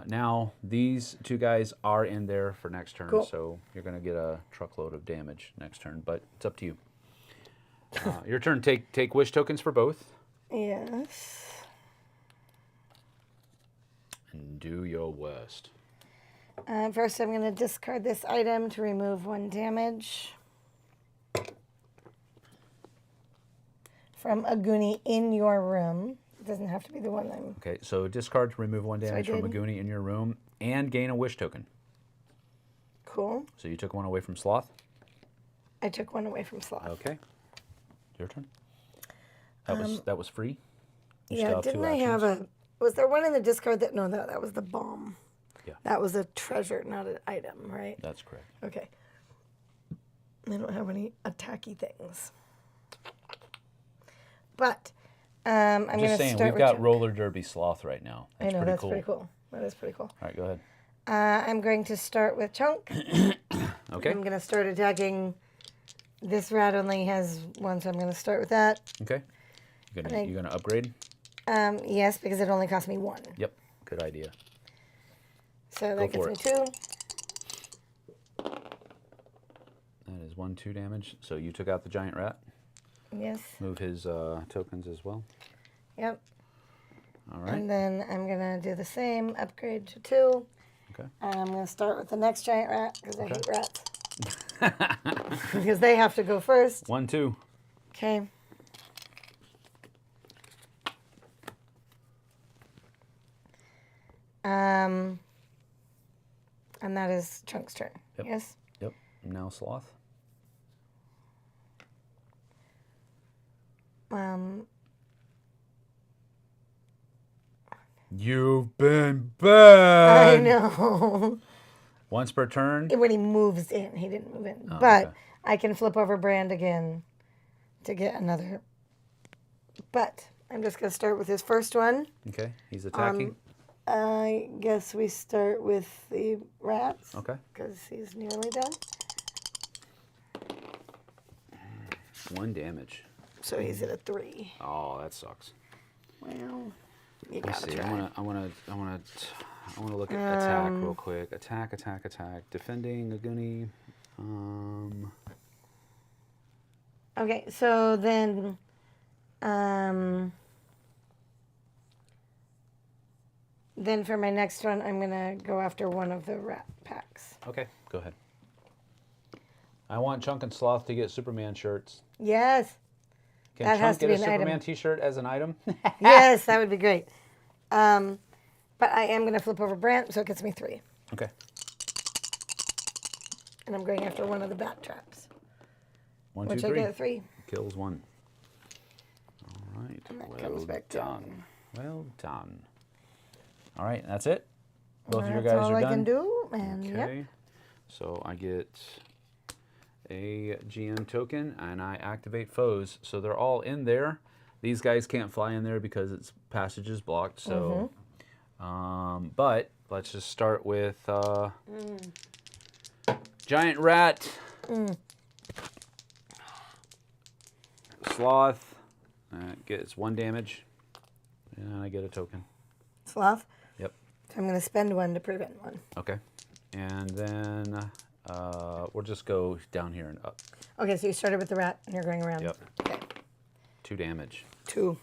Now, these two guys are in there for next turn, Cool. so you're going to get a truckload of damage next turn, but it's up to you. Your turn. Take wish tokens for both. Yes. And do your worst. First, I'm going to discard this item to remove 1 damage from a Goonie in your room. It doesn't have to be the one I'm... Okay, so discard to remove 1 damage from a did. Goonie in your room and gain a wish token. Cool. So you took 1 away from Sloth? I took 1 away from Sloth. Okay. Your turn. That was free? You still Yeah, have 2 didn't I actions? have a... Was there one in the discard that... No, that was the bomb. Yeah. That was a treasure, not an item, right? That's correct. Okay. I don't have any attacky things. But I'm going to Just saying, start we've got with... roller derby Sloth right now. I That's know, pretty that's cool. pretty cool. That is pretty cool. All right, go ahead. I'm going to start with Chunk. Okay. I'm going to start attacking. This rat only has 1, so I'm going to start with that. Okay. You're gonna upgrade? Yes, because it only cost me 1. Yep. Good idea. So that Go gets for me 2. That is 1/2 damage. So you took out the giant rat. Yes. Move his tokens as well. Yep. All right. And then I'm going to do the same, upgrade to 2. Okay. And I'm going to start with the next giant rat because I hate rats. Because they have to go first. 1, 2. Okay. And that is Chunk's turn. Yep. Yes? Yep. Now Sloth. You've been bad. I know. Once per turn. When he moves in, he didn't move in. Oh, but okay. I can flip over Brand again to get another. But I'm just going to start with his first one. Okay. He's attacking. I guess we start with the rats. Okay. Because he's nearly done. 1 damage. So he's at a 3. Oh, that sucks. Well, you Let me gotta see. try. I want to look at attack real quick. Attack. Defending a Goonie. Okay, so then, then for my next one, I'm gonna go after one of the rat packs. Okay, go ahead. I want Chunk and Sloth to get Superman shirts. Yes, Can that Chunk has to get be a an Superman item. T-shirt as an item? Yes, that would be great. But I am gonna flip over Brant, so it gets me 3, Okay. and I'm going after one of the bat traps, 1, 2, which 3. I get a 3. Kills 1. All right. And that well comes back done. Well done. All right, that's it. Both of your That's guys all are I done. can do, and Okay. yep. So I get a GM token and I activate foes. So they're all in there. These guys can't fly in there because its passage is blocked. So, but let's just start with giant rat, sloth. Gets 1 damage, and I get a token. Sloth. Yep. So I'm gonna spend 1 to prevent 1. Okay. And then we'll just go down here and up. Okay, so you started with the rat, and you're going around. Yep. Okay. 2 damage. 2.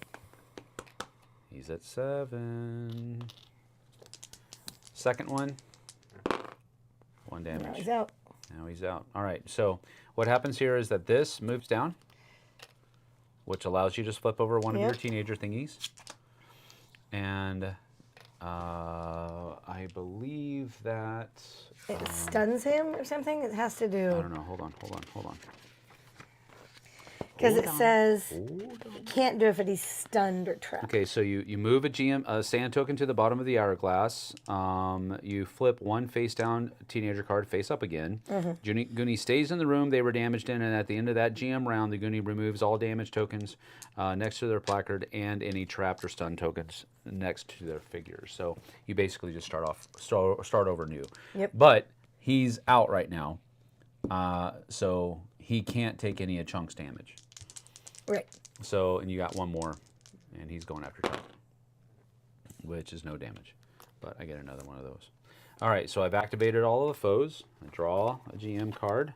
He's at 7. Second one. 1 damage. Now he's out. Now he's out. All right. So what happens here is that this moves down, which allows you to flip over one of your Yep. teenager thingies. And I believe that... It stuns him or something? It has to do... I don't know. Hold on. Because it says you can't do it if he's stunned or trapped. Okay, so you move a sand token to the bottom of the hourglass. You flip 1 face down teenager card face up again. Goonie stays in the room they were damaged in, and at the end of that GM round, the Goonie removes all damage tokens next to their placard and any trapped or stunned tokens next to their figures. So you basically just start over new. Yep. But he's out right now, so he can't take any of Chunk's damage. Right. So, and you got 1 more and he's going after top, which is no damage. But I get another one of those. All right, so I've activated all of the foes. I draw a GM card.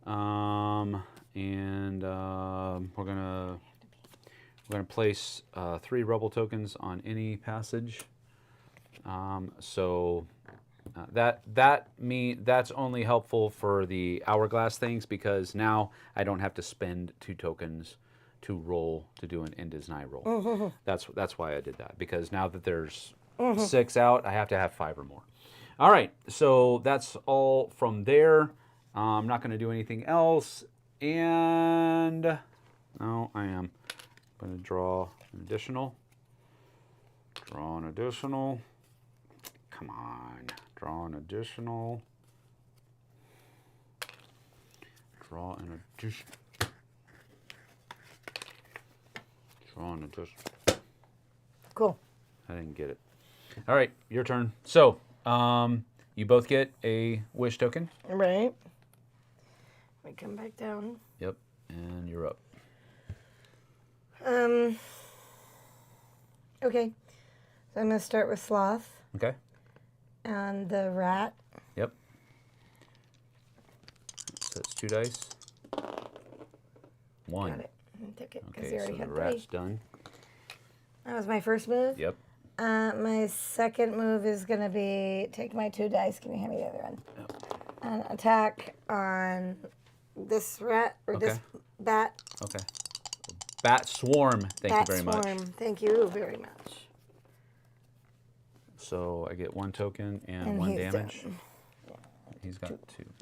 We're gonna place 3 rebel tokens on any passage. That's only helpful for the hourglass things, because now I don't have to spend 2 tokens to roll to do an end as nigh roll. That's why I did that, because now that there's 6 out, I have to have 5 or more. All right, so that's all from there. I'm not going to do anything else, and no, I am going to draw an additional. Draw an additional. Come on, draw an additional. Draw an addition. Draw an addition. Cool. I didn't get it. All right, your turn. So, you both get a wish token. Right. We come back down. Yep, and you're up. Okay. So I'm going to start with Sloth. Okay. And the rat. Yep. So it's 2 dice. 1. Got it. I took it because Okay, you already so had the 3. rat's done. That was my first move. Yep. My second move is going to be take my 2 dice. Can you hand me the other one? Yep. And attack on this rat or this bat. Okay. Bat swarm. Thank you very much. Thank you very much. So I get 1 token and 1 damage. Done. He's got 2.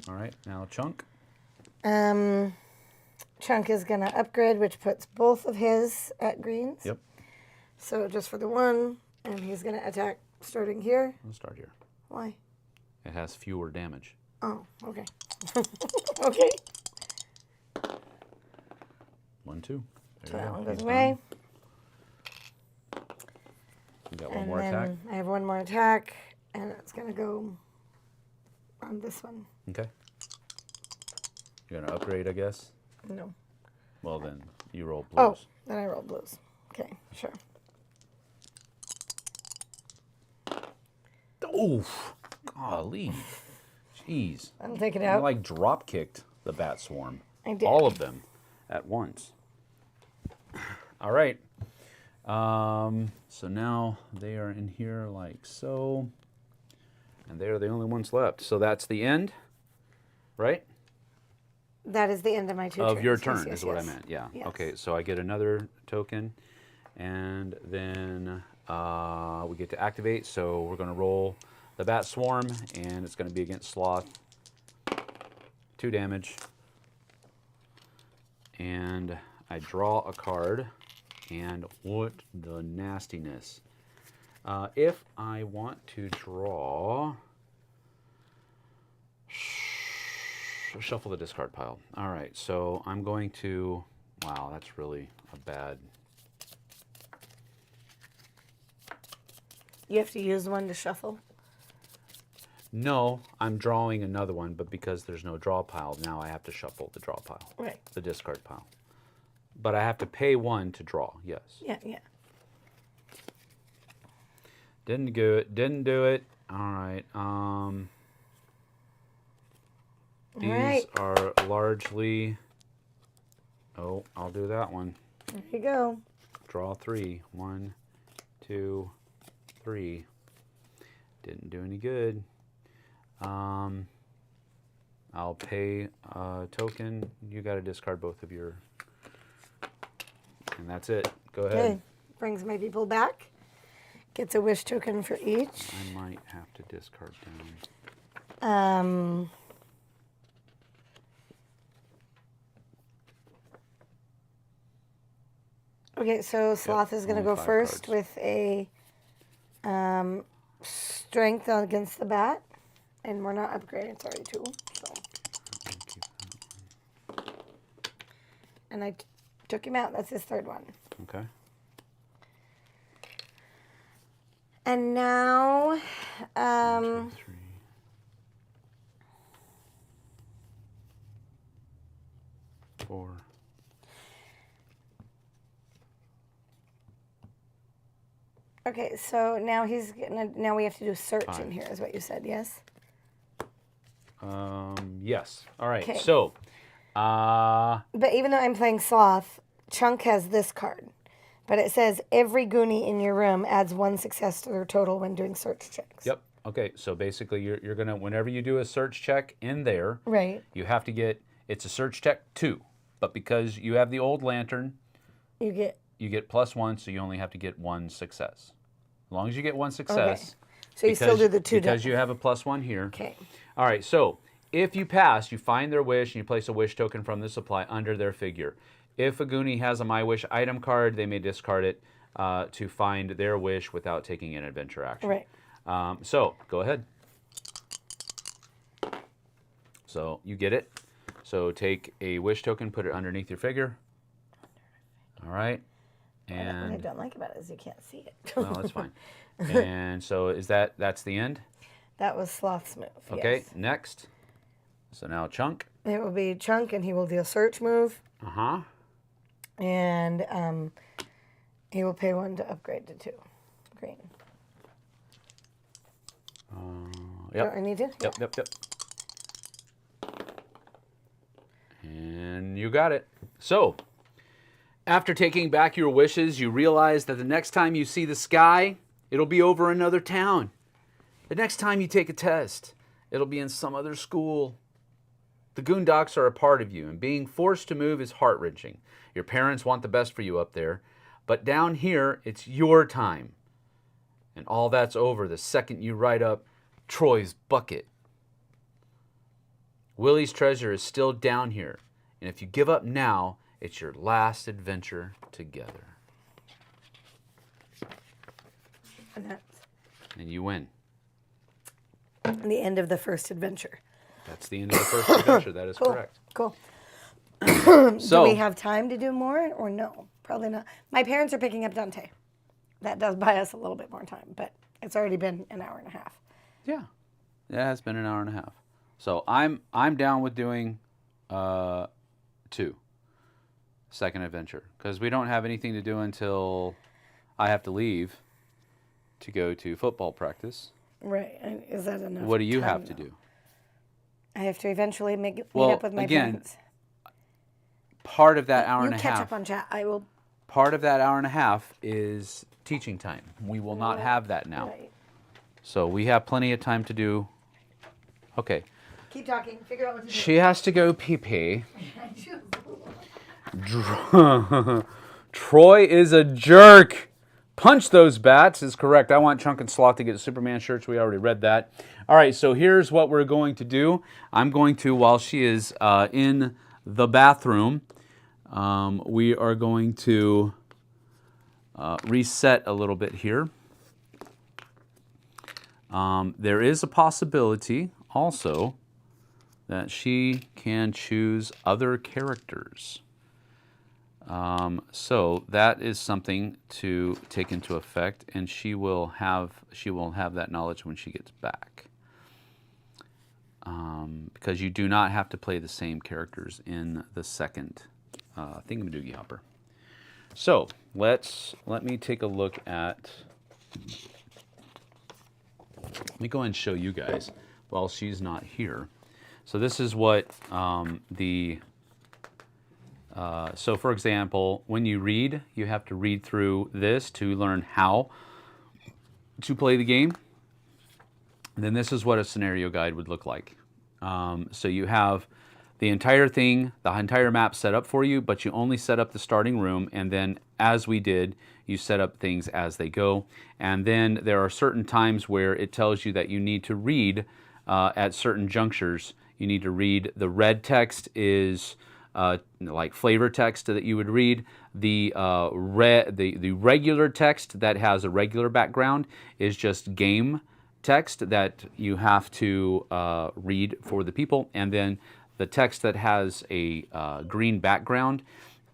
All right, now Chunk. Chunk is going to upgrade, which puts both of his at greens. Yep. So just for the 1, and he's going to attack starting here. Let's start here. Why? It has fewer damage. Oh, okay. Okay. 1, 2. So There you that go. one goes He's away. done. You got 1 And more then attack. I have 1 more attack, and it's going to go on this one. Okay. You're gonna upgrade, I guess. No. Well, then you roll Oh, blues. then I roll blues. Okay, sure. Oof! Golly, jeez. I'll take it You out. like drop kicked the bat swarm. I did. All of them at once. All right. So now they are in here like so, and they are the only ones left. So that's the end, right? That is the end of my 2 Of turns. your Yes, turn yes, is what I yes. meant. Yeah. Yes. Okay. So I get another token, and then we get to activate. So we're going to roll the bat swarm, and it's going to be against Sloth. 2 damage, and I draw a card. And what the nastiness. If I want to draw, shuffle the discard pile. All right, so I'm going to, wow, that's really a bad. You have to use 1 to shuffle. No, I'm drawing another one, but because there's no draw pile, now I have to shuffle the draw pile. Right. The discard pile. But I have to pay 1 to draw, yes. Yeah, yeah. Didn't do it. Didn't do it. All right. These are largely. Oh, I'll do that one. There you go. Draw 3. 1, 2, 3. Didn't do any good. I'll pay a token. You got to discard both of your. And that's it. Go ahead. Okay. Brings my people back. Gets a wish token for each. I might have to discard down. Okay, so Sloth is going to only go 5 first cards. with a strength against the bat. And we're not upgrading, it's already 2. So. And I took him out. That's his 3rd one. Okay. And now, 1, 2, 3. 4. Okay, so now now we have to do search in here, is what you said, yes? Yes. All right. Okay. So, But even though I'm playing Sloth, Chunk has this card. But it says every Goonie in your room adds 1 success to their total when doing search checks. yep. Okay. So basically, you're gonna whenever you do a search check in there, Right. you have to get it's a search check 2, but because you have the old lantern, You get +1, so you only have to get 1 success. As long as you get 1 success. Okay. So you still do the 2 because you have a +1 here. Okay. All right. So if you pass, you find their wish and you place a wish token from the supply under their figure. If a Goonie has a My Wish item card, they may discard it to find their wish without taking an adventure action. Right. So go ahead. So you get it. So take a wish token, put it underneath your figure. All right. And what I don't like about it is you can't see it. Well, that's fine. And so that's the end? That was Sloth's move. Okay, Yes. next. So now Chunk. It will be Chunk, and he will do a search move. Uh-huh. And he will pay 1 to upgrade to 2. Green. Yep. Do I need to? Yep. And you got it. So, after taking back your wishes, you realize that the next time you see the sky, it'll be over another town. The next time you take a test, it'll be in some other school. The Goondocks are a part of you, and being forced to move is heart-wrenching. Your parents want the best for you up there, but down here, it's your time. And all that's over the second you write up Troy's bucket. Willie's treasure is still down here, and if you give up now, it's your last adventure together. And you win. The end of the first adventure. That's the end of the first adventure. That is correct. Cool. So, do we have time to do more or no? Probably not. My parents are picking up Dante. That does buy us a little bit more time, but it's already been an hour and a half. yeah, it has been an hour and a half. So I'm down with doing 2 second adventure because we don't have anything to do until I have to leave to go to football practice. Right. And is that enough? What do you time, have to though? do? I have to eventually meet Well, up with my again, parents. Part of that hour You and a catch half. up on chat. I will. Part of that hour and a half is teaching time. We will not have that now. Right. So we have plenty of time to do. Okay. Keep talking. Figure out what to do. She has to go pee-pee. Troy is a jerk. Punch those bats is correct. I want Chunk and Sloth to get Superman shirts. We already read that. All right, so here's what we're going to do. I'm going to, while she is in the bathroom, we are going to reset a little bit here. There is a possibility also that she can choose other characters. So that is something to take into effect, and she will have that knowledge when she gets back. Because you do not have to play the same characters in the second Thingamadoogie Hopper. So let me take a look at. Let me go ahead and show you guys while she's not here. So this is what so for example, when you read, you have to read through this to learn how to play the game. And then this is what a scenario guide would look like. So you have the entire thing, the entire map set up for you, but you only set up the starting room, and then as we did, you set up things as they go. And then there are certain times where it tells you that you need to read at certain junctures. You need to read. The red text is like flavor text that you would read. The regular text that has a regular background is just game text that you have to read for the people. And then the text that has a green background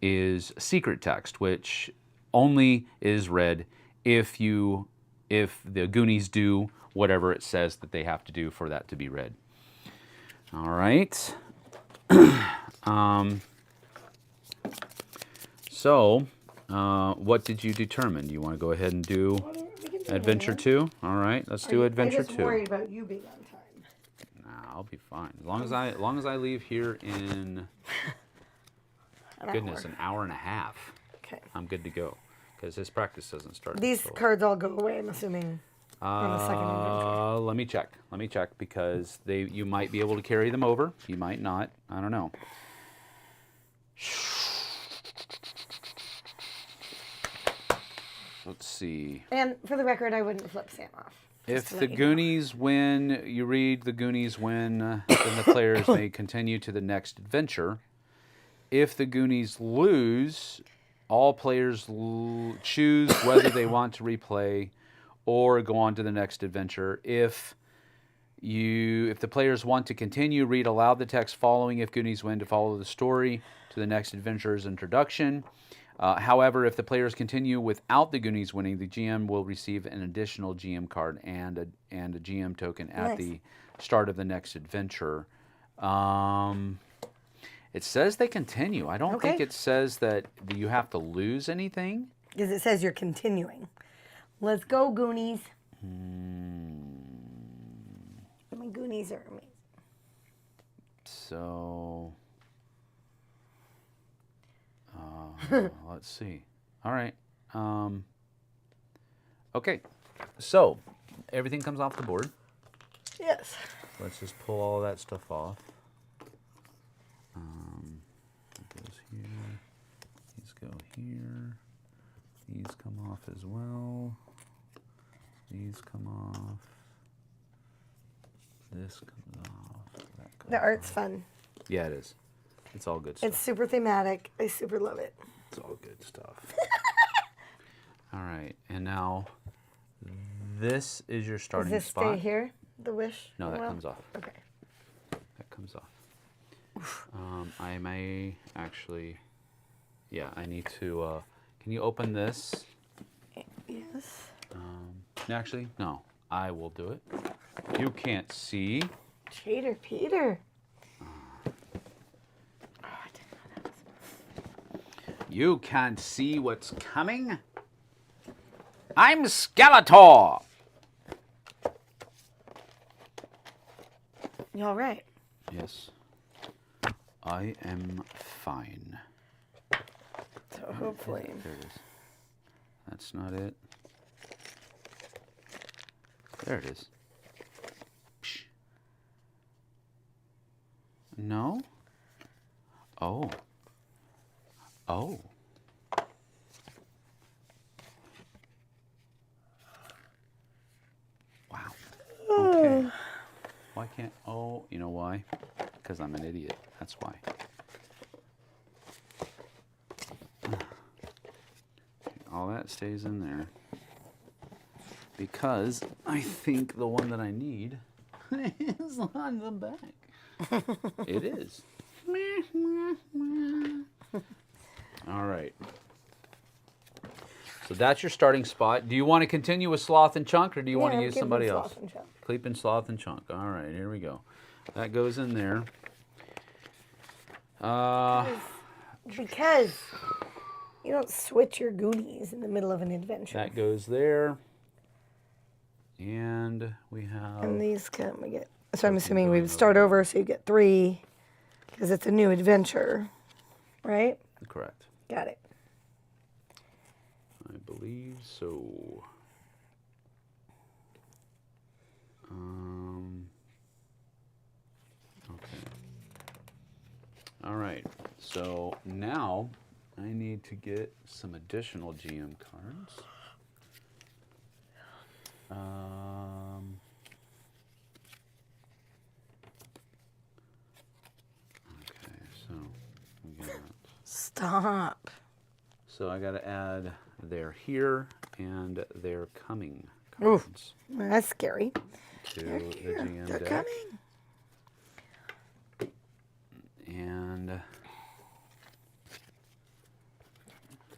is secret text, which only is read if the Goonies do whatever it says that they have to do for that to be read. All right. So, what did you determine? Do you want to go ahead and do? Adventure 2? All right, let's do Adventure 2. I'm just worried about you being on time. Nah, I'll be fine. As long as I leave here in an hour and a half. Okay. I'm good to go. Because his practice doesn't start. These cards all go away, I'm assuming. On the second adventure. Let me check. Let me check because you might be able to carry them over. You might not. I don't know. Let's see. And for the record, I wouldn't flip Sam off. If the Goonies win, you read the Goonies win, then the players may continue to the next adventure. If the Goonies lose, all players choose whether they want to replay or go on to the next adventure. If the players want to continue, read aloud the text following if Goonies win to follow the story to the next adventure's introduction. However, if the players continue without the Goonies winning, the GM will receive an additional GM card and a GM token at the start of the next adventure. It says they continue. I don't think it says that you have to lose anything. Because it says you're continuing. Let's go, Goonies. I mean, Goonies are amazing. So, let's see. All right. Okay. So, everything comes off the board. Yes. Let's just pull all of that stuff off. It goes here. These go here. These come off as well. These come off. This comes off. That comes The art's off. fun. Yeah, it is. It's all good stuff. It's super thematic. I super love it. It's all good stuff. All right, and now this is your starting Does this spot. stay here? The wish? No, that comes off. Okay. That comes off. I may actually, yeah, I need to, can you open this? Yes. Actually, no, I will do it. You can't see. Cheater Peter. You can't see what's coming. I'm Skeletor. You all right? Yes. I am fine. So hopefully. There it is. That's not it. There it is. Psh. No? Oh. Oh. Wow. Okay. Why can't... Oh, you know why? Because I'm an idiot. That's why. All that stays in there. Because I think the one that I need is on the back. It is. All right. So that's your starting spot. Do you want to continue with Sloth and Chunk, or do you want to use somebody else? Cleep and Sloth and Chunk. All right, here we go. That goes in there. Because you don't switch your Goonies in the middle of an adventure. That goes there. And we have... And these we get... So I'm assuming we would start over, so you get 3, because it's a new adventure, right? Correct. Got it. I believe so. Okay. All right. So now I need to get some additional GM cards. Okay, so we got... Stop. So I got to add they're here and they're coming cards. Ooh, that's scary. To the GM They're deck. coming. And I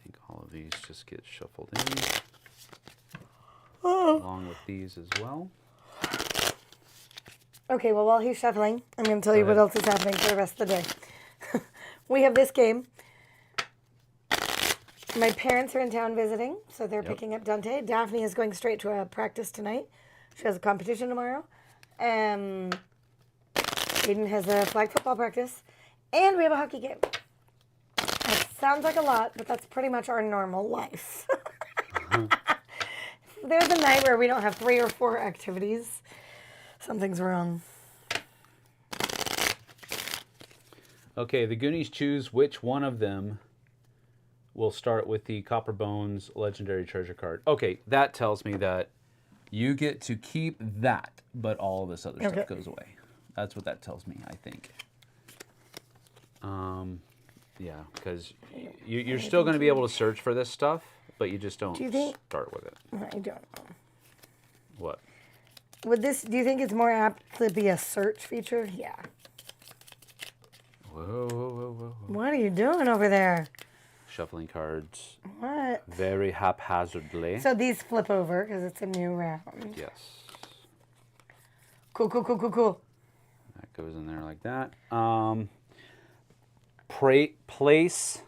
think all of these just get shuffled in. Along with these as well. Okay, well, while he's shuffling, I'm going to tell you what else is happening for the rest of the day. We have this game. My parents are in town visiting, so they're picking up Dante. Daphne is going straight to a practice tonight. She has a competition tomorrow. Aiden has a flag football practice. And we have a hockey game. That sounds like a lot, but that's pretty much our normal life. There's a night where we don't have 3 or 4 activities. Something's wrong. Okay, the Goonies choose which one of them will start with the Copper Bones Legendary Treasure card. Okay, that tells me that you get to keep that, but all of this other stuff goes away. That's what that tells me, I think. Yeah, because you're still going to be able to search for this stuff, but you just don't start with it. I don't know. What? Would this? Do you think it's more apt to be a search feature? Yeah. Whoa. What are you doing over there? Shuffling cards. What? Very haphazardly. So these flip over because it's a new round. Yes. Cool. That goes in there like that. Place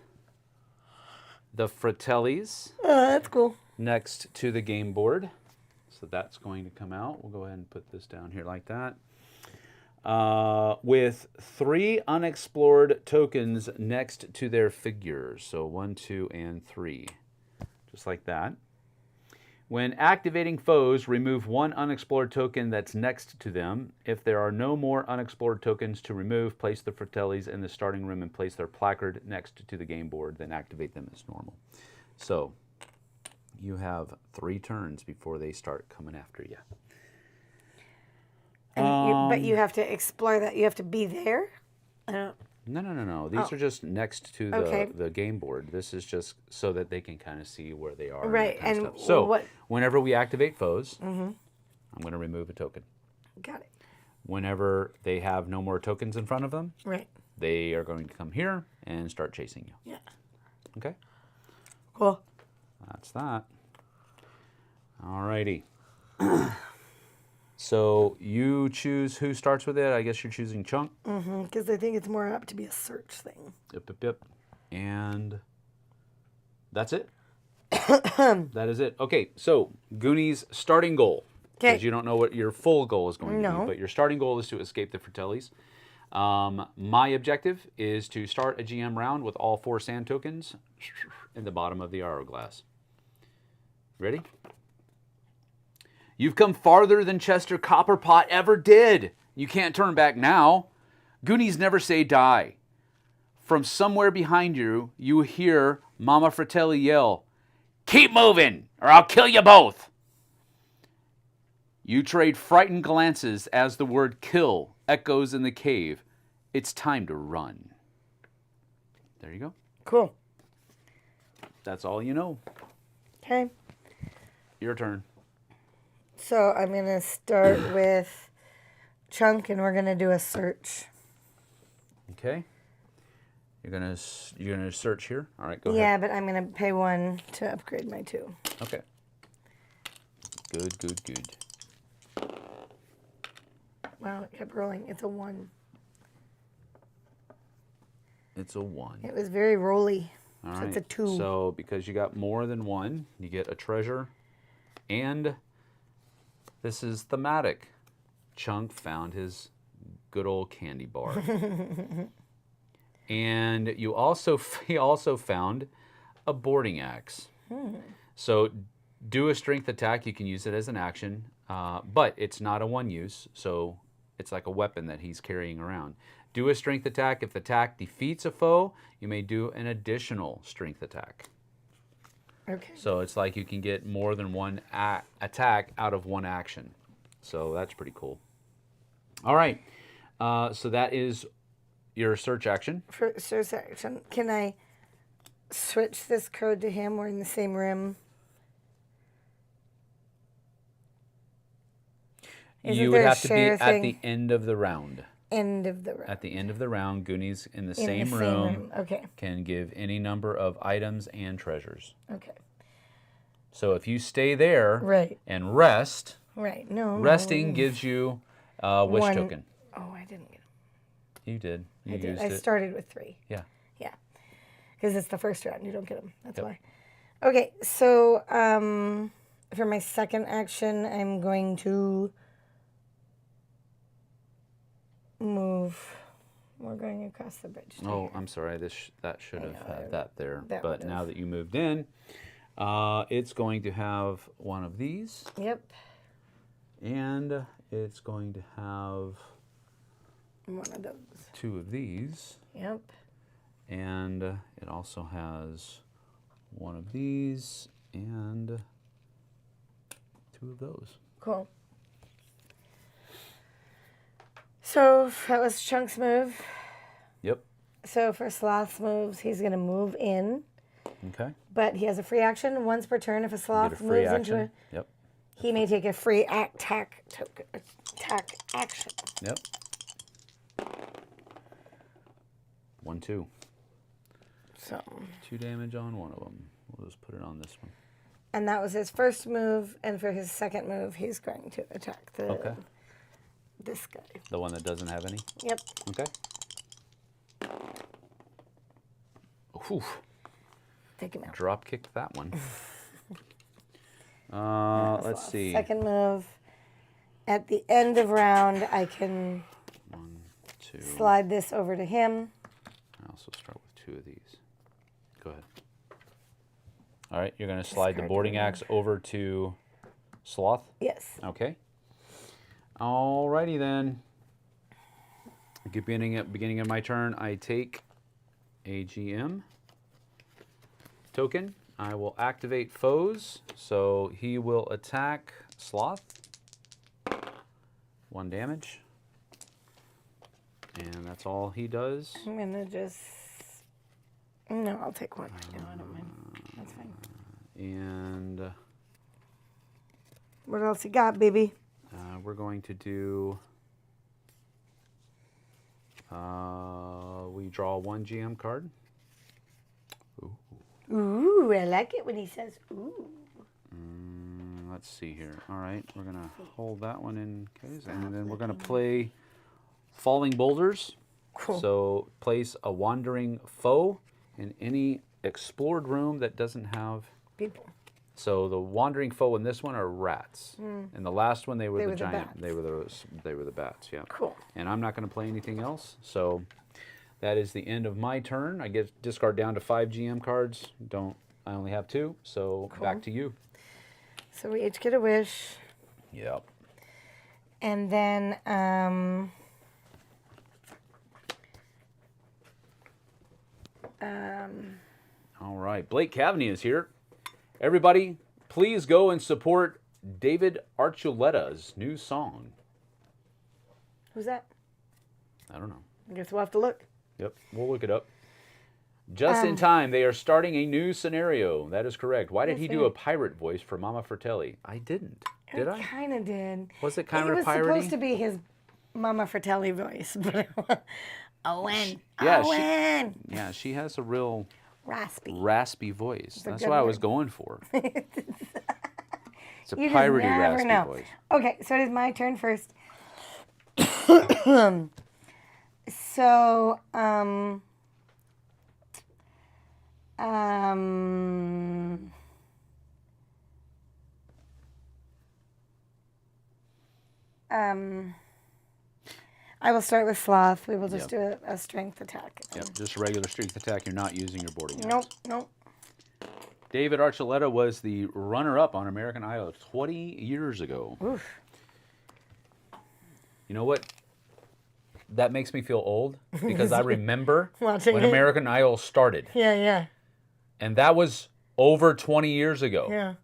the Fratellis. Oh, that's cool. Next to the game board. So that's going to come out. We'll go ahead and put this down here like that. With 3 unexplored tokens next to their figures. So 1, 2, and 3. Just like that. When activating foes, remove 1 unexplored token that's next to them. If there are no more unexplored tokens to remove, place the Fratellis in the starting room and place their placard next to the game board. Then activate them as normal. So you have 3 turns before they start coming after you. And but you have to explore that. You have to be there? No. These are just next to the game board. This is just so that they can kind of see where they are. Right. And stuff. So whenever we activate foes, I'm going to remove a token. Got it. Whenever they have no more tokens in front of them, right, they are going to come here and start chasing you. Yeah. Okay? Cool. That's that. All righty. So you choose who starts with it. I guess you're choosing Chunk. Because I think it's more apt to be a search thing. Yep. And that's it. That is it. Okay, so Goonies starting goal. Because you don't know what your full goal is going to be. But your starting goal is to escape the Fratellis. My objective is to start a GM round with all 4 sand tokens in the bottom of the hourglass. Ready? You've come farther than Chester Copperpot ever did. You can't turn back now. Goonies never say die. From somewhere behind you, you hear Mama Fratelli yell, "Keep moving, or I'll kill you both." You trade frightened glances as the word kill echoes in the cave. It's time to run. There you go. Cool. That's all you know. Okay. Your turn. So I'm going to start with Chunk, and we're going to do a search. Okay. You're gonna search here. All right, go ahead. Yeah, but I'm going to pay 1 to upgrade my 2. Okay. Good. Wow, it kept rolling. It's a 1. It's a 1. It was very rolly. All so right. it's a 2. So because you got more than 1, you get a treasure, and this is thematic. Chunk found his good old candy bar. And he also found a boarding axe. So do a strength attack. You can use it as an action, but it's not a 1 use, so it's like a weapon that he's carrying around. Do a strength attack. If the attack defeats a foe, you may do an additional strength attack. Okay. So it's like you can get more than 1 attack out of 1 action. So that's pretty cool. All right. So that is your search action. For search action, can I switch this card to him? We're in the same room. You would have to be at the end of the round. End of the round. At the end of the round, Goonies in the same room okay. can give any number of items and treasures. Okay. So if you stay there and rest, resting gives you a wish token. Oh, I didn't get it. You did. You I did. used I it. started with 3. Yeah. Yeah. Because it's the first round. You don't get them. That's Yep. why. Okay, so for my second action, I'm going to move. We're going across the bridge. to Oh, here. I'm sorry. That should have had that there. that But would've- now that you moved in, it's going to have one of these, Yep. and it's going to have One of those. two of these, Yep. and it also has one of these and two of those. Cool. So that was Chunk's move. Yep. So for Sloth's moves, he's going to move in, Okay. but he has a free action once per turn. If a Get a sloth free moves action. into a, Yep. he may take a free attack action. Yep. 1, 2. So, 2 damage on one of them. We'll just put it on this one. and that was his first move, and for his second move, he's going to attack this guy. The one that doesn't have any? Yep. Okay. Whew. Take him out. Drop kicked that one. Let's see. Second move. At the end of round, I can 1, 2. slide this over to him. I also start with 2 of these. Go ahead. All right, you're going to slide the boarding axe over to Sloth? Yes. Okay. Alrighty then. Beginning of my turn, I take a GM token. I will activate foes, so he will attack Sloth. 1 damage. And that's all he does. I'm going to just... No, I'll take one. No, I don't mind. That's fine. And What else you got, baby? we're going to do... we draw 1 GM card. Ooh, I like it when he says ooh. Let's see here. All right, we're going to hold that one in case, and then we're going to play Falling Boulders. Cool. So place a wandering foe in any explored room that doesn't have... People. So the wandering foe in this one are rats. And the last one, they were They the were the giant. bats. They were the bats, yeah. Cool. And I'm not going to play anything else. So that is the end of my turn. I get discard down to 5 GM cards. I only have 2. So back to you. So we each get a wish. Yep. And then, All right. Blake Cavaney is here. Everybody, please go and support David Archuleta's new song. who's that? I don't know. I guess we'll have to look. Yep, we'll look it up. Just in time, they are starting a new scenario. That is correct. Why did he do a pirate voice for Mama Fratelli? I didn't. Did I? Kind of did. Was it kind It of was piratey? supposed to be his Mama Fratelli voice, but Owen. Yeah, Owen. Yeah, she has a real Raspy. voice. That's good what I was word. going for. It's a You just piratey never raspy know. voice. Okay, so it is my turn first. So, I will start with Sloth. We will just do a strength attack. Yep, just a regular strength attack. You're not using your boarding Nope, axe. nope. David Archuleta was the runner-up on American Idol 20 years ago. Oof. You know what? That makes me feel old because I remember Watching when it. American Idol started. Yeah. And that was over 20 years ago. Yeah.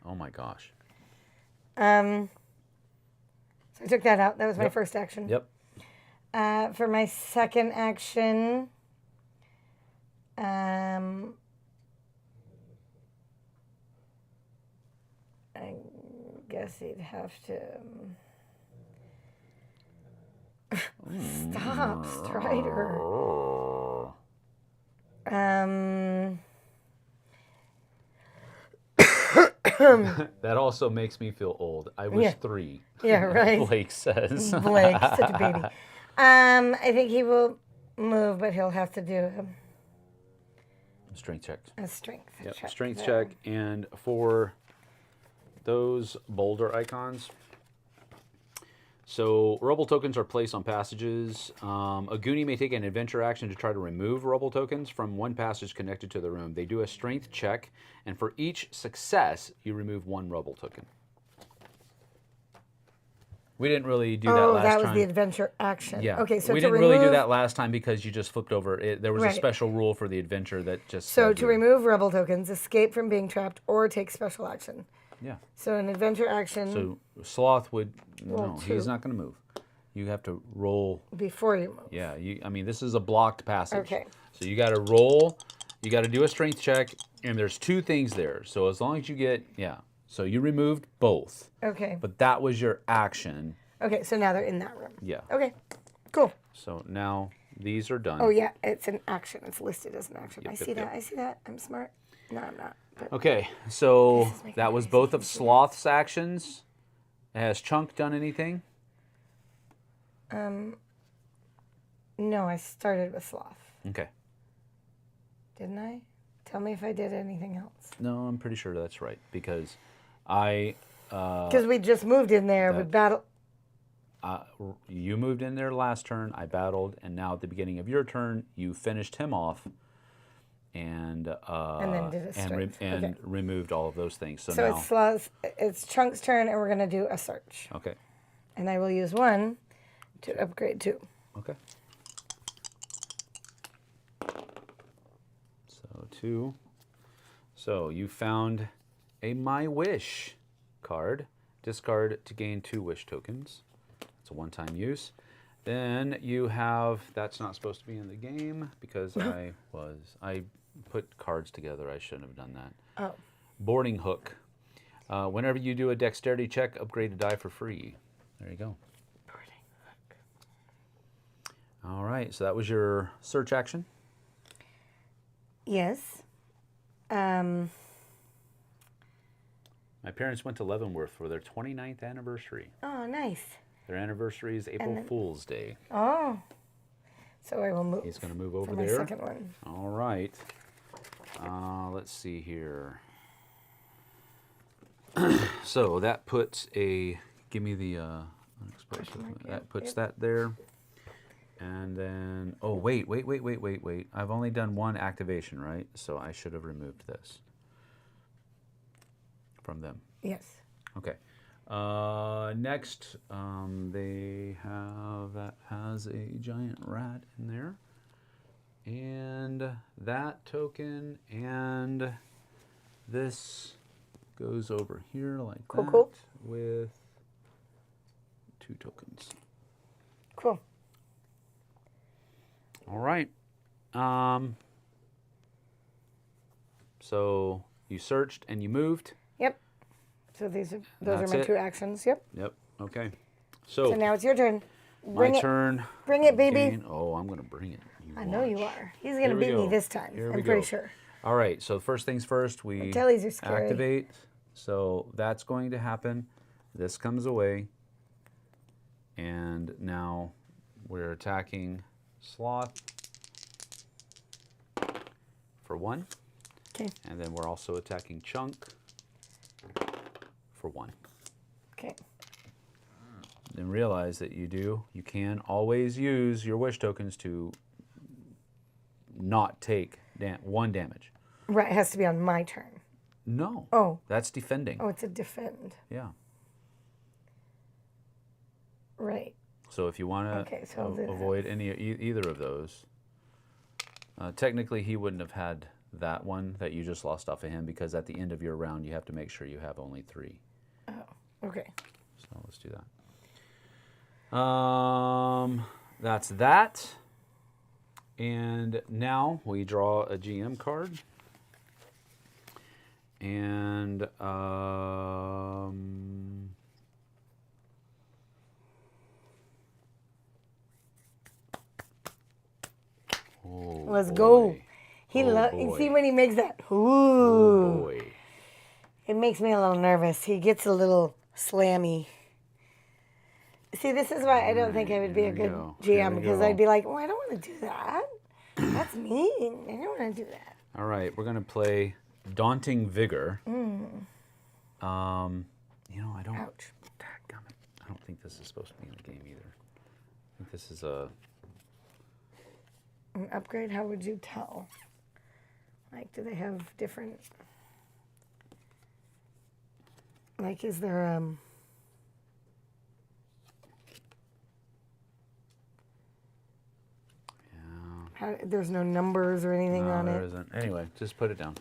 Oh my gosh. So I took that out. That was my first action. Yep. For my second action, I guess he'd have to. Stop, Strider. That also makes me feel old. I was 3. Yeah, right. Blake says. Blake, such a baby. I think he will move, but he'll have to do Strength check. A strength Yep, check. strength there. check. And for those boulder icons, so rubble tokens are placed on passages. A Goonie may take an adventure action to try to remove rubble tokens from one passage connected to the room. They do a strength check, and for each success, you remove one rubble token. We didn't really do that last time. Oh, that was the adventure action. Yeah. Okay, so we to didn't remove, really do that last time because you just flipped over. There was a Right. special rule for the adventure that just. So said to you- remove rebel tokens, escape from being trapped, or take special action. Yeah. So an adventure action So sloth would Roll no. two. He's not going to move. You have to roll. before you move. Yeah. I mean, this is a blocked passage. Okay. So you got to roll. You got to do a strength check, and there's two things there. So as long as you get So you removed both, Okay. but that was your action. Okay, so now they're in that room. Yeah. Okay, cool. So now these are done. Oh yeah, it's an action. It's listed as an action. I yep, see that. yep. I see that. I'm smart. No, I'm not. But Okay, so This is making that it was easy both for of me to do. Sloth's actions. Has Chunk done anything? no, I started with sloth, Okay. didn't I? Tell me if I did anything else. No, I'm pretty sure that's right because I. Because we just moved in there with battle. You moved in there last turn. I battled, and now at the beginning of your turn, you finished him off, and then did a strength. Okay. removed all of those things. So, So now, it's sloth. It's Chunk's turn, and we're gonna do a search. okay, And I will use 1 to upgrade 2. okay. So 2. So you found a My Wish card. Discard to gain 2 wish tokens. It's a one-time use. Then you have, that's not supposed to be in the game because I put cards together. I shouldn't have done that. Oh. Boarding hook. Whenever you do a dexterity check, upgrade a die for free. There you go. Boarding hook. All right, so that was your search action. Yes. My parents went to Leavenworth for their 29th anniversary. Oh, nice. Their anniversary is April Fool's Day. Oh. So I will move. He's going to move over for my there. second one. All right. Let's see here. So that puts a, give me the, that puts that there. And then, oh, wait. I've only done one activation, right? So I should have removed this from them. Yes. Okay. Next, they have, that has a giant rat in there. And that token and this goes over here like Cool, that cool. with 2 tokens. Cool. All right. So you searched and you moved. Yep. So those That's are my it. 2 actions. Yep. Yep. Okay. So now it's your turn. My turn. Bring it, baby. Gain- Oh, I'm going to bring it. I know you watch. are. He's gonna Here we beat me go. this time. Here we I'm pretty go. sure. All right. So first things first, we Tellies are scary. activate. So that's going to happen. This comes away. And now we're attacking Sloth for 1. Okay. And then we're also attacking Chunk for 1. Okay. Then realize that you can always use your wish tokens to not take 1 damage. Right. It has to be on my turn. No. Oh. That's defending. Oh, it's a defend. Yeah. Right. So if you want to Okay, so I'll do that. avoid either of those, technically he wouldn't have had that one that you just lost off of him because at the end of your round you have to make sure you have only 3. Oh. Okay. So let's do that. That's that. And now we draw a GM card. And oh, Let's go. boy. He Oh, you boy. see when he makes that. Ooh. Oh boy. It makes me a little nervous. He gets a little slammy. See, this is why I don't think I would be a Here we good go. Here GM we because go. I'd be like, oh, I don't want to do that. That's mean. I don't want to do that. All right, we're gonna play Daunting Vigor. You know, I don't. Ouch. Dadgummit. I don't think this is supposed to be in the game either. I think this is a. An upgrade? How would you tell? Like, do they have different? Like, is there there's no numbers or anything No, on there it? isn't. Anyway, just put it down.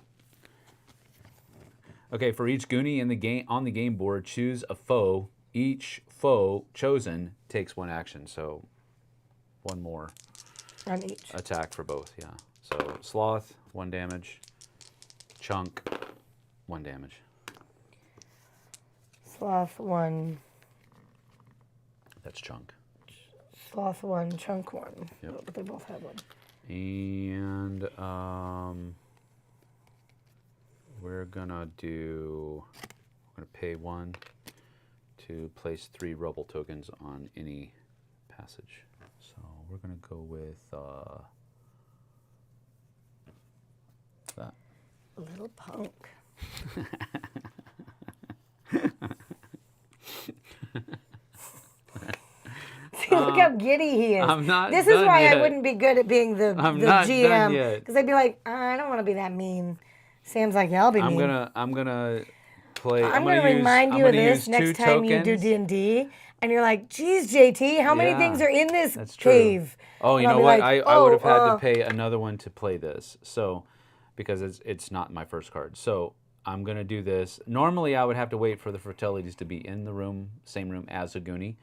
Okay, for each Goonie in the game on the game board, choose a foe. Each foe chosen takes one action, so one more On each. attack for both. Yeah. So Sloth, 1 damage. Chunk, 1 damage. Sloth 1. That's Chunk. Sloth 1, Chunk 1. Yep. But they both have 1. And we're gonna pay 1 to place 3 rubble tokens on any passage. So we're gonna go with that. Little punk. See, look how giddy he is. I'm not This is done why yet. I wouldn't be good at being the I'm not done GM. yet. Because I'd be like, I don't want to be that mean. Sam's like, yeah, I'll be mean. I'm gonna play. I'm going to remind you of this next time you do D&D. And you're like, geez, JT, how many Yeah, things are in this that's true. cave? Oh, And you I'll know be what? like, I would have had to pay another one to play this. So, because it's not my first card. So I'm gonna do this. Normally, I would have to wait for the Fratellities to be in the room, same room as a Goonie.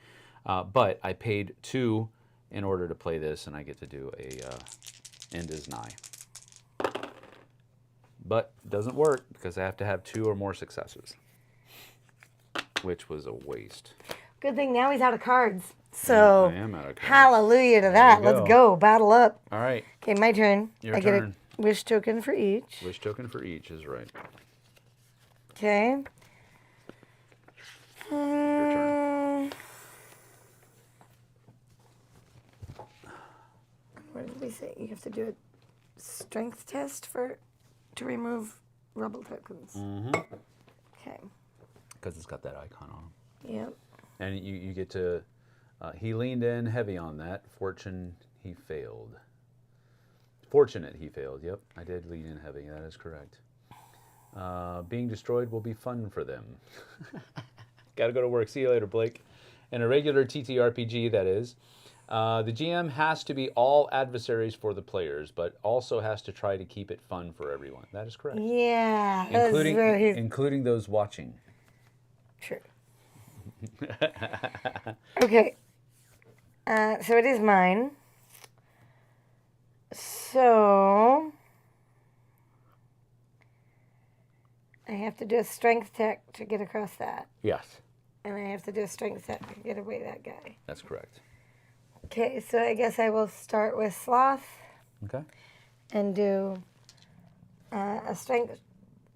But I paid 2 in order to play this, and I get to do a End is Nigh. But it doesn't work because I have to have 2 or more successes, which was a waste. Good thing now he's out of cards. So, I am out of cards. hallelujah to that. you go. Let's go. Battle up. All right, Okay, my turn. Your I turn. get a wish token for each. wish token for each is right. Okay. Your turn. What did we say? You have to do a strength test to remove rubble tokens. Mm-hmm. Okay. Because it's got that icon on him. Yep. And you get to, he leaned in heavy on that. Fortune, he failed. Fortunate, he failed. Yep, I did lean in heavy. That is correct. Being destroyed will be fun for them. Got to go to work. See you later, Blake. In a regular TTRPG, that is, the GM has to be all adversaries for the players, but also has to try to keep it fun for everyone. That is correct. Yeah. Including those watching. True. Okay. So it is mine. So I have to do a strength check to get across that. Yes, And I have to do a strength check to get away that guy. that's correct. Okay, so I guess I will start with Sloth Okay. and do a strength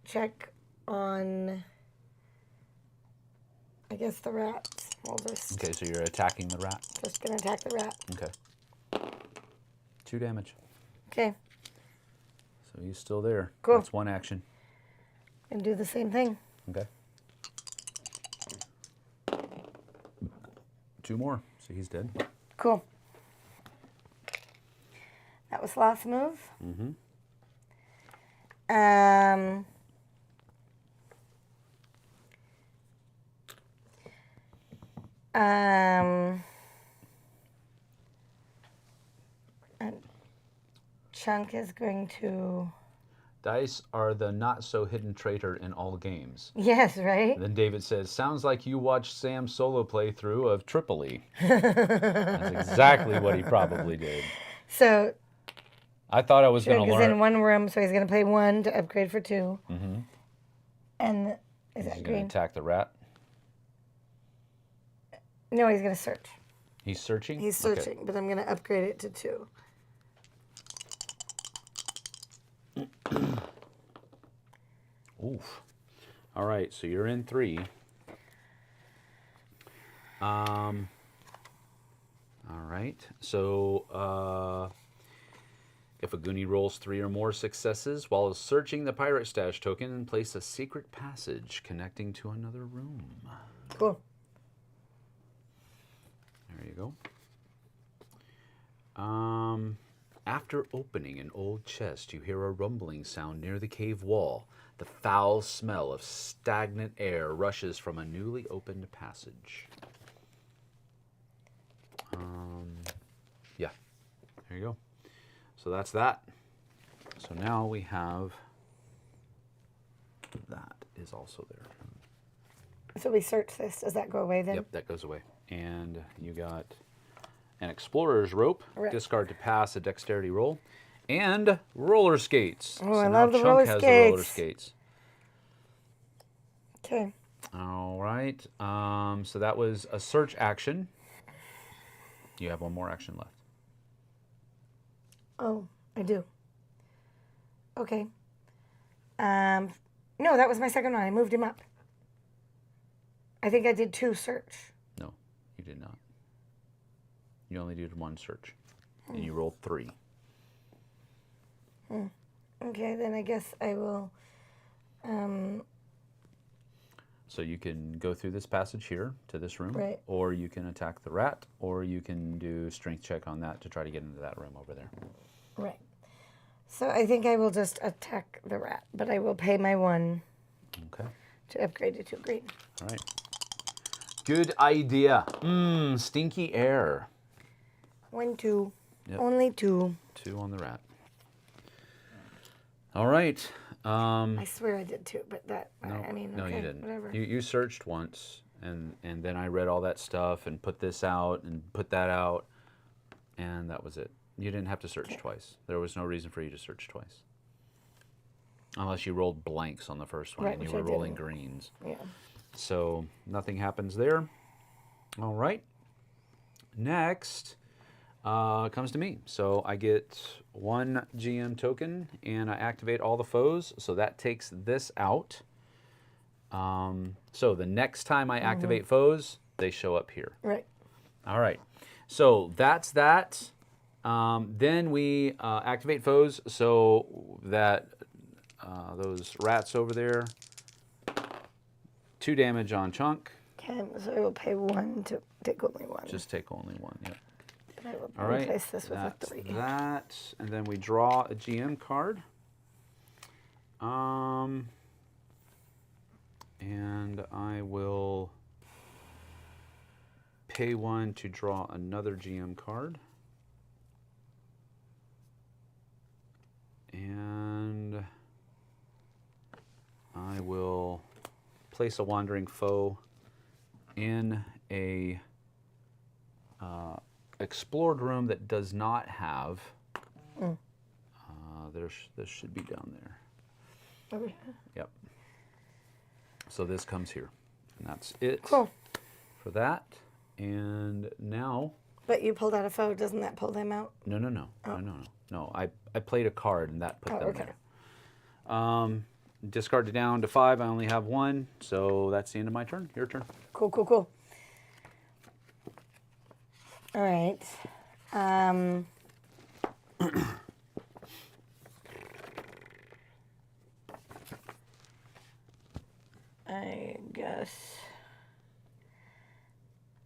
check on, I guess, the rat. We'll just, Okay, so you're attacking the rat. just gonna attack the rat. Okay. 2 damage. Okay, So he's still there. Cool. That's 1 action. and do the same thing. Okay. 2 more. So he's dead. Cool. That was Sloth's move. Mm-hmm. And Chunk is going to. Dice are the not-so-hidden traitor in all games. Yes, right? And then David says, sounds like you watched Sam's solo playthrough of Tripoli. That's exactly what he probably did. So I thought I was going Chunk to is learn. in 1 room, so he's going to play 1 to upgrade for 2. Mm-hmm. And is He's that going green? to attack the rat. No, he's going to search. He's searching? He's Okay. searching, but I'm going to upgrade it to 2. Oof. All right, so you're in 3. All right, so If a Goonie rolls 3 or more successes while searching the pirate stash token, place a secret passage connecting to another room. Cool. There you go. After opening an old chest, you hear a rumbling sound near the cave wall. The foul smell of stagnant air rushes from a newly opened passage. Yeah, there you go. So that's that. So now we have that is also there. So we search this. Does that go away then? Yep, that goes away. And you got an explorer's rope, Right. discard to pass a dexterity roll, and roller skates. Oh, I now love the Chunk roller has the roller skates. skates. Okay. All right. So that was a search action. You have one more action left. Oh, I do. Okay. No, that was my second one. I moved him up. I think I did 2 search. No, you did not. You only did 1 search, and you rolled 3. Okay, then I guess I will. So you can go through this passage here to this room, Right. or you can attack the rat, or you can do strength check on that to try to get into that room over there. Right. So I think I will just attack the rat, but I will pay my 1 Okay. to upgrade it to a green. All right. Good idea. Stinky air. 1, 2. Yep. Only 2. 2 on the rat. All right. I swear I did 2, but that, No, I mean, no, okay, you didn't. whatever. You searched once, and then I read all that stuff and put this out and put that out, and that was it. You didn't have to search twice. There was no reason for you to search twice. Unless you rolled blanks on the first one Right, and you which were I rolling didn't. greens. Yeah. So nothing happens there. All right. Next comes to me. So I get 1 GM token and I activate all the foes. So that takes this out. So the next time I activate foes, they show up here. Right. All right. So that's that. Then we activate foes so that those rats over there, 2 damage on Chunk. Okay, so I will pay 1 to take only 1. Just take only 1. Yep. I will All right. replace this with a That's 3. that, and then we draw a GM card. And I will pay 1 to draw another GM card. And I will place a wandering foe in a explored room that does not have. This should be down there. Over here. Yep. So this comes here, and that's it Cool. for that. And now, But you pulled out a foe. Doesn't that pull them out? no. I played a card, and that put them okay. there. Discard it down to 5. I only have 1, so that's the end of my turn. Your turn. Cool. All right. I guess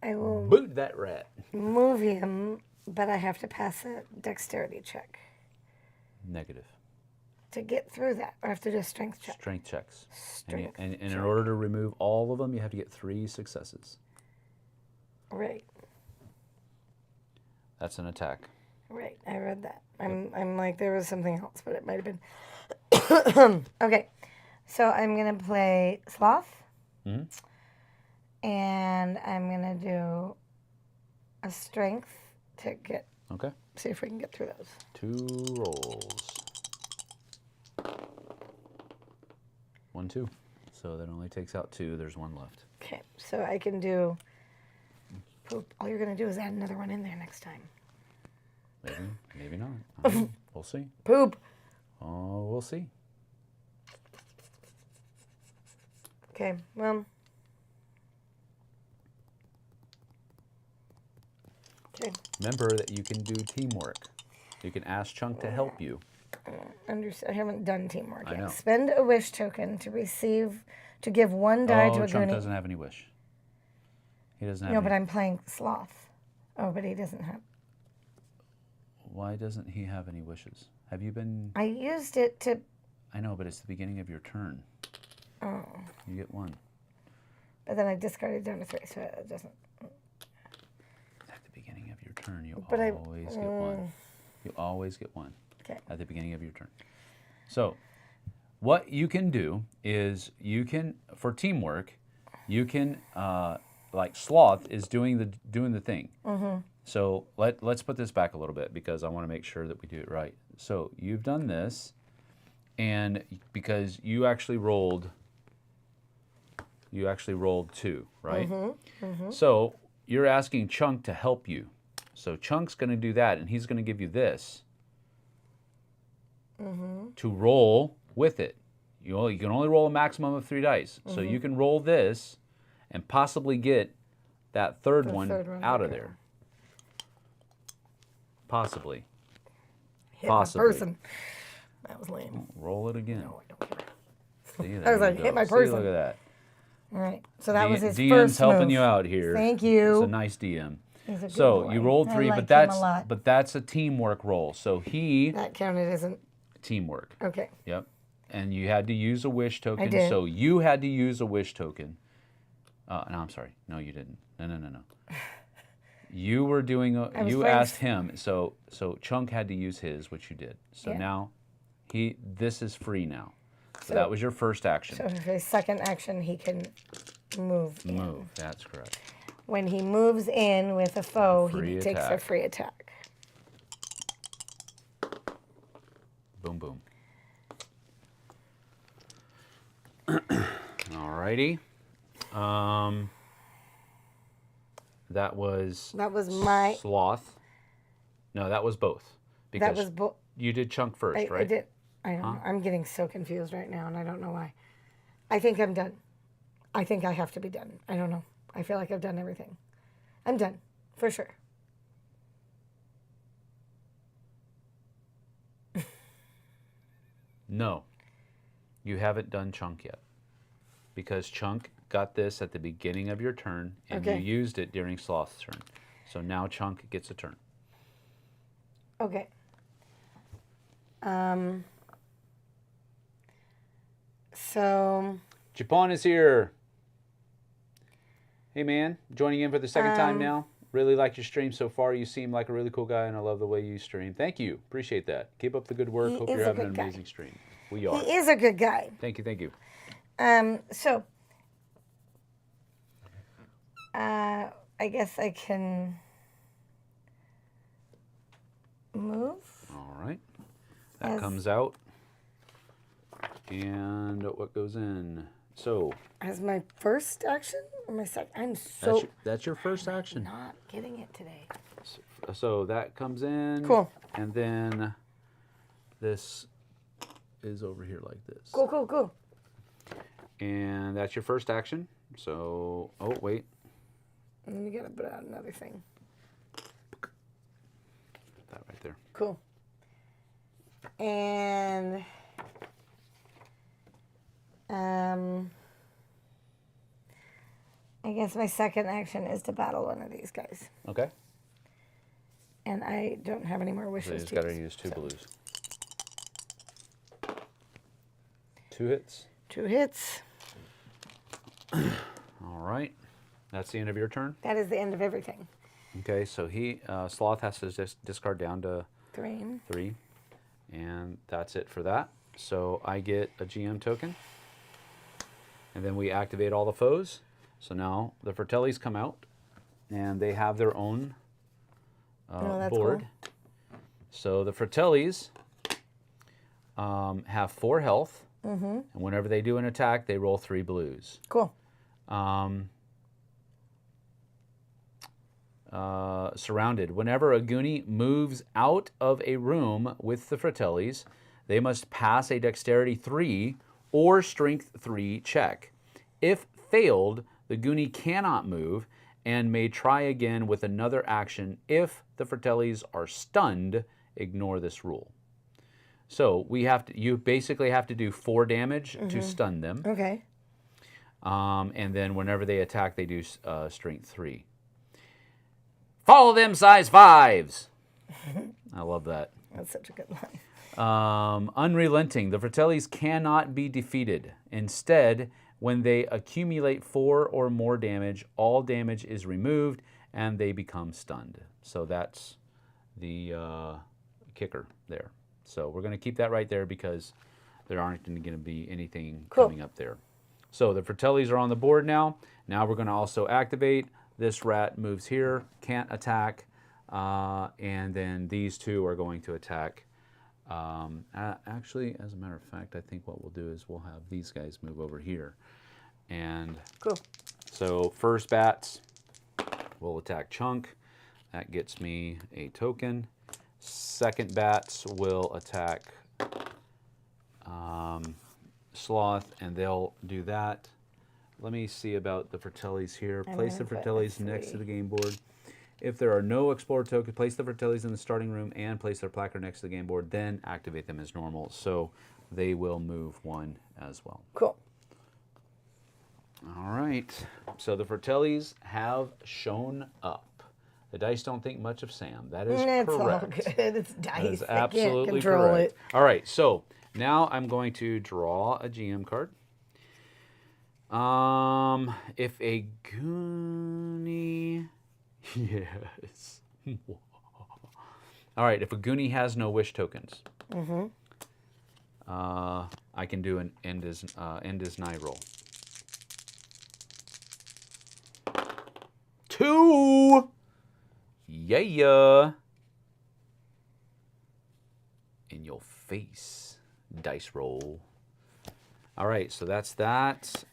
I will Boot that rat. move him, but I have to pass a dexterity check Negative. to get through that. Or I have to do a strength check. Strength checks. Strength And in order to remove all of them, you have to get 3 successes. Right. That's an attack. Right, I read that. I'm like, there was something else, but it might have been. Okay, so I'm going to play Sloth. And I'm going to do a strength to get, Okay. see if we can get through those. 2 rolls. 1, 2. So that only takes out 2. There's 1 left. Okay, so I can do poop. All you're going to do is add another one in there next time. Maybe not. We'll see. Poop. Oh, we'll see. Okay, well. Okay. Remember that you can do teamwork. You can ask Chunk to help you. I haven't done teamwork I yet. know. Spend a wish token to give one die to a Chunk Goonie. doesn't have any wish. He doesn't have No, any. but I'm playing Sloth. Oh, but he doesn't have. Why doesn't he have any wishes? Have you been... I used it to... I know, but it's the beginning of your turn. Oh. You get one. But then I discarded down to 3, so it doesn't... At the beginning of your turn, you But always get one. You always get one. Okay. At the beginning of your turn. So, what you can do is you can, for teamwork, you can, like Sloth is doing the thing. So let's put this back a little bit because I want to make sure that we do it right. So you've done this, and because you actually rolled 2, right? So you're asking Chunk to help you. So Chunk's going to do that, and he's going to give you this to roll with it. You can only roll a maximum of 3 dice. So you can roll this and possibly get that third one out of there. Possibly. Hit my person. That was lame. Roll it again. No, I don't care. See, I was like, hit my person. See, look at that. All right. So that was his DM's first helping move. you out here. Thank you. It's a nice DM. He's a good So boy. you rolled I 3, like but him a lot. that's a teamwork roll. So That counted as an... teamwork. Okay. Yep. And you had to use a wish token. I did. So you had to use a wish token. No, I'm sorry. No, you didn't. No. You were doing you asked him. So Chunk had to use his, which you did. So now this is free now. So that was your first action. So for his second action, he can move. Move. That's correct. When he moves in with a foe, Free he takes a attack. free attack. Boom, boom. Alrighty. That was my... Sloth. No, that was both. That was both. You did Chunk first, right? I did. I don't know. I'm getting so confused right now, and I don't know why. I think I'm done. I think I have to be done. I don't know. I feel like I've done everything. I'm done, for sure. No. You haven't done Chunk yet. Because Chunk got this at the beginning of your turn, and you used it during Sloth's turn. So now Chunk gets a turn. Okay. So... Japon is here. Hey, man. Joining in for the second time now. Really like your stream so far. You seem like a really cool guy, and I love the way you stream. Thank you. Appreciate that. Keep up the good work. Hope you're having an amazing stream. We are. He is a good guy. Thank you. Thank you. So... I guess I can move. All right. That comes out. And what goes in? So. As my first action or my second? I'm so. That's your first action. Not getting it today. So that comes in. Cool. And then this is over here like this. Cool. And that's your first action. So, oh, wait. And then you gotta put out another thing. That right there. Cool. And I guess my second action is to battle one of these guys. Okay. And I don't have any more wishes. So you just gotta use 2 blues. 2 hits. 2 hits. All right. That's the end of your turn? That is the end of everything. Okay, so Sloth has to just discard down to 3. And that's it for that. So I get a GM token. And then we activate all the foes. So now the Fratellis come out. And they have their own board. Cool. So the Fratellis have 4 health. And whenever they do an attack, they roll 3 blues. Cool. Surrounded. Whenever a Goonie moves out of a room with the Fratellis, they must pass a Dexterity 3 or Strength 3 check. If failed, the Goonie cannot move and may try again with another action if the Fratellis are stunned ignore this rule. So you basically have to do 4 damage to stun them. Okay. And then whenever they attack, they do strength 3. Follow them, size 5s. I love that. That's such a good line. Unrelenting. The Fratellis cannot be defeated. Instead, when they accumulate 4 or more damage, all damage is removed and they become stunned. So that's the kicker there. So we're going to keep that right there because there aren't going to be anything coming up there. So the Fratellis are on the board now. Now we're going to also activate. This rat moves here, can't attack. And then these 2 are going to attack. Actually, as a matter of fact, I think what we'll do is we'll have these guys move over here. And so first bats will attack Chunk. That gets me a token. Second bats will attack Sloth, and they'll do that. Let me see about the Fratellis here. Place the Fratellis next to the game board. If there are no Explorer tokens, place the Fratellis in the starting room and place their placard next to the game board, then activate them as normal. So they will move 1 as well. Cool. All right. So the Fratellis have shown up. The dice don't think much of Sam. That is correct. It's all good. It's dice. That is absolutely can't control correct. it. All right. So now I'm going to draw a GM card. If a Goonie... Yes. All right. If a Goonie has no wish tokens, I can do an end as nigh roll. 2. Yeah. In your face. Dice roll. All right. So that's that.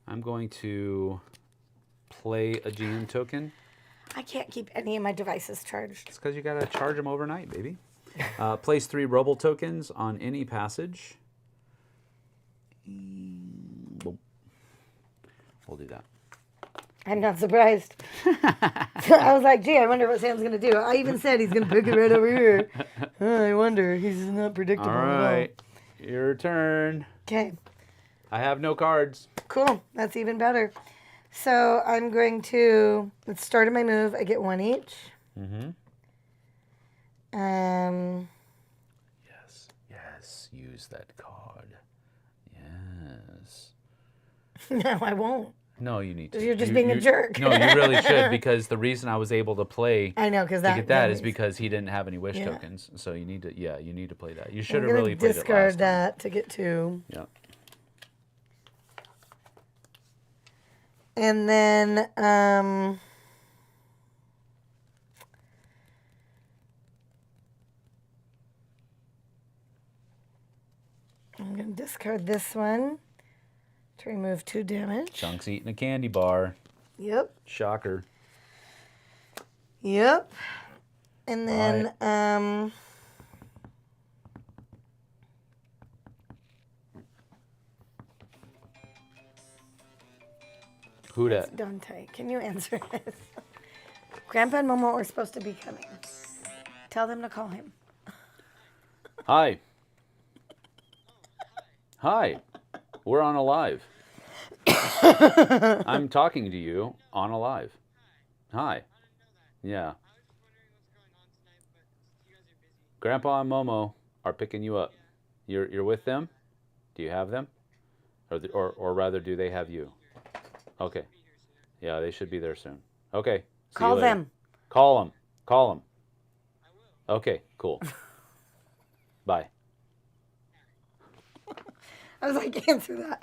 I'm going to play a GM token. I can't keep any of my devices charged. It's because you got to charge them overnight, baby. Place 3 Rubble tokens on any passage. We'll do that. I'm not surprised. I was like, gee, I wonder what Sam's going to do. I even said he's going to pick it right over here. I wonder. He's not predictable All right. Your turn. Okay. I have no cards. Cool. That's even better. So I'm going to, at the start of my move, I get 1 each. Yes. Use that card. Yes. No, I won't. No, you need to. You're just being a jerk. No, you really should, because the reason I was able to play I know, because to get that is because he didn't have any wish tokens. So you need to, you need to play that. You should have really played it last time. Discard that to get 2. Yeah. And then, I'm going to discard this one to remove 2 damage. Chunk's eating a candy bar. Yep. Shocker. Yep. And then, Who dat? Dante, can you answer this? Grandpa and Momo are supposed to be coming. Tell them to call him. Hi. Hi. We're on a live. I'm talking to you on a live. Hi. Yeah. Grandpa and Momo are picking you up. You're with them? Do you have them? Or rather, do they have you? Okay. Yeah, they should be there soon. Okay. Call them. Call them. Call them. I will. Okay, cool. Bye. I was like, answer that.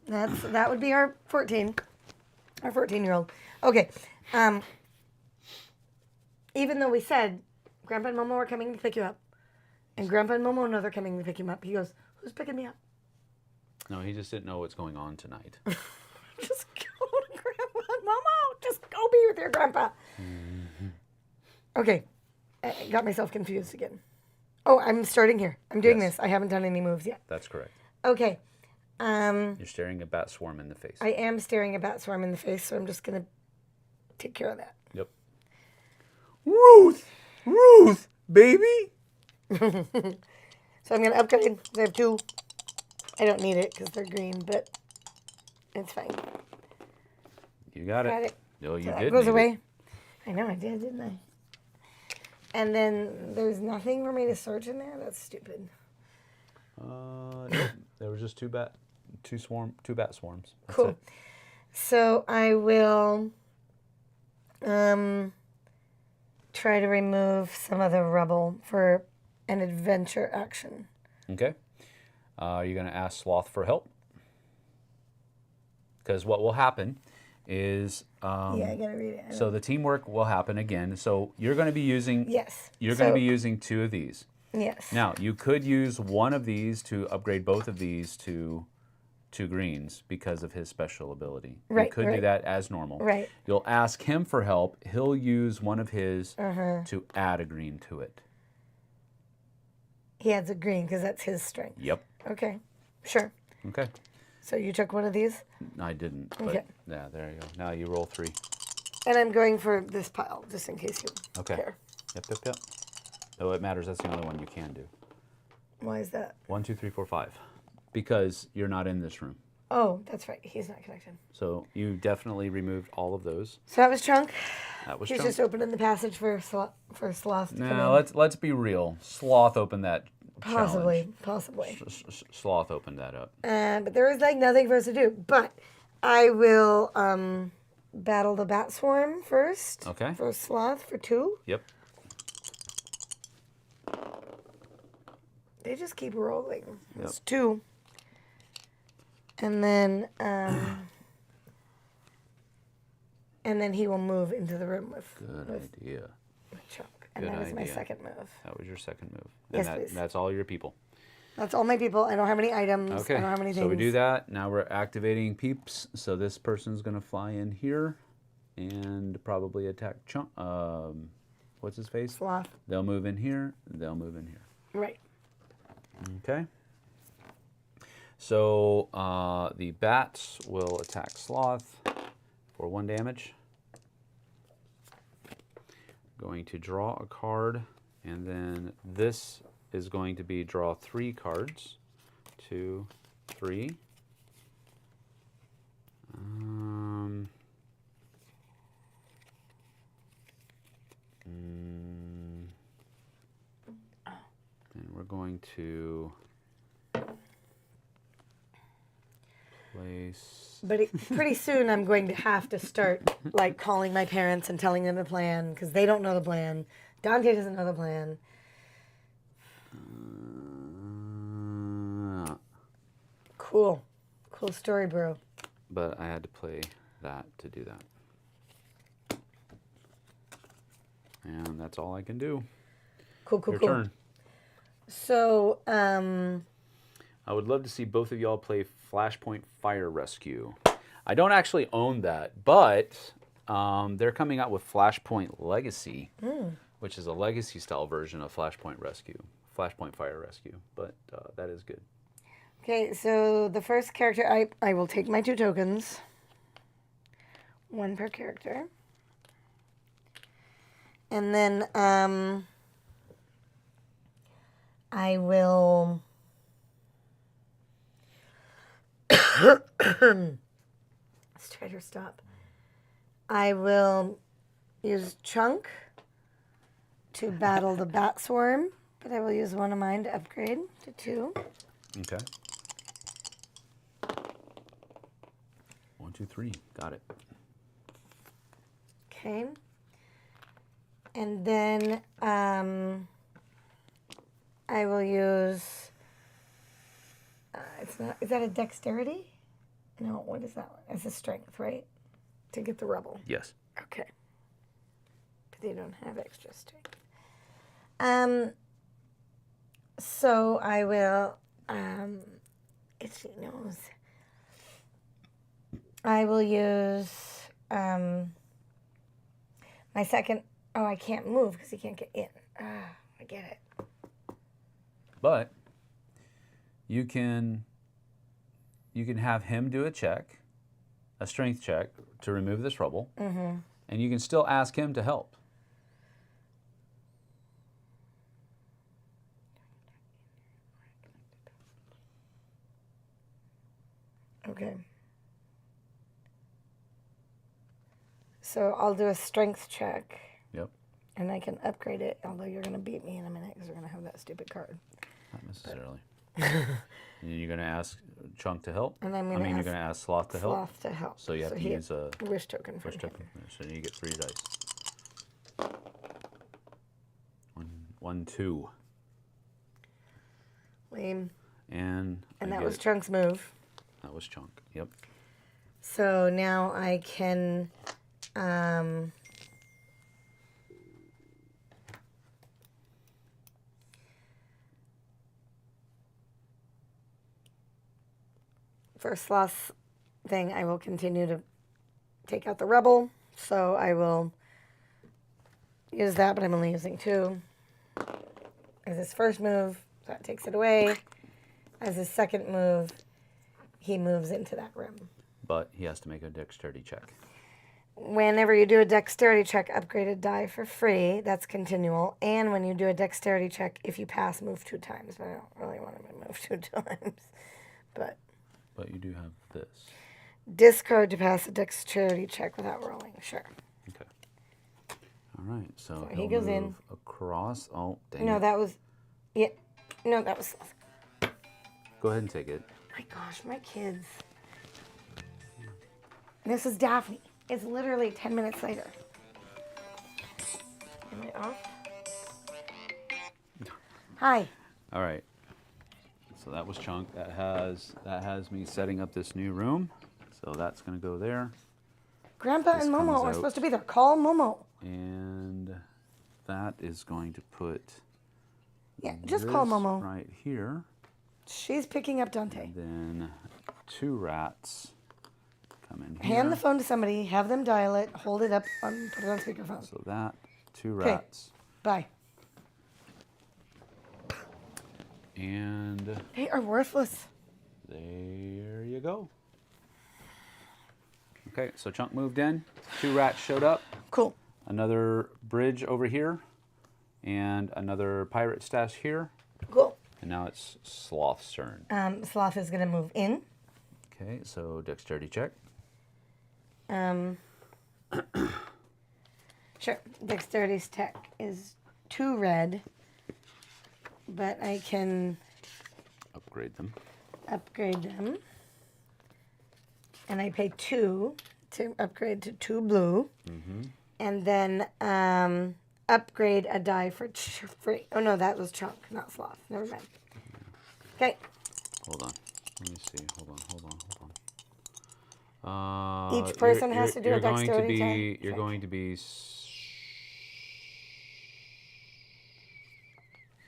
That would be our 14-year-old. Okay. Even though we said Grandpa and Momo are coming to pick you up, and Grandpa and Momo know they're coming to pick him up, he goes, "Who's picking me up?" No, he just didn't know what's going on tonight. Just go to Grandpa and Momo. Just go be with your grandpa. Okay. I got myself confused again. Oh, I'm starting here. I'm doing Yes. this. I haven't done any moves yet. That's correct. Okay. You're staring a bat swarm in the face. I am staring a bat swarm in the face, so I'm just going to take care of that. Yep. Ruth, baby. So I'm going to upgrade. I have 2. I don't need it because they're green, but it's fine. You got Got it. it. No, you So that did. goes away. I know I did, didn't I? And then there's nothing for me to search in there? That's stupid. Nope. There was just two bat swarms. That's Cool. it. So I will try to remove some of the rubble for an adventure action. Okay. You're going to ask Sloth for help. Because what will happen is... Yeah, I gotta read it. So the teamwork will happen again. So you're going to be using... Yes. You're going to be using 2 of these. Yes. Now, you could use one of these to upgrade both of these to 2 greens because of his special ability. Right, You could do right. that as normal. Right. You'll ask him for help. He'll use one of his to add a green to it. He adds a green because that's his strength. Yep. Okay. Sure. Okay. So you took one of these, I didn't. But Okay. Yeah, there you go. Now you roll 3. and I'm going for this pile just in case you Okay. care. Yep. Oh, it matters. That's the only one you can do. Why is that? 1, 2, 3, 4, 5. Because you're not in this room. Oh, that's right. He's not connected. So you definitely removed all of those. So that was Chunk. That was He's Chunk. just opening the passage for Sloth to come Now in. let's be real. Sloth opened that Possibly. challenge. Sloth opened that up. But there was like nothing for us to do. But I will battle the bat swarm first. Okay. For Sloth for 2. Yep. They just keep rolling. It's 2. And then he will move into the room with Good idea. Chunk. And Good that is my idea. second move. That was your second move. Yes, And please. that's all your people. That's all my people. I don't have any items. Okay. I don't have any things. So we do that. Now we're activating peeps. So this person's going to fly in here and probably attack Chunk. What's his face? Sloth. They'll move in here. They'll move in here. Right. Okay. So the bats will attack Sloth for 1 damage. Going to draw a card, and then this is going to be draw 3 cards. 2, 3. And we're going to place. But pretty soon I'm going to have to start like calling my parents and telling them the plan because they don't know the plan. Dante doesn't know the plan. Cool. Cool story, bro. But I had to play that to do that. And that's all I can do. Cool. Your turn. So, I would love to see both of y'all play Flashpoint Fire Rescue. I don't actually own that, but they're coming out with Flashpoint Legacy, which is a legacy style version of Flashpoint Fire Rescue. But that is good. okay, so the first character, I will take my 2 tokens. 1 per character. And then I will... Let's try to stop. I will use Chunk to battle the bat swarm, but I will use one of mine to upgrade to 2. Okay. 1, 2, 3. Got it. Okay. And then I will use, is that a dexterity? No, what is that one? It's a strength, right? To get the rubble. Yes. Okay. But they don't have extra strength. So I will, itchy nose. I will use my second, oh, I can't move because he can't get in. I get it. But you can have him do a check, a strength check, to remove this rubble, and you can still ask him to help. Okay. So I'll do a strength check. Yep. And I can upgrade it, although you're going to beat me in a minute because we're going to have that stupid card. Not necessarily. And you're going to ask Chunk to help? And you're going to ask Sloth to help? Sloth to help. So you have to use a wish token for wish token. So you get 3 dice. 1, 2. Lame. And that was Chunk's move. That was Chunk, yep. So now I can... for Sloth's thing, I will continue to take out the rebel. So I will use that, but I'm only using 2. As his first move, that takes it away. As his second move, he moves into that room. But he has to make a dexterity check. Whenever you do a dexterity check, upgrade a die for free. That's continual. And when you do a dexterity check, if you pass, move 2 times. But I don't really want him to move 2 times. But you do have this. Discard to pass a dexterity check without rolling. Sure. Okay. All right. So he goes in across. Oh, dang No, it. that was... Yeah. No, that was... Go ahead and take it. My gosh, my kids. This is Daphne. It's literally 10 minutes later. Am I off? Hi. All right. So that was Chunk. That has me setting up this new room. So that's going to go there. Grandpa This and Momo comes are out. supposed to be there. Call Momo. And that is going to put Yeah, just call this Momo. right here. She's picking up Dante. And then 2 rats come in here. Hand the phone to somebody, have them dial it, hold it up, put it on speakerphone. So that, 2 Okay. rats. Bye. And They are worthless. there you go. Okay, so Chunk moved in. 2 rats showed up. Cool. Another bridge over here. And another pirate stash here. Cool. And now it's Sloth's turn. Sloth is going to move in. Okay, so dexterity check. Sure. Dexterity's tech is 2 red, but I can Upgrade them. upgrade them. And I pay 2 to upgrade to 2 blue. And then upgrade a die for free. Oh, no, that was Chunk, not Sloth. Never mind. Okay. Hold on. Let me see. Hold on. Each person has to do a dexterity check. You're going to be...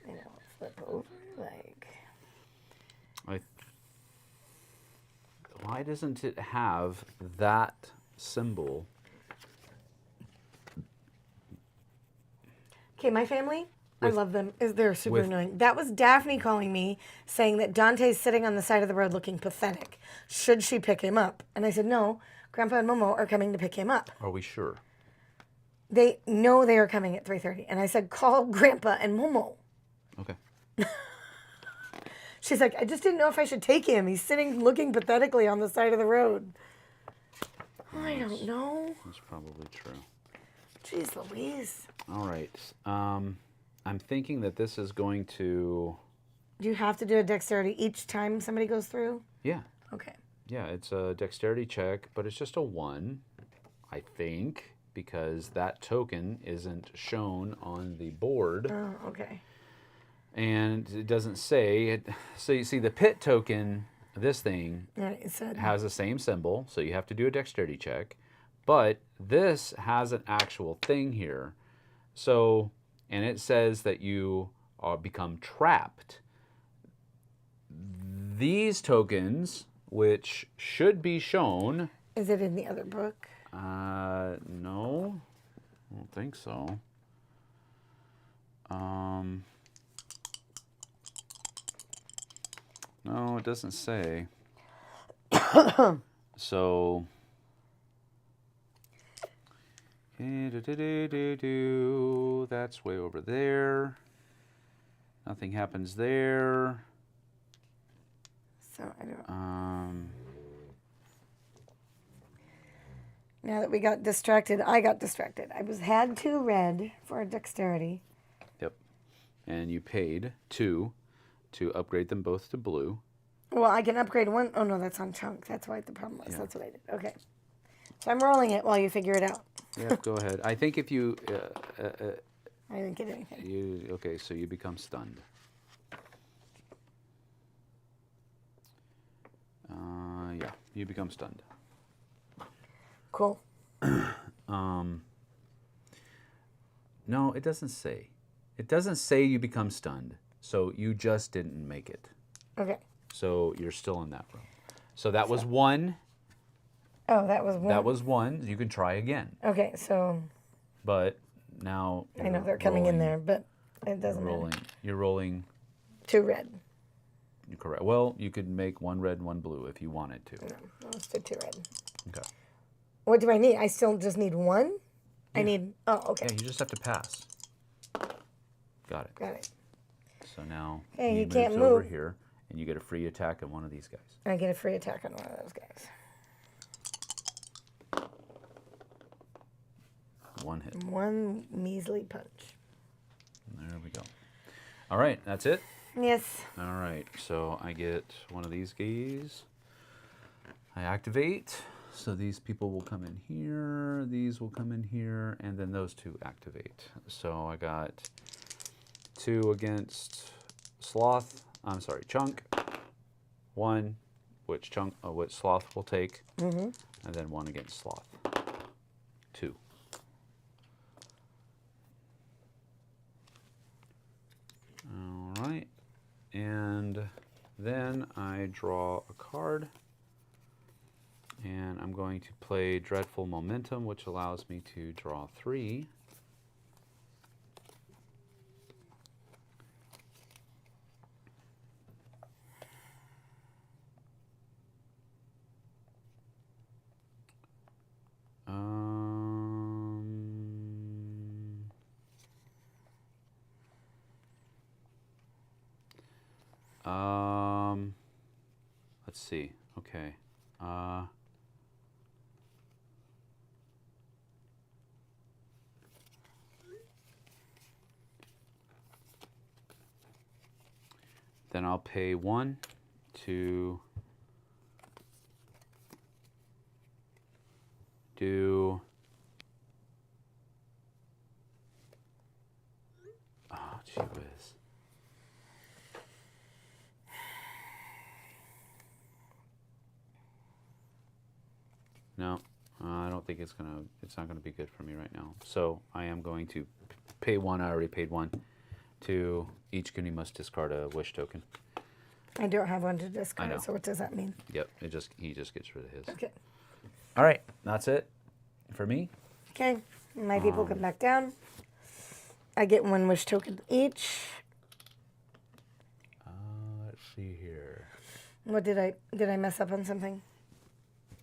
You know, flip over, like... Why doesn't it have that symbol? Okay, my family, I love them. They're super annoying. That was Daphne calling me, saying that Dante's sitting on the side of the road looking pathetic. Should she pick him up? And I said, no, Grandpa and Momo are coming to pick him up. Are we sure? They know they are coming at 3:30. And I said, call Grandpa and Momo. Okay. She's like, I just didn't know if I should take him. He's sitting looking pathetically on the side of the road. I don't know. That's probably true. Jeez Louise. All right. I'm thinking that this is going to... Do you have to do a dexterity each time somebody goes through? Yeah. Okay. Yeah, it's a dexterity check, but it's just a 1, I think, because that token isn't shown on the board. Oh, okay. And it doesn't say it. So you see the pit token, this thing, Yeah, it said. has the same symbol, so you have to do a dexterity check. But this has an actual thing here. So, and it says that you become trapped. These tokens, which should be shown... Is it in the other book? No, I don't think so. No, it doesn't say. So. That's way over there. Nothing happens there. So I don't. Now that we got distracted, I got distracted. Had 2 red for dexterity. Yep. And you paid 2 to upgrade them both to blue. Well, I can upgrade 1. Oh no, that's on chunk. That's what the problem was. Yeah. That's what I did. Okay. So I'm rolling it while you figure it out. Yeah, go ahead. I think if you. I didn't get anything. Okay, so you become stunned. Yeah, you become stunned. Cool. No, it doesn't say. It doesn't say you become stunned. So you just didn't make it. Okay. So you're still in that room. So that was 1. Oh, that was 1. That was 1. You can try again. Okay, so. But now. I know they're coming in there, but it doesn't matter. You're rolling. 2 red. You're correct. Well, you could make 1 red and 1 blue if you wanted to. No, let's do 2 red. Okay. What do I need? I still just need 1? Yeah. I need. Oh, okay. Yeah, you just have to pass. Got it. Got it. So now hey, he moves over here, and you get a free attack on one of these guys. I get a free attack on one of those guys. 1 hit. 1 measly punch. There we go. All right, that's it? Yes. All right, so I get one of these guys. I activate. So these people will come in here, these will come in here, and then those 2 activate. So I got 2 against Chunk. 1, which Sloth will take, and then 1 against Sloth. 2. All right, and then I draw a card. And I'm going to play Dreadful Momentum, which allows me to draw 3. Let's see. Okay. Then I'll pay 1 to do. Oh, gee whiz. No, I don't think it's not gonna be good for me right now. So I am going to pay 1. I already paid 1. To each Goonie must discard a wish token. I don't have 1 to discard, so what does that mean? Yep, he just gets rid of his. Okay. All right, that's it for me. Okay, my people come back down. I get 1 wish token each. Let's see here. What did I mess up on something?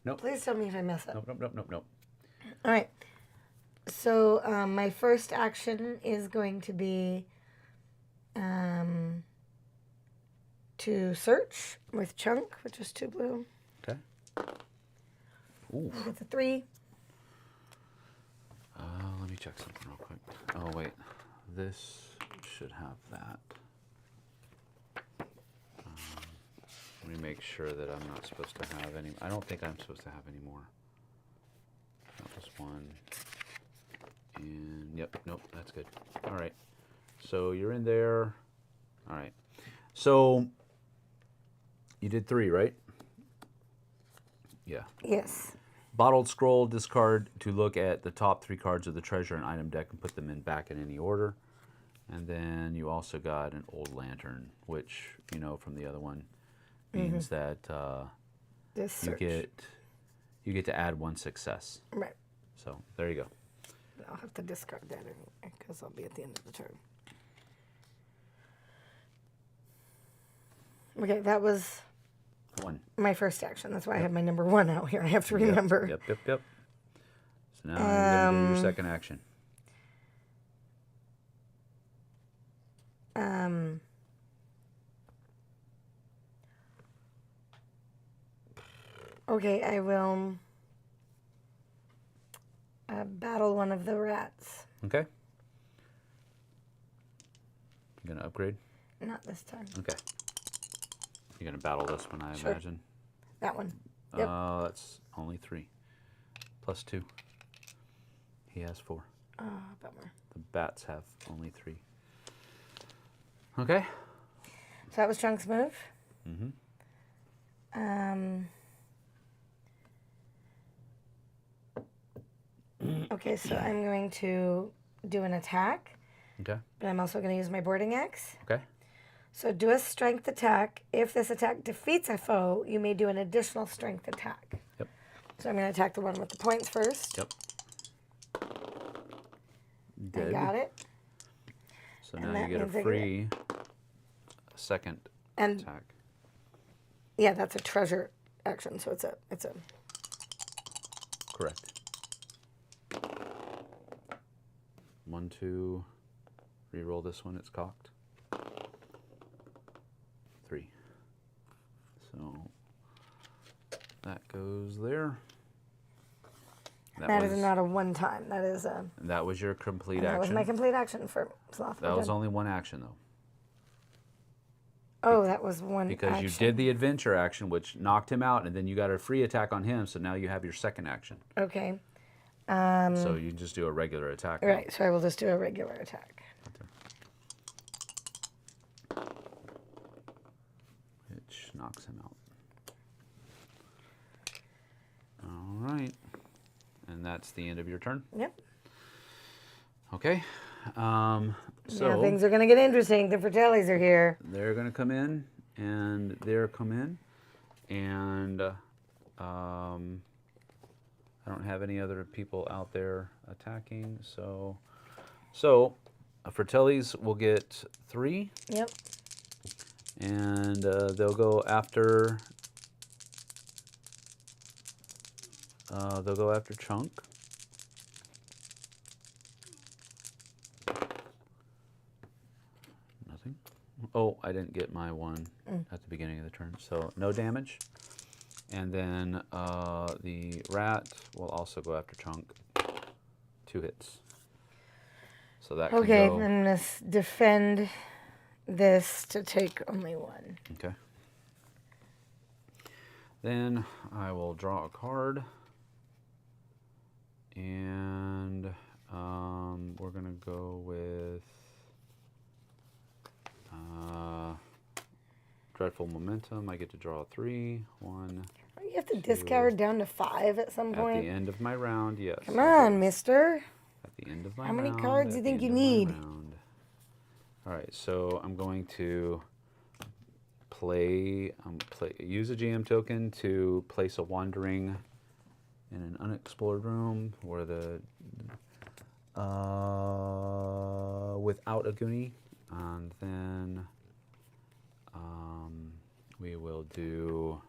Nope. Please tell me if I mess up. Nope. All right. So my first action is going to be to search with Chunk, which is 2 blue. Okay. Ooh. Get the 3. Let me check something real quick. Oh wait, this should have that. Let me make sure that I'm not supposed to have any. I don't think I'm supposed to have any more. That was 1. And yep, nope, that's good. All right. So you're in there. All right. So you did 3, right? Yeah. Yes. Bottled scroll, discard to look at the top 3 cards of the treasure and item deck and put them back in any order. And then you also got an old lantern, which, you know, from the other one means that you get to add 1 success. Right. So there you go. I'll have to discard that because I'll be at the end of the turn. Okay, that was 1. my first action. That's why I have my number 1 out here. I have to remember. Yep. So now you're going to do your second action. Okay, I will battle one of the rats. Okay. You're going to upgrade? Not this time. Okay. You're going to battle this one, I imagine. That one. Yep. That's only 3. Plus 2. He has 4. Bummer. The bats have only 3. Okay. So that was Trunk's move. Okay, so I'm going to do an attack, Okay. but I'm also going to use my boarding axe. Okay. So do a strength attack. If this attack defeats a foe, you may do an additional strength attack. Yep. So I'm going to attack the one with the points first. Yep. I got it. So And now that you get a means I free second And attack. yeah, that's a treasure action, so it's a Correct. 1, 2. Reroll this one. It's cocked. 3. So that goes there. that is not a one time. That is a That was your complete and that was action. my complete action for Slothful. That was only one action though, Oh, that was one because action. you did the adventure action, which knocked him out, and then you got a free attack on him. So now you have your second action. Okay. So you just do a regular attack. now. Right, so I will just do a regular attack. Which knocks him out. All right. And that's the end of your turn. Yep. Okay. Now So things are going to get interesting. The Fratellis are here. they're going to come in, and they're come in, and I don't have any other people out there attacking. So Fratellis will get 3, Yep. and they'll go after. They'll go after Chunk. Nothing. Oh, I didn't get my one at the beginning of the turn, so no damage. And then the rat will also go after Chunk. 2 hits. So that can Okay, go. I'm going to defend this to take only 1. Okay. Then I will draw a card. And we're going to go with Dreadful Momentum. I get to draw 3. 1. You have to discard down to 5 at some At point. the end of my round, yes. Come on, mister. At the end of my How many round, cards do you at the think you end of my need? round. All right, so I'm going to use a GM token to place a wandering in an unexplored room where without a Goonie, and then we will do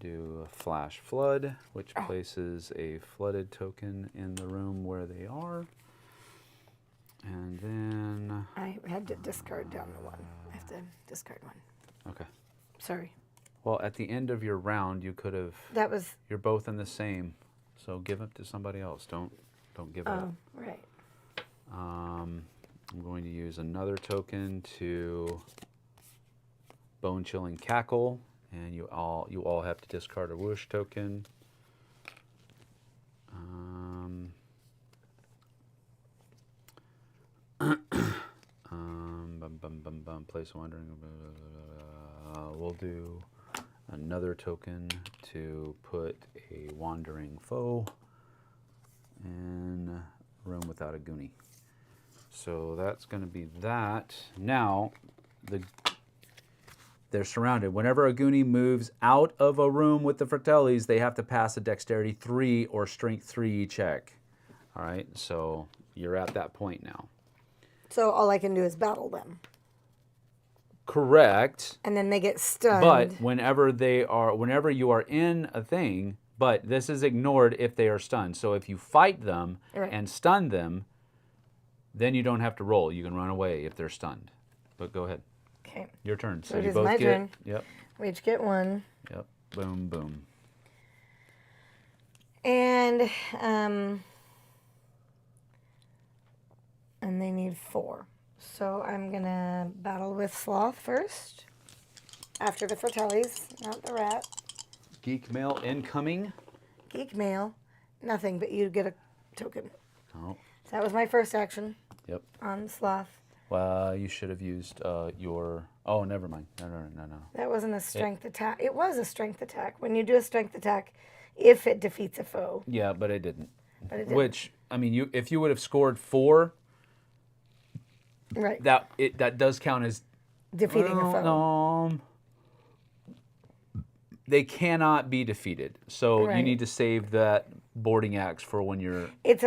a flash flood, which places a flooded token in the room where they are, and then I had to discard down to 1. I have to discard 1. okay. Sorry. Well, at the end of your round, you could have. That was. You're both in the same, so give it to somebody else. Don't give it up. Right. I'm going to use another token to Bone Chilling Cackle, and you all have to discard a whoosh token. Place wandering. We'll do another token to put a wandering foe in a room without a Goonie. So that's going to be that. Now, they're surrounded. Whenever a Goonie moves out of a room with the Fratellis, they have to pass a Dexterity 3 or Strength 3 check. All right, so you're at that point now. So all I can do is battle them. Correct. And then they get stunned. But whenever you are in a thing, but this is ignored if they are stunned. So if you fight them and stun them, then you don't have to roll. You can run away if they're stunned. But go ahead. Okay. Your turn. So it is my turn. Yep. We each get one. Yep. Boom, boom. And they need 4. So I'm going to battle with Sloth first. After the Fratellis, not the rat. Geek mail incoming. Geek mail. Nothing, but you get a token. Oh. So that was my first action. Yep. On Sloth. Well, you should have used your... Oh, never mind. No. That wasn't a strength attack. It was a strength attack. When you do a strength attack, if it defeats a foe. Yeah, but it didn't. But it didn't. Which, I mean, if you would have scored 4... Right. That does count as defeating a foe. No, they cannot be defeated. So you need to save that boarding axe for when you're. It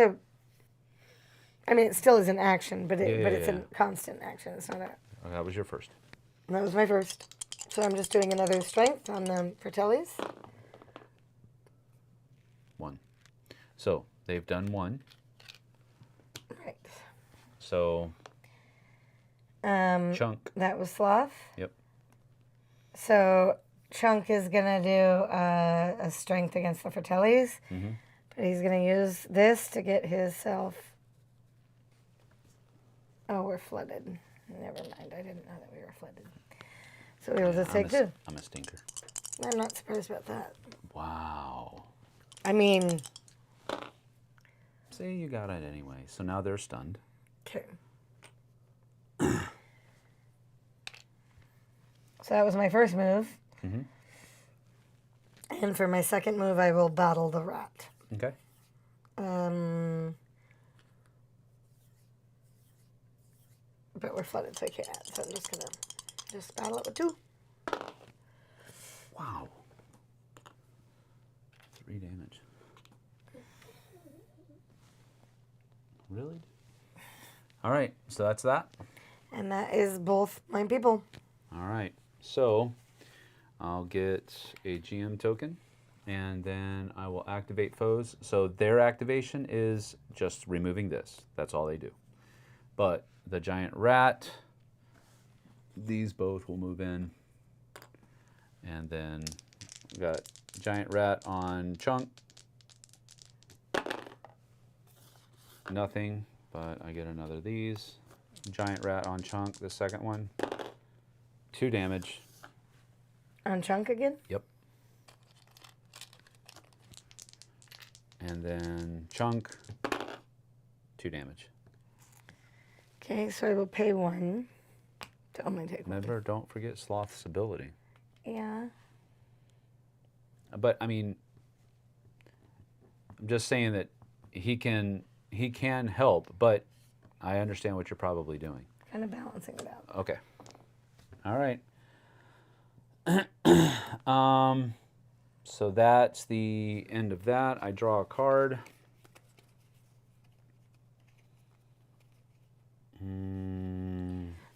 still is an action, but it's a constant action. It's not a. Okay, that was your first. That was my first. So I'm just doing another strength on the Fratellis. 1. So they've done 1. Right. So. Chunk. That was Sloth. Yep. So Chunk is gonna do a strength against the Fratellis, but he's gonna use this to get himself. Oh, we're flooded. Never mind. I didn't know that we were flooded. So we will just take 2. I'm a stinker. I'm not surprised about that. Wow. I mean. See, you got it anyway. So now they're stunned. Okay. So that was my first move. And for my second move, I will battle the rat. Okay. But we're flooded, so I can't. So I'm just going to battle it with 2. Wow. 3 damage. Really? All right, so that's that. And that is both my people. All right, so I'll get a GM token, and then I will activate foes. So their activation is just removing this. That's all they do. But the giant rat, these both will move in. And then we got giant rat on Chunk. Nothing, but I get another of these. Giant rat on Chunk, the second one. 2 damage. On Chunk again? Yep. And then Chunk, 2 damage. Okay, so I will pay 1 to only take 1. Never, don't forget Sloth's ability. Yeah. But I mean, I'm just saying that he can help, but I understand what you're probably doing. Kind of balancing it out. Okay. All right. So that's the end of that. I draw a card.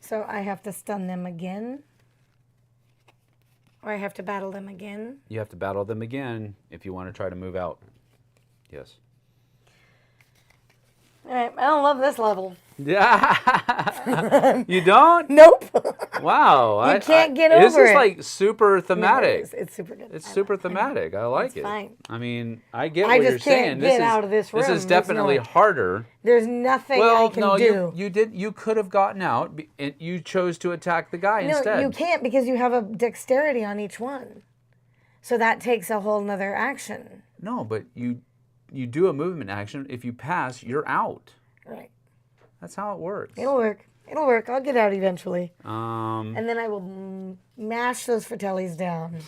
So I have to stun them again? Or I have to battle them again? You have to battle them again if you want to try to move out. Yes. All right, I don't love this level. Yeah. You don't? Nope. Wow. You can't get over it. This is like super thematic. No, it's super good. It's super thematic. I like it. Fine. I mean, I get what you're just saying. can't get out of this room. This is definitely harder. There's nothing I can do. You could have gotten out, and you chose to attack the guy instead. No, you can't because you have a dexterity on each one. So that takes a whole nother action. No, but you do a movement action. If you pass, you're out. Right. That's how it works. It'll work. It'll work. I'll get out eventually. And then I will mash those Fratellis down.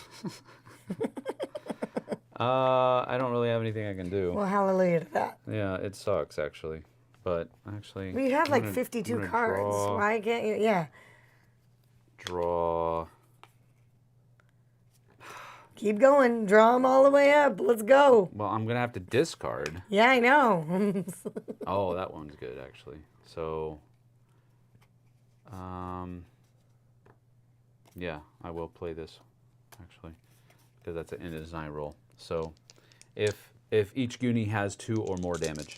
I don't really have anything I can do. Well, hallelujah to that. Yeah, it sucks actually. But actually, We have like 52 cards. Why can't you? Yeah. Draw. Keep going. Draw them all the way up. Let's go. Well, I'm gonna have to discard. Yeah, I know. Oh, that one's good actually. So, Yeah, I will play this, actually, because that's an design roll. So if each Goonie has 2 or more damage.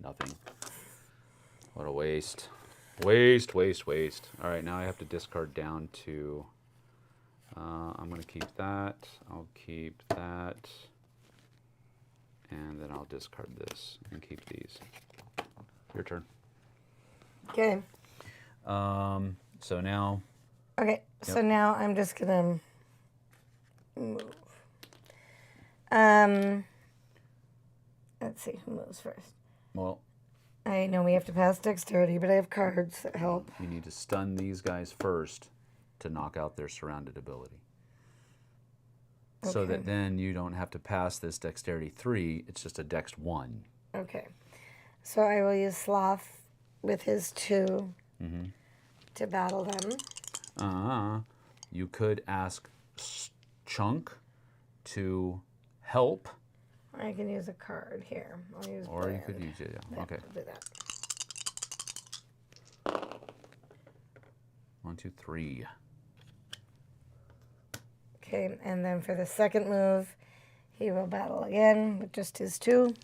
Nothing. What a waste. Waste, waste, waste. All right, now I have to discard down to... I'm going to keep that. I'll keep that. And then I'll discard this and keep these. Your turn. Okay. So now... Okay, so now I'm just going to move. Let's see, who moves first? Well, I know we have to pass dexterity, but I have cards that help. you need to stun these guys first to knock out their surrounded ability. So Okay. that then you don't have to pass this dexterity 3, it's just a dex 1. Okay. So I will use Sloth with his 2 to battle them. You could ask Chunk to help. I can use a card here. I'll use Or you Bland. could use it, yeah. Okay. I'll do that. 1, 2, 3. Okay, and then for the second move, he will battle again with just his 2.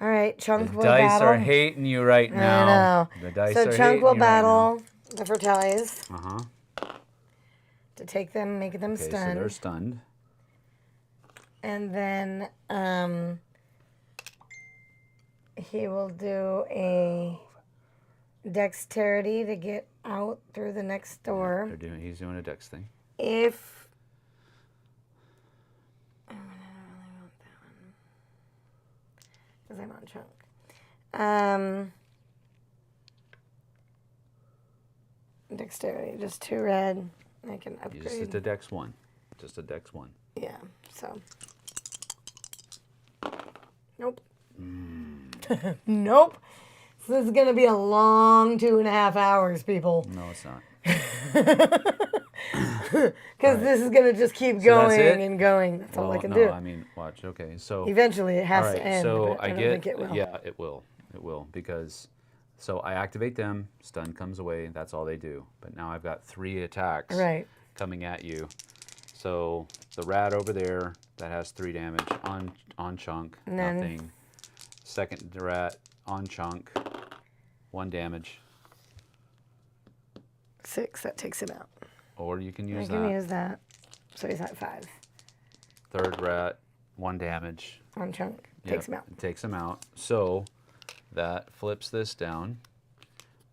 All right, Chunk will Dice battle. are hating you right now. I know. The dice So are Chunk hating will you battle the Fertilize right now. to take them, make them Okay, so stunned. they're stunned. And then he will do a dexterity to get out through the next door. He's doing a dex thing. If I really want that one because I'm on Chunk. Dexterity, just 2 red. I can You just hit upgrade. the dex 1. Just a dex 1. Yeah. So. Nope. Nope. So this is gonna be a long 2.5 hours, people. No, it's not. Because this is gonna just keep that's going it? and going. That's all I can do. I mean, watch. Okay, so Eventually, it has all right, to end. so but I don't get think it will. yeah, it will. It will because so I activate them, stun comes away. That's all they do. But now I've got 3 attacks Right. coming at you. So the rat over there that has 3 damage on Chunk, And then- nothing. Second rat on Chunk, 1 damage. 6. That takes him out. Or you can I use can that. use that. So he's at 5 Third rat, 1 damage. on Chunk. Yep, Takes him out. it takes him out. So that flips this down,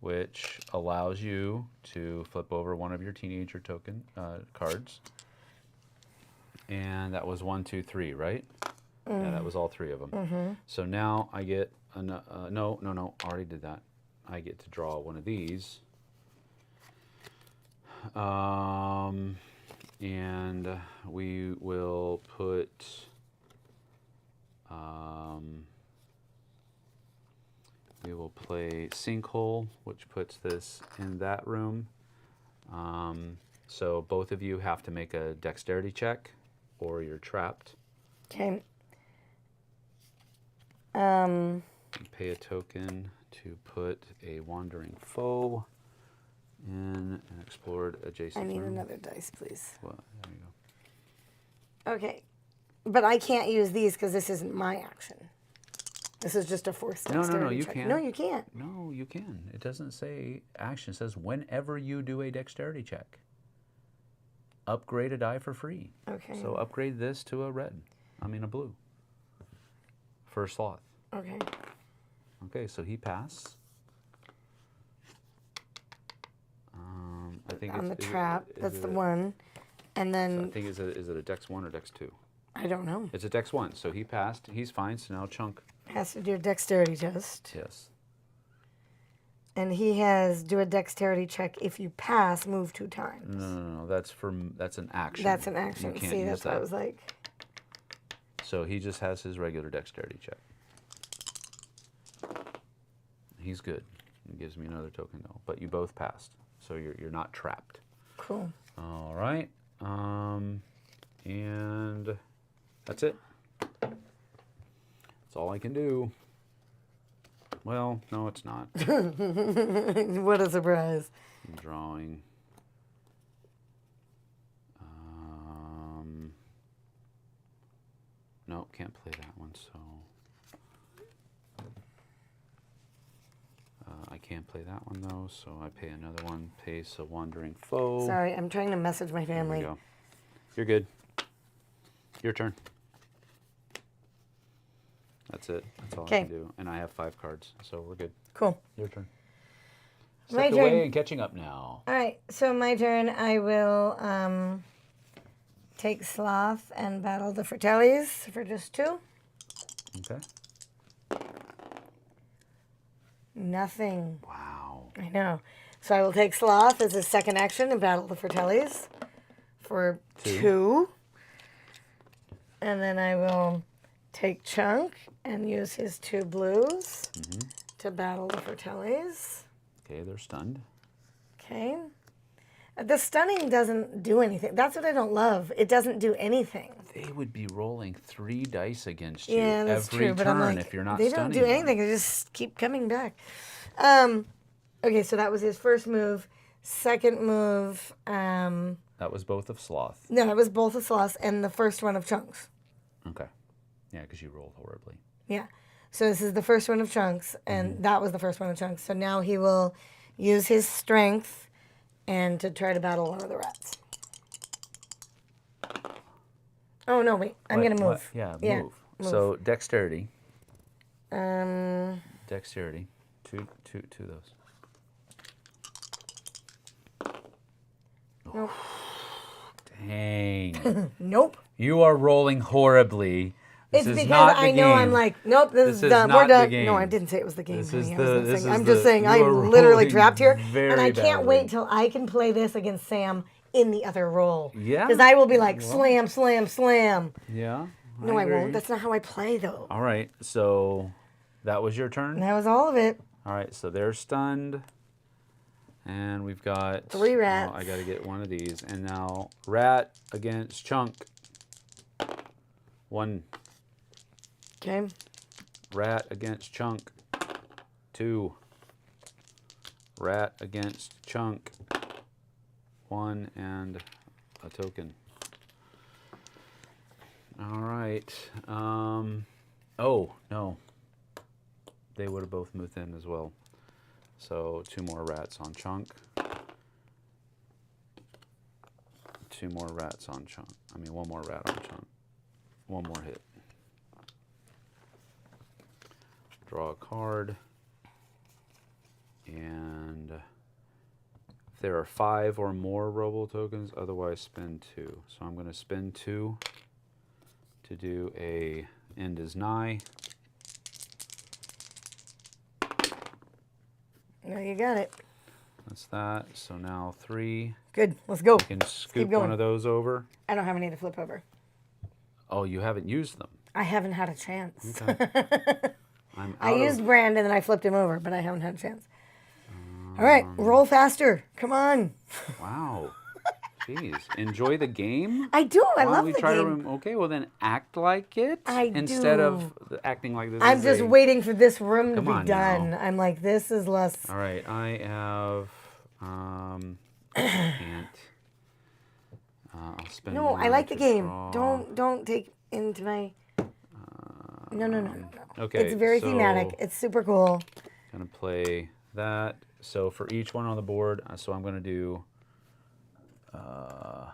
which allows you to flip over one of your teenager token cards. And that was 1, 2, 3, right? Yeah, that was all 3 of them. So now I get no, already did that. I get to draw one of these. And we will put we will play Sinkhole, which puts this in that room. So both of you have to make a dexterity check or you're trapped. Okay. Pay a token to put a wandering foe in an explored adjacent I need room. another dice, please. Well, there you go. Okay. But I can't use these because this isn't my action. This is just a forced No, dexterity you check. can't. No, you can't. No, you can. It doesn't say action. It says whenever you do a dexterity check. Upgrade a die for free. Okay. So upgrade this to a red. I mean a blue. For Sloth. Okay. Okay, so he passed. I think On the it's, trap. is That's it the a- one. And I then, think is it a dex 1 or dex 2? I don't know. It's a dex 1, so he passed. He's fine. So now Chunk. Has to do a dexterity test. Yes. And he has do a dexterity check. If you pass, move 2 times. No. That's an action. That's an action. You can't See, use that's that. what I was like. So he just has his regular dexterity check. He's good. He gives me another token though. But you both passed, so you're not trapped. Cool. All right. And That's it. That's all I can do. Well, no, it's not. What a surprise. I'm drawing. No, can't play that one, so... I can't play that one, though, so I pay another one. Pace a Wandering Foe. Sorry, I'm trying to message my family. There we go. You're good. Your turn. That's it. That's all I can do. And I have 5 cards, so we're good. Cool. Your turn. My Stepped turn. away and catching up now. All right, so my turn. I will take Sloth and battle the Fratellis for just 2. Okay. Nothing. Wow. I know. So I will take Sloth as his second action and battle the Fratellis for 2. And then I will take Chunk and use his 2 blues to battle the Fratellis. Okay, they're stunned. Okay. The stunning doesn't do anything. That's what I don't love. It doesn't do anything. They would be rolling 3 dice against you Yeah, that's every true. But turn I'm like, if you're not they stunning don't do them. anything. They just keep coming back. Okay, so that was his first move. Second move, That was both of Sloth. no, it was both of Sloths and the first one of Chunks. Okay. Yeah, because you rolled horribly. Yeah. So this is the first one of Chunks, and that was the first one of Chunks. So now he will use his strength and to try to battle one of the rats. Oh, no, wait. I'm going to move. What? Yeah, move. So dexterity. Dexterity. Two of those. Nope. Dang. Nope. You are rolling horribly. This It's is because not the I know game. I'm like, nope, this is done. not We're the done. game. No, I didn't say it was the game. This honey. is I the- wasn't this saying- is I'm just the- saying you I'm are literally rolling trapped here, very and I can't badly. wait till I can play this against Sam in the other role. Yeah? Because I will be like, slam, slam, slam. Yeah. No, I agree. won't. That's not how I play, though. All right. So that was your turn? And that was all of it. All right. So they're stunned. And we've got 3 rats. I got to get one of these. And now rat against Chunk. 1. Okay. Rat against Chunk. 2. Rat against Chunk. 1 and a token. All right. Oh, no. They would have both moved in as well. So 2 more rats on Chunk. 2 more rats on Chunk. I mean, 1 more rat on Chunk. 1 more hit. Draw a card. And if there are 5 or more robo tokens, otherwise spend 2. So I'm going to spend 2 to do a end is nigh. No, you got it. That's that. So now 3. Good. Let's go. You can scoop going. one of those over. I don't have any to flip over. Oh, you haven't used them. I haven't had a chance. Okay. I'm I out used of, Brandon and I flipped him over, but I haven't had a chance. All right, roll faster. Come on. wow. Jeez. Enjoy the game? I do. I Why love don't we the try game. to okay, well then act like it I instead do. of acting like this I'm is just a- waiting for this room to Come be on done. now. I'm like, this is less. All right, I have can't. I'll spend No, I one like the to game. draw. Don't take into my. No. Okay. It's very so thematic. It's super cool. Gonna play that. So for each one on the board, so I'm gonna do. I'm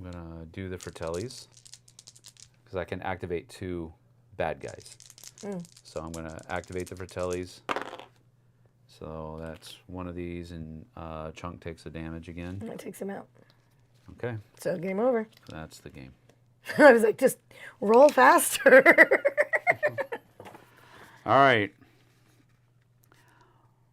gonna do the Fratellis because I can activate 2 bad guys. So I'm gonna activate the Fratellis. So that's one of these, and Chunk takes the damage again. And it takes him out. Okay, So game over. that's the game. I was like, just roll faster. All right.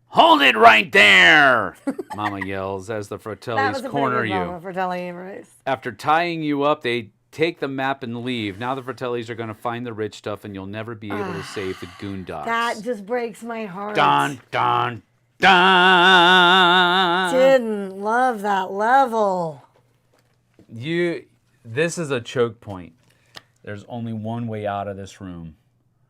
Hold it right there! Mama yells as the That Fratellis was a corner pretty good you. moment for telling you, right? After tying you up, they take the map and leave. Now the Fratellis are going to find the rich stuff, and you'll never be able to save the Goondocks. That just breaks my heart. Dun, dun, Dun! Didn't love that level. This is a choke point. There's only one way out of this room.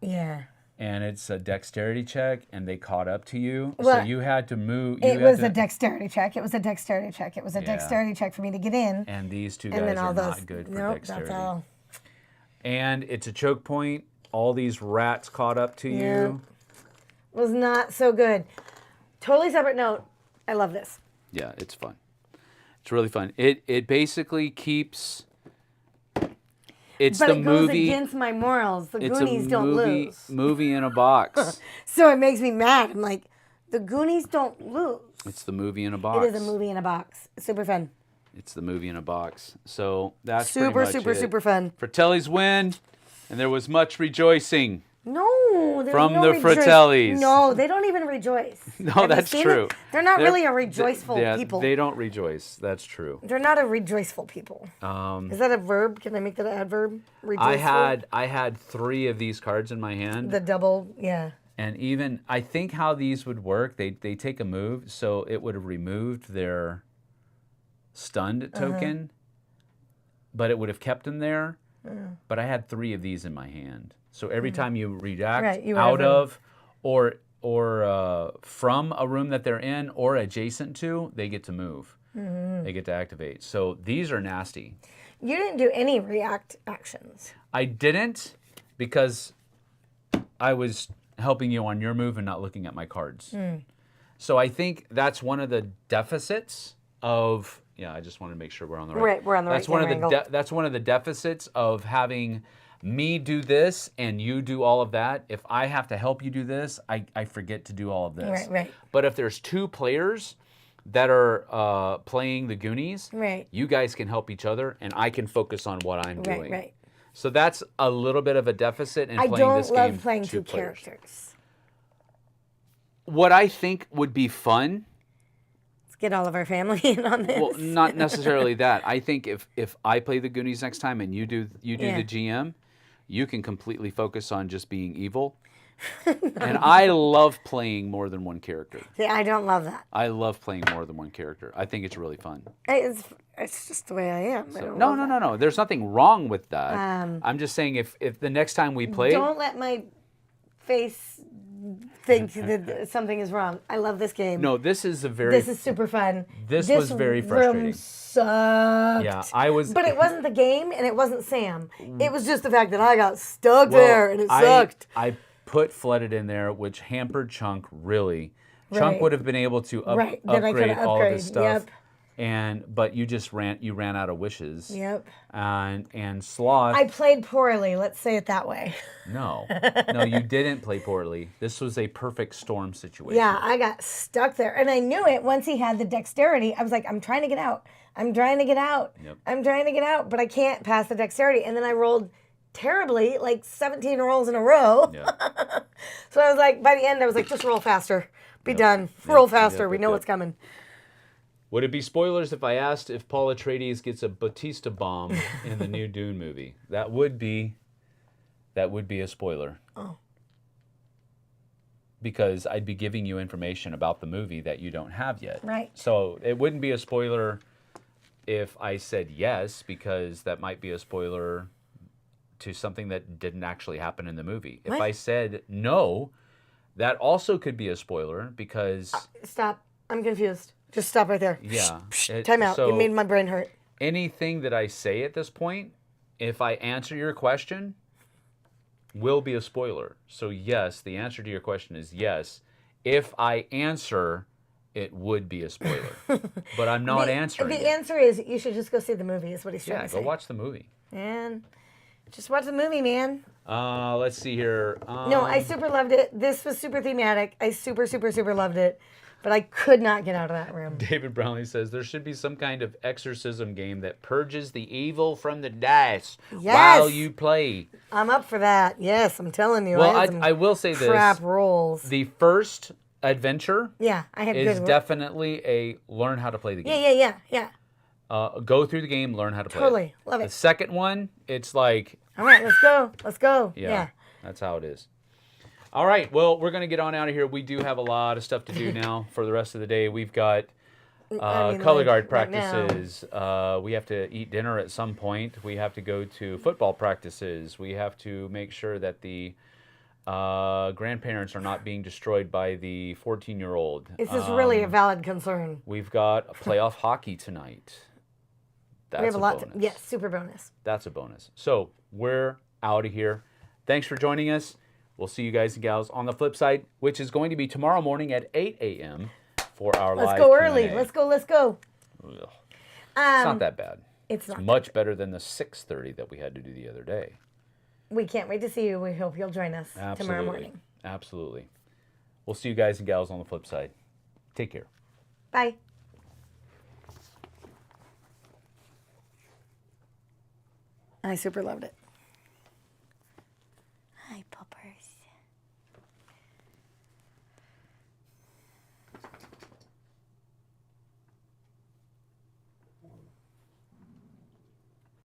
Yeah. And it's a dexterity check, and they caught up to you. Well, so you had to move. It was a dexterity check. It was a dexterity check. It was a Yeah. dexterity check for me to get in. And these two And guys then all are those. not good for Nope, dexterity. that's all. And it's a choke point. All these rats caught up to you. Was not so good. Totally separate note. I love this. Yeah, it's fun. It's really fun. It basically keeps. It's But the it goes movie. against my morals. The It's Goonies a don't movie, lose. movie in a box. So it makes me mad. I'm like, the Goonies don't lose. It's the movie in a box. It is a movie in a box. Super fun. It's the movie in a box. So that's Super, pretty much super, it. super fun. Fratelli's win, and there was much rejoicing. No, there's From no the Fratellis. No, they don't even rejoice. No, Have you that's seen true. it? They're not really a rejoiceful yeah, people. They don't rejoice. That's true. They're not a rejoiceful people. Is that a verb? Can I make that an adverb? Rejoiceful? I had 3 of these cards in my hand. The double, yeah. And even, I think how these would work, they take a move, so it would have removed their stunned token, but it would have kept them there. But I had 3 of these in my hand. So every time you react Right, you out have of or from a room that they're in or adjacent to, they get to move. They get to activate. So these are nasty. You didn't do any react actions. I didn't because I was helping you on your move and not looking at my cards. So I think that's one of the deficits of, I just want to make sure we're on the right. Right, we're on the that's right one of camera the angle. That's one of the deficits of having me do this and you do all of that. If I have to help you do this, I forget to do all of this. Right, right. But if there's 2 players that are playing the Goonies, Right. you guys can help each other and I can focus on what I'm doing. Right. So that's a little bit of a deficit in I playing this don't game. love playing 2 two players. characters. What I think would be fun, Let's get all of our family in on this. well, not necessarily that. I think if I play the Goonies next time and you do Yeah. the GM, you can completely focus on just being evil. And I love playing more than one character. See, I don't love that. I love playing more than one character. I think it's really fun. It's just the way I am. I don't No, love no, that. no. There's nothing wrong with that. I'm just saying if the next time we play, Don't let my face think that something is wrong. I love this game. no, this is a very This is super fun. This was very room frustrating. Sucked. Yeah, I was. But it wasn't the game and it wasn't Sam. It was just the fact that I got stuck Well, there and it sucked. I put flooded in there, which hampered Chunk really. Chunk Right. would have been able to Right, then I upgrade could've all of this upgraded, stuff. yep. But you just ran out of wishes. Yep. And Sloth. I played poorly, let's say it that way. No, you didn't play poorly. This was a perfect storm situation. Yeah, I got stuck there. And I knew it once he had the dexterity. I was like, I'm trying to get out. I'm trying to get out. Yep. I'm trying to get out, but I can't pass the dexterity. And then I rolled terribly, like 17 rolls in a row. Yeah. So I was like, by the end, I was like, just roll faster. Be done. Roll faster. We know what's coming. Would it be spoilers if I asked if Paul Atreides gets a Batista bomb in the new Dune movie? That would be a spoiler. Oh. Because I'd be giving you information about the movie that you don't have yet. Right. So it wouldn't be a spoiler if I said yes, because that might be a spoiler to something that didn't actually happen in the movie. If What? I said no, that also could be a spoiler because Stop. I'm confused. Just stop right there. yeah. Time out. So You made my brain hurt. anything that I say at this point, if I answer your question, will be a spoiler. So yes, the answer to your question is yes. If I answer, it would be a spoiler. But I'm not answering The it. answer is you should just go see the movie, is what he's trying Yeah, to say. go watch the movie. Man, just watch the movie, man. Let's see here. No, I super loved it. This was super thematic. I super, super, super loved it. But I could not get out of that room. David Brownlee says there should be some kind of exorcism game that purges the evil from the dice while you play. I'm up for that. Yes, I'm telling you. Well, I, had some I will say this. crap rolls. The first adventure Yeah, I had is good. definitely a learn how to play the game. Yeah. Go through the game, learn how to play Totally. it. Love The it. second one, it's like, All right, let's go. Let's go. yeah, Yeah. that's how it is. All right, well, we're going to get on out of here. We do have a lot of stuff to do now for the rest of the day. We've got color guard practices. We have to eat dinner at some point. We have to go to football practices. We have to make sure that the grandparents are not being destroyed by the 14-year-old. This is really a valid concern. We've got playoff hockey tonight. That's we have a lot bonus. yes, super bonus. That's a bonus. So we're out of here. Thanks for joining us. We'll see you guys and gals on the flip side, which is going to be tomorrow morning at 8 a.m. for our live Let's go early. Q&A. Let's go. Ugh. It's not that bad. It's not much better than the 6:30 that we had to do the other day. We can't wait to see you. We hope you'll join us tomorrow morning. Absolutely. We'll see you guys and gals on the flip side. Take care. Bye. I super loved it.